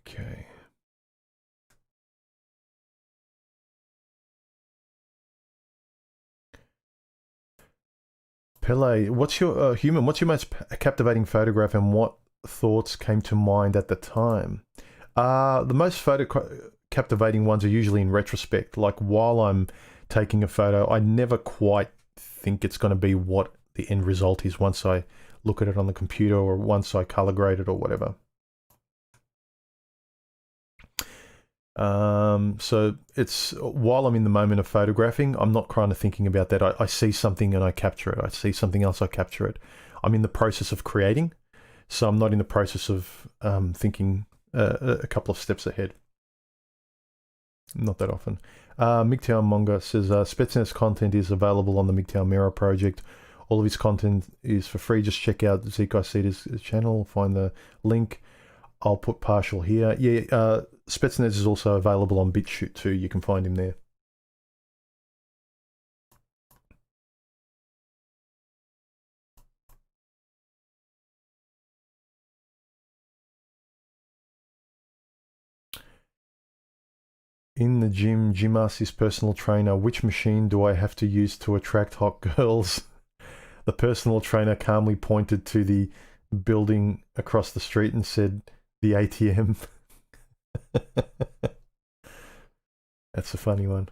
S1: Okay. Pele, what's your human? What's your most captivating photograph, and what thoughts came to mind at the time? The most captivating ones are usually in retrospect. Like while I'm taking a photo, I never quite think it's going to be what the end result is once I look at it on the computer or once I color grade it or whatever. So it's while I'm in the moment of photographing, I'm not kind of thinking about that. I see something and I capture it. I see something else, I capture it. I'm in the process of creating, so I'm not in the process of thinking a couple of steps ahead. Not that often. MGTOW Manga says Spetsnaz content is available on the MGTOW Mirror project. All of his content is for free. Just check out Zeke Iceda's channel, find the link. I'll put partial here. Yeah, Spetsnaz is also available on BitChute too. You can find him there. In the gym asks his personal trainer, which machine do I have to use to attract hot girls? The personal trainer calmly pointed to the building across the street and said, the ATM. That's a funny one.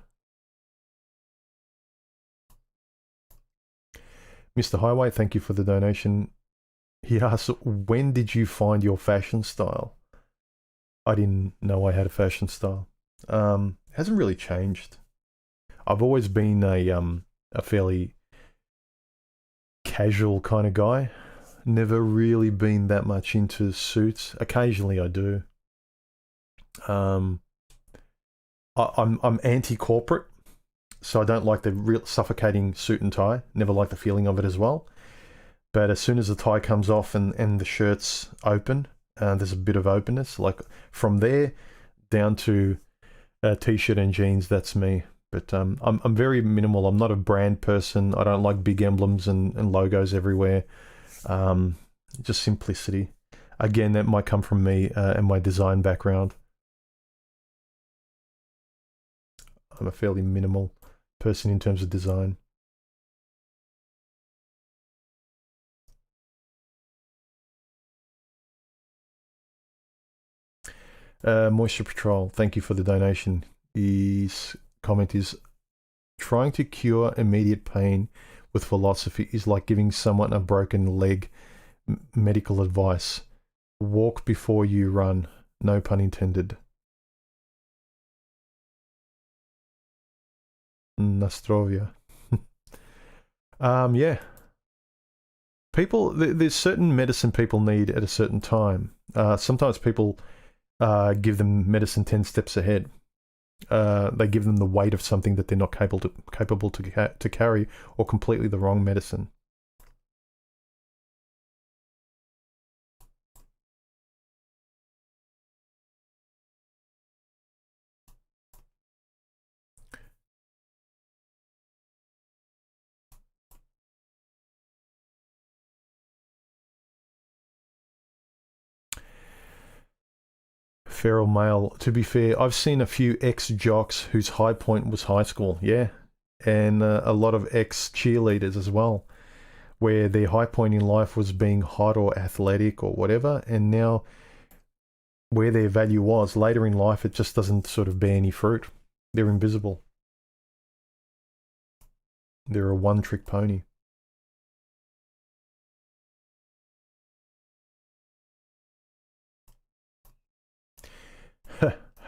S1: Mr. Highway, thank you for the donation. He asks, when did you find your fashion style? I didn't know I had a fashion style. Hasn't really changed. I've always been a fairly casual kind of guy. Never really been that much into suits. Occasionally I do. I'm anti-corporate, so I don't like the real suffocating suit and tie. Never like the feeling of it as well. But as soon as the tie comes off and the shirt's open, there's a bit of openness. Like from there down to a t-shirt and jeans, that's me. But I'm very minimal. I'm not a brand person. I don't like big emblems and logos everywhere. Just simplicity. Again, that might come from me and my design background. I'm a fairly minimal person in terms of design. Moisture Patrol, thank you for the donation. His comment is, trying to cure immediate pain with philosophy is like giving someone a broken leg medical advice. Walk before you run. No pun intended. Nastrovia. Yeah. People, there's certain medicine people need at a certain time. Sometimes people give them medicine 10 steps ahead. They give them the weight of something that they're not capable to carry, or completely the wrong medicine. Feral male. To be fair, I've seen a few ex-jocks whose high point was high school, yeah. And a lot of ex-cheerleaders as well, where their high point in life was being hot or athletic or whatever, and now where their value was later in life, it just doesn't sort of bear any fruit. They're invisible. They're a one-trick pony.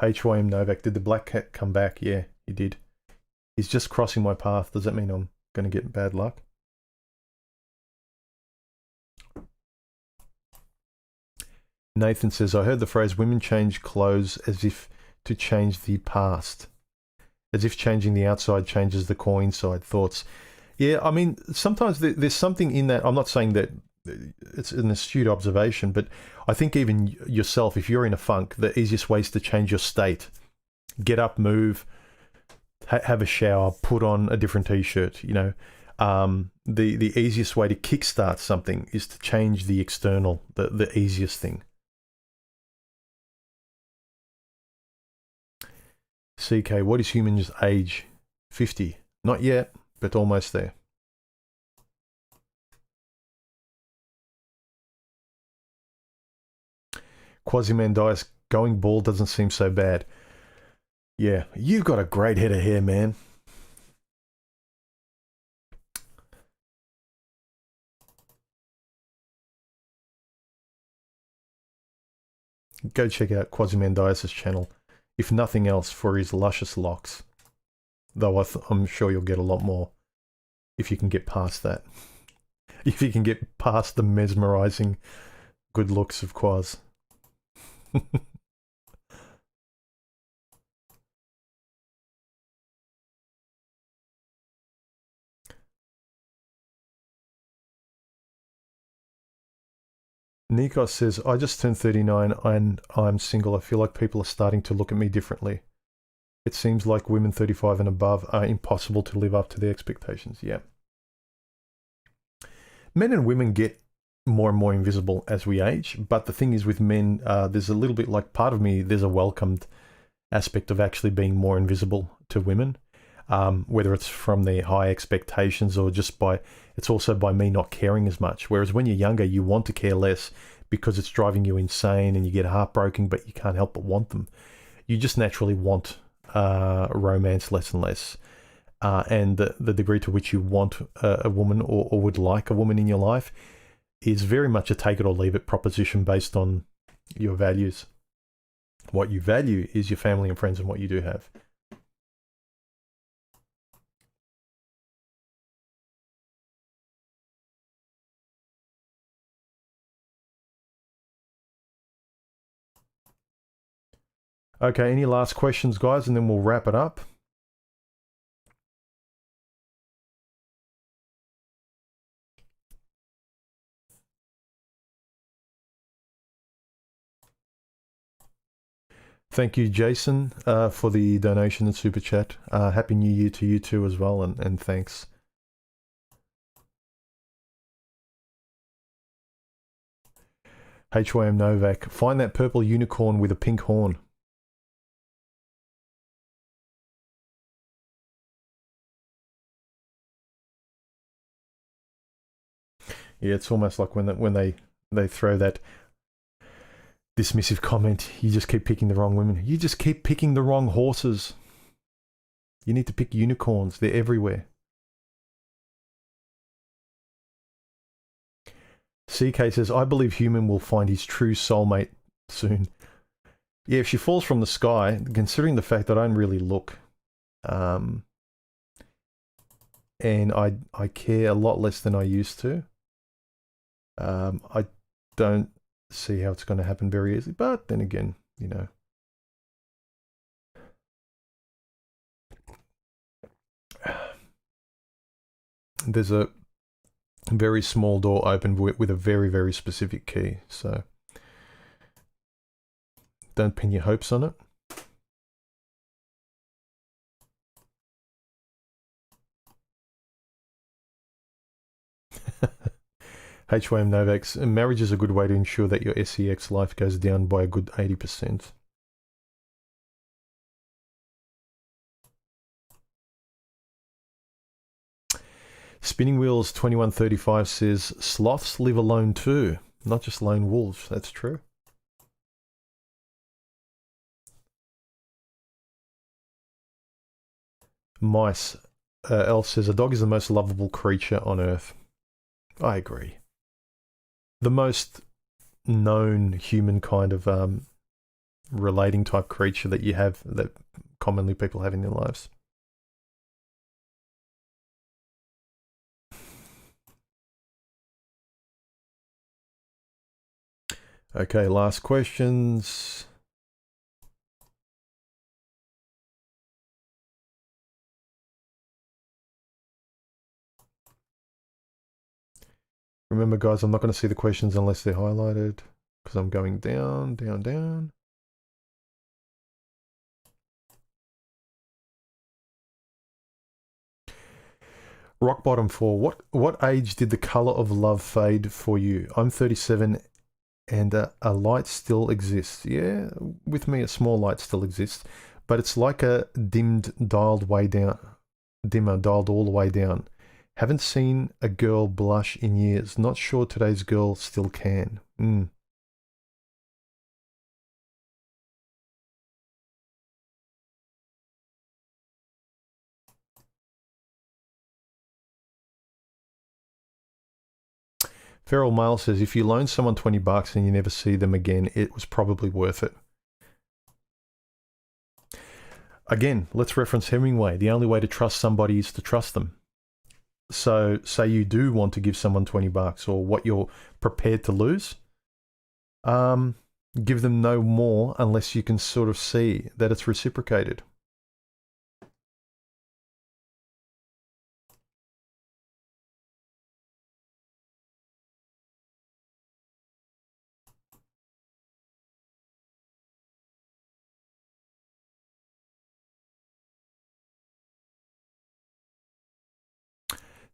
S1: HYM Novak, did the black cat come back? Yeah, he did. He's just crossing my path. Does that mean I'm going to get bad luck? Nathan says, I heard the phrase women change clothes as if to change the past. As if changing the outside changes the core inside. Thoughts? Yeah, I mean, sometimes there's something in that. I'm not saying that it's an astute observation, but I think even yourself, if you're in a funk, the easiest way is to change your state. Get up, move, have a shower, put on a different t-shirt, you know. The easiest way to kickstart something is to change the external, the easiest thing. CK, what is humans' age? 50. Not yet, but almost there. Quasimandias, going bald doesn't seem so bad. Yeah, you've got a great head of hair, man. Go check out Quasimandias' channel. if nothing else, for his luscious locks. Though I'm sure you'll get a lot more if you can get past that. If you can get past the mesmerizing good looks of Quaz. Nikos says, I just turned 39 and I'm single. I feel like people are starting to look at me differently. It seems like women 35 and above are impossible to live up to their expectations. Yeah. Men and women get more and more invisible as we age, but the thing is with men, there's a little bit like part of me, there's a welcomed aspect of actually being more invisible to women, whether it's from their high expectations or just by, it's also by me not caring as much. Whereas when you're younger, you want to care less because it's driving you insane and you get heartbroken, but you can't help but want them. You just naturally want romance less and less. And the degree to which you want a woman or would like a woman in your life is very much a take it or leave it proposition based on your values. What you value is your family and friends and what you do have. Okay, any last questions, guys, and then we'll wrap it up. Thank you, Jason, for the donation and super chat. Happy New Year to you too as well, and thanks. HYM Novak, find that purple unicorn with a pink horn. Yeah, it's almost like when they throw that dismissive comment, you just keep picking the wrong women. You just keep picking the wrong horses. You need to pick unicorns. They're everywhere. CK says, I believe human will find his true soulmate soon. Yeah, if she falls from the sky, considering the fact that I don't really look, and I care a lot less than I used to, I don't see how it's going to happen very easily. But then again, you know. There's a very small door open with a very, very specific key. So don't pin your hopes on it. HYM Novax, marriage is a good way to ensure that your SEX life goes down by a good 80%. Spinning Wheels 2135 says, sloths live alone too, not just lone wolves. That's true. Mice. Elf says, a dog is the most lovable creature on earth. I agree. The most known human kind of relating type creature that you have, that commonly people have in their lives. Okay, last questions. Remember, guys, I'm not going to see the questions unless they're highlighted because I'm going down, down, down. Rock bottom 4. What age did the color of love fade for you? I'm 37 and a light still exists. Yeah, with me a small light still exists, but it's like a dialed way down, dimmer dialed all the way down. Haven't seen a girl blush in years. Not sure today's girl still can. Feral Male says, if you loan someone $20 and you never see them again, it was probably worth it. Again, let's reference Hemingway. The only way to trust somebody is to trust them. So say you do want to give someone $20 or what you're prepared to lose, give them no more unless you can sort of see that it's reciprocated.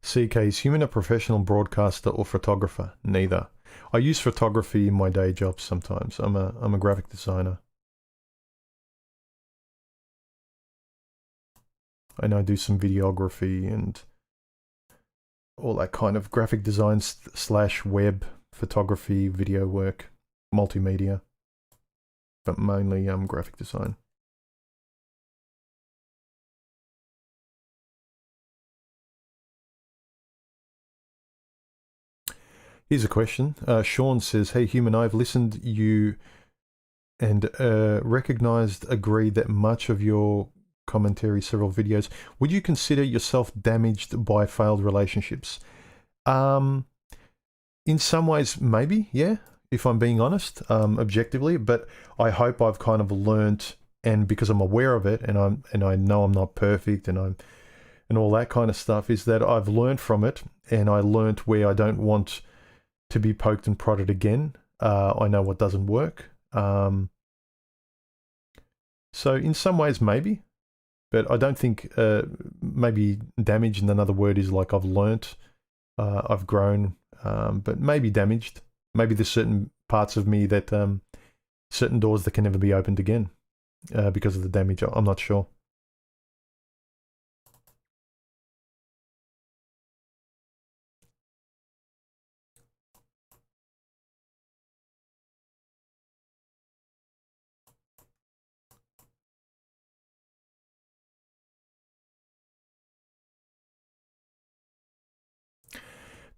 S1: CK, is human a professional broadcaster or photographer? Neither. I use photography in my day job sometimes. I'm a graphic designer. And I do some videography and all that kind of graphic design / web photography, video work, multimedia, but mainly graphic design. Here's a question. Sean says, hey, human, I've listened you and recognized, agreed that much of your commentary, several videos, would you consider yourself damaged by failed relationships? In some ways, maybe, yeah, if I'm being honest, objectively, but I hope I've kind of learnt, and because I'm aware of it, and I know I'm not perfect, and all that kind of stuff, is that I've learned from it, and I learnt where I don't want to be poked and prodded again. I know what doesn't work. So in some ways, maybe, but I don't think maybe damaged, and another word is like I've learnt, I've grown, but maybe damaged. Maybe there's certain parts of me that, certain doors that can never be opened again because of the damage. I'm not sure.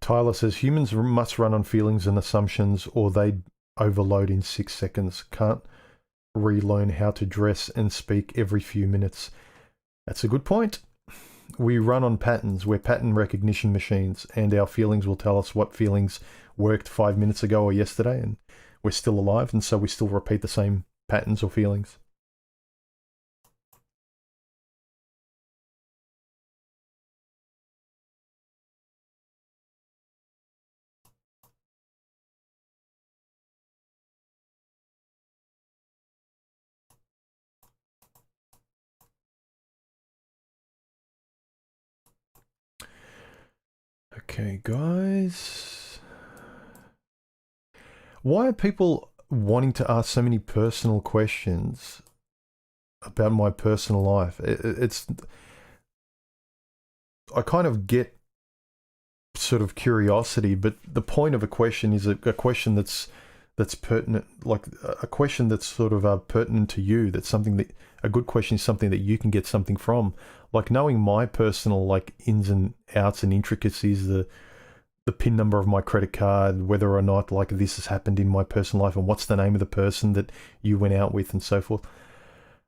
S1: Tyler says, humans must run on feelings and assumptions or they overload in 6 seconds. Can't relearn how to dress and speak every few minutes. That's a good point. We run on patterns. We're pattern recognition machines, and our feelings will tell us what feelings worked 5 minutes ago or yesterday, and we're still alive, and so we still repeat the same patterns or feelings. Okay, guys. Why are people wanting to ask so many personal questions about my personal life? It's I kind of get sort of curiosity, but the point of a question is a question that's pertinent, like a question that's sort of pertinent to you. That's something that a good question is something that you can get something from. Like knowing my personal like ins and outs and intricacies, the PIN number of my credit card, whether or not like this has happened in my personal life, and what's the name of the person that you went out with, and so forth.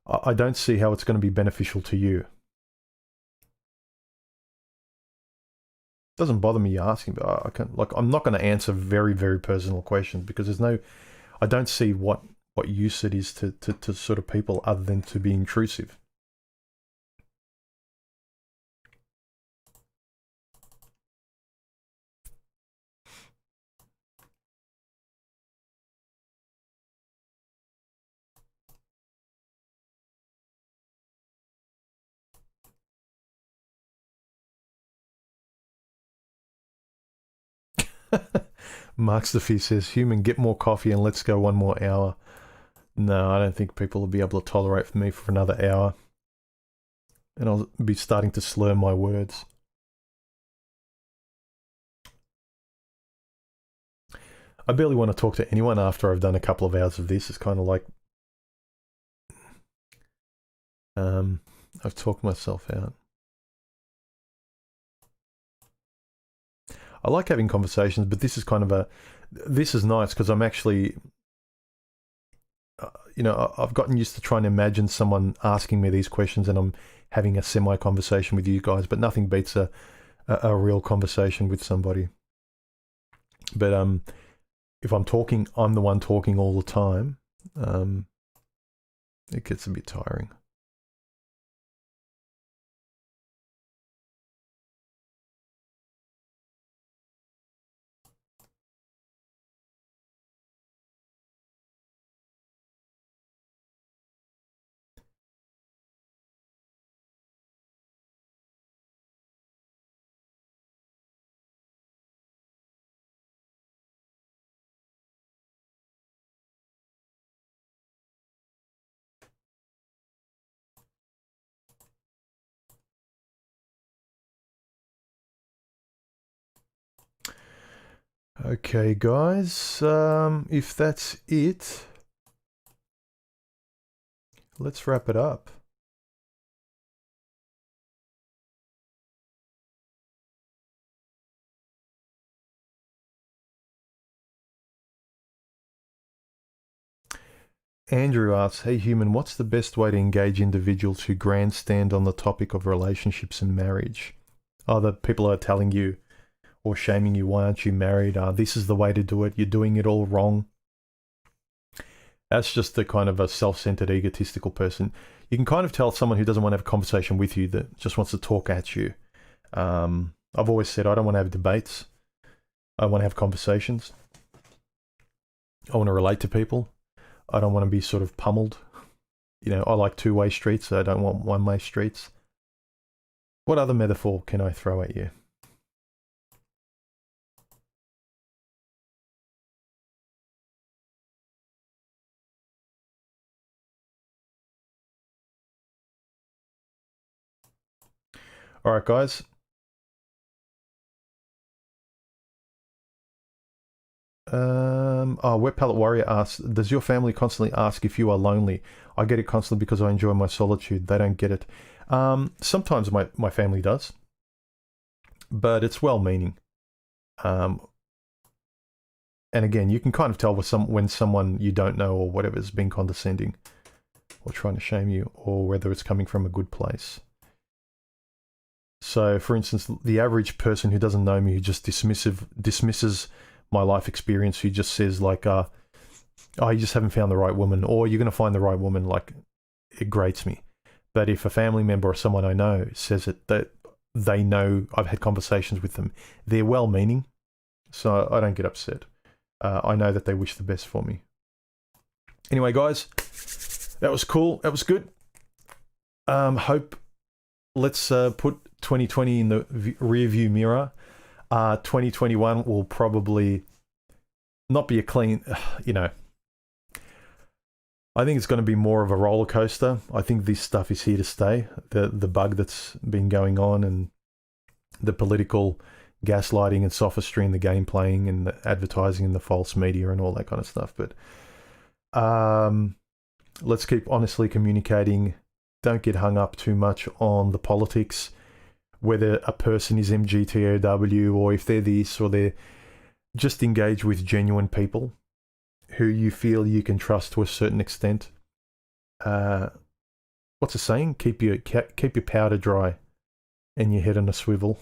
S1: I don't see how it's going to be beneficial to you. Doesn't bother me asking, but I can like I'm not going to answer very, very personal questions because there's no, I don't see what use it is to sort of people other than to be intrusive. Marks the Fee says, human, get more coffee and let's go 1 more hour. No, I don't think people will be able to tolerate me for another hour. And I'll be starting to slur my words. I barely want to talk to anyone after I've done a couple of hours of this. It's kind of like I've talked myself out. I like having conversations, but this is kind of this is nice because I'm actually, I've gotten used to trying to imagine someone asking me these questions, and I'm having a semi-conversation with you guys, but nothing beats a real conversation with somebody. But if I'm talking, I'm the one talking all the time. It gets a bit tiring. Okay, guys, if that's it, let's wrap it up. Andrew asks, hey human, what's the best way to engage individuals who grandstand on the topic of relationships and marriage? Either people are telling you or shaming you, why aren't you married? This is the way to do it, you're doing it all wrong. That's just the kind of a self-centered, egotistical person. You can kind of tell someone who doesn't want to have a conversation with you, that just wants to talk at you. I've always said I don't want to have debates. I want to have conversations. I want to relate to people. I don't want to be sort of pummeled. I like two-way streets, so I don't want one-way streets. What other metaphor can I throw at you? All right, guys. Wet Palette Warrior asks, does your family constantly ask if you are lonely? I get it constantly because I enjoy my solitude. They don't get it. Sometimes my family does, but it's well-meaning. And again, you can kind of tell when someone you don't know or whatever is being condescending or trying to shame you, or whether it's coming from a good place. So, for instance, the average person who doesn't know me, who just dismisses my life experience, who just says like, oh, you just haven't found the right woman, or you're going to find the right woman, like, it grates me. But if a family member or someone I know says it, that they know I've had conversations with them, they're well-meaning, so I don't get upset. I know that they wish the best for me. Anyway, guys, that was cool. That was good. Let's put 2020 in the rear view mirror. 2021 will probably not be a clean, I think it's going to be more of a roller coaster. I think this stuff is here to stay. The bug that's been going on, and the political gaslighting and sophistry and the game playing and the advertising and the false media and all that kind of stuff. But let's keep honestly communicating. Don't get hung up too much on the politics, whether a person is MGTOW or if they're this or they're. Just engage with genuine people who you feel you can trust to a certain extent. What's the saying? Keep your powder dry and your head on a swivel.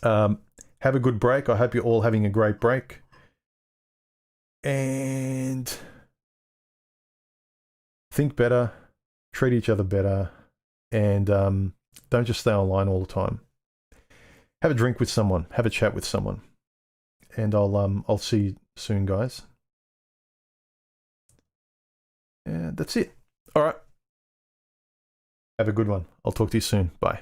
S1: Have a good break. I hope you're all having a great break. And think better, treat each other better, and don't just stay online all the time. Have a drink with someone, have a chat with someone. And I'll see you soon, guys. And that's it. All right. Have a good one. I'll talk to you soon. Bye.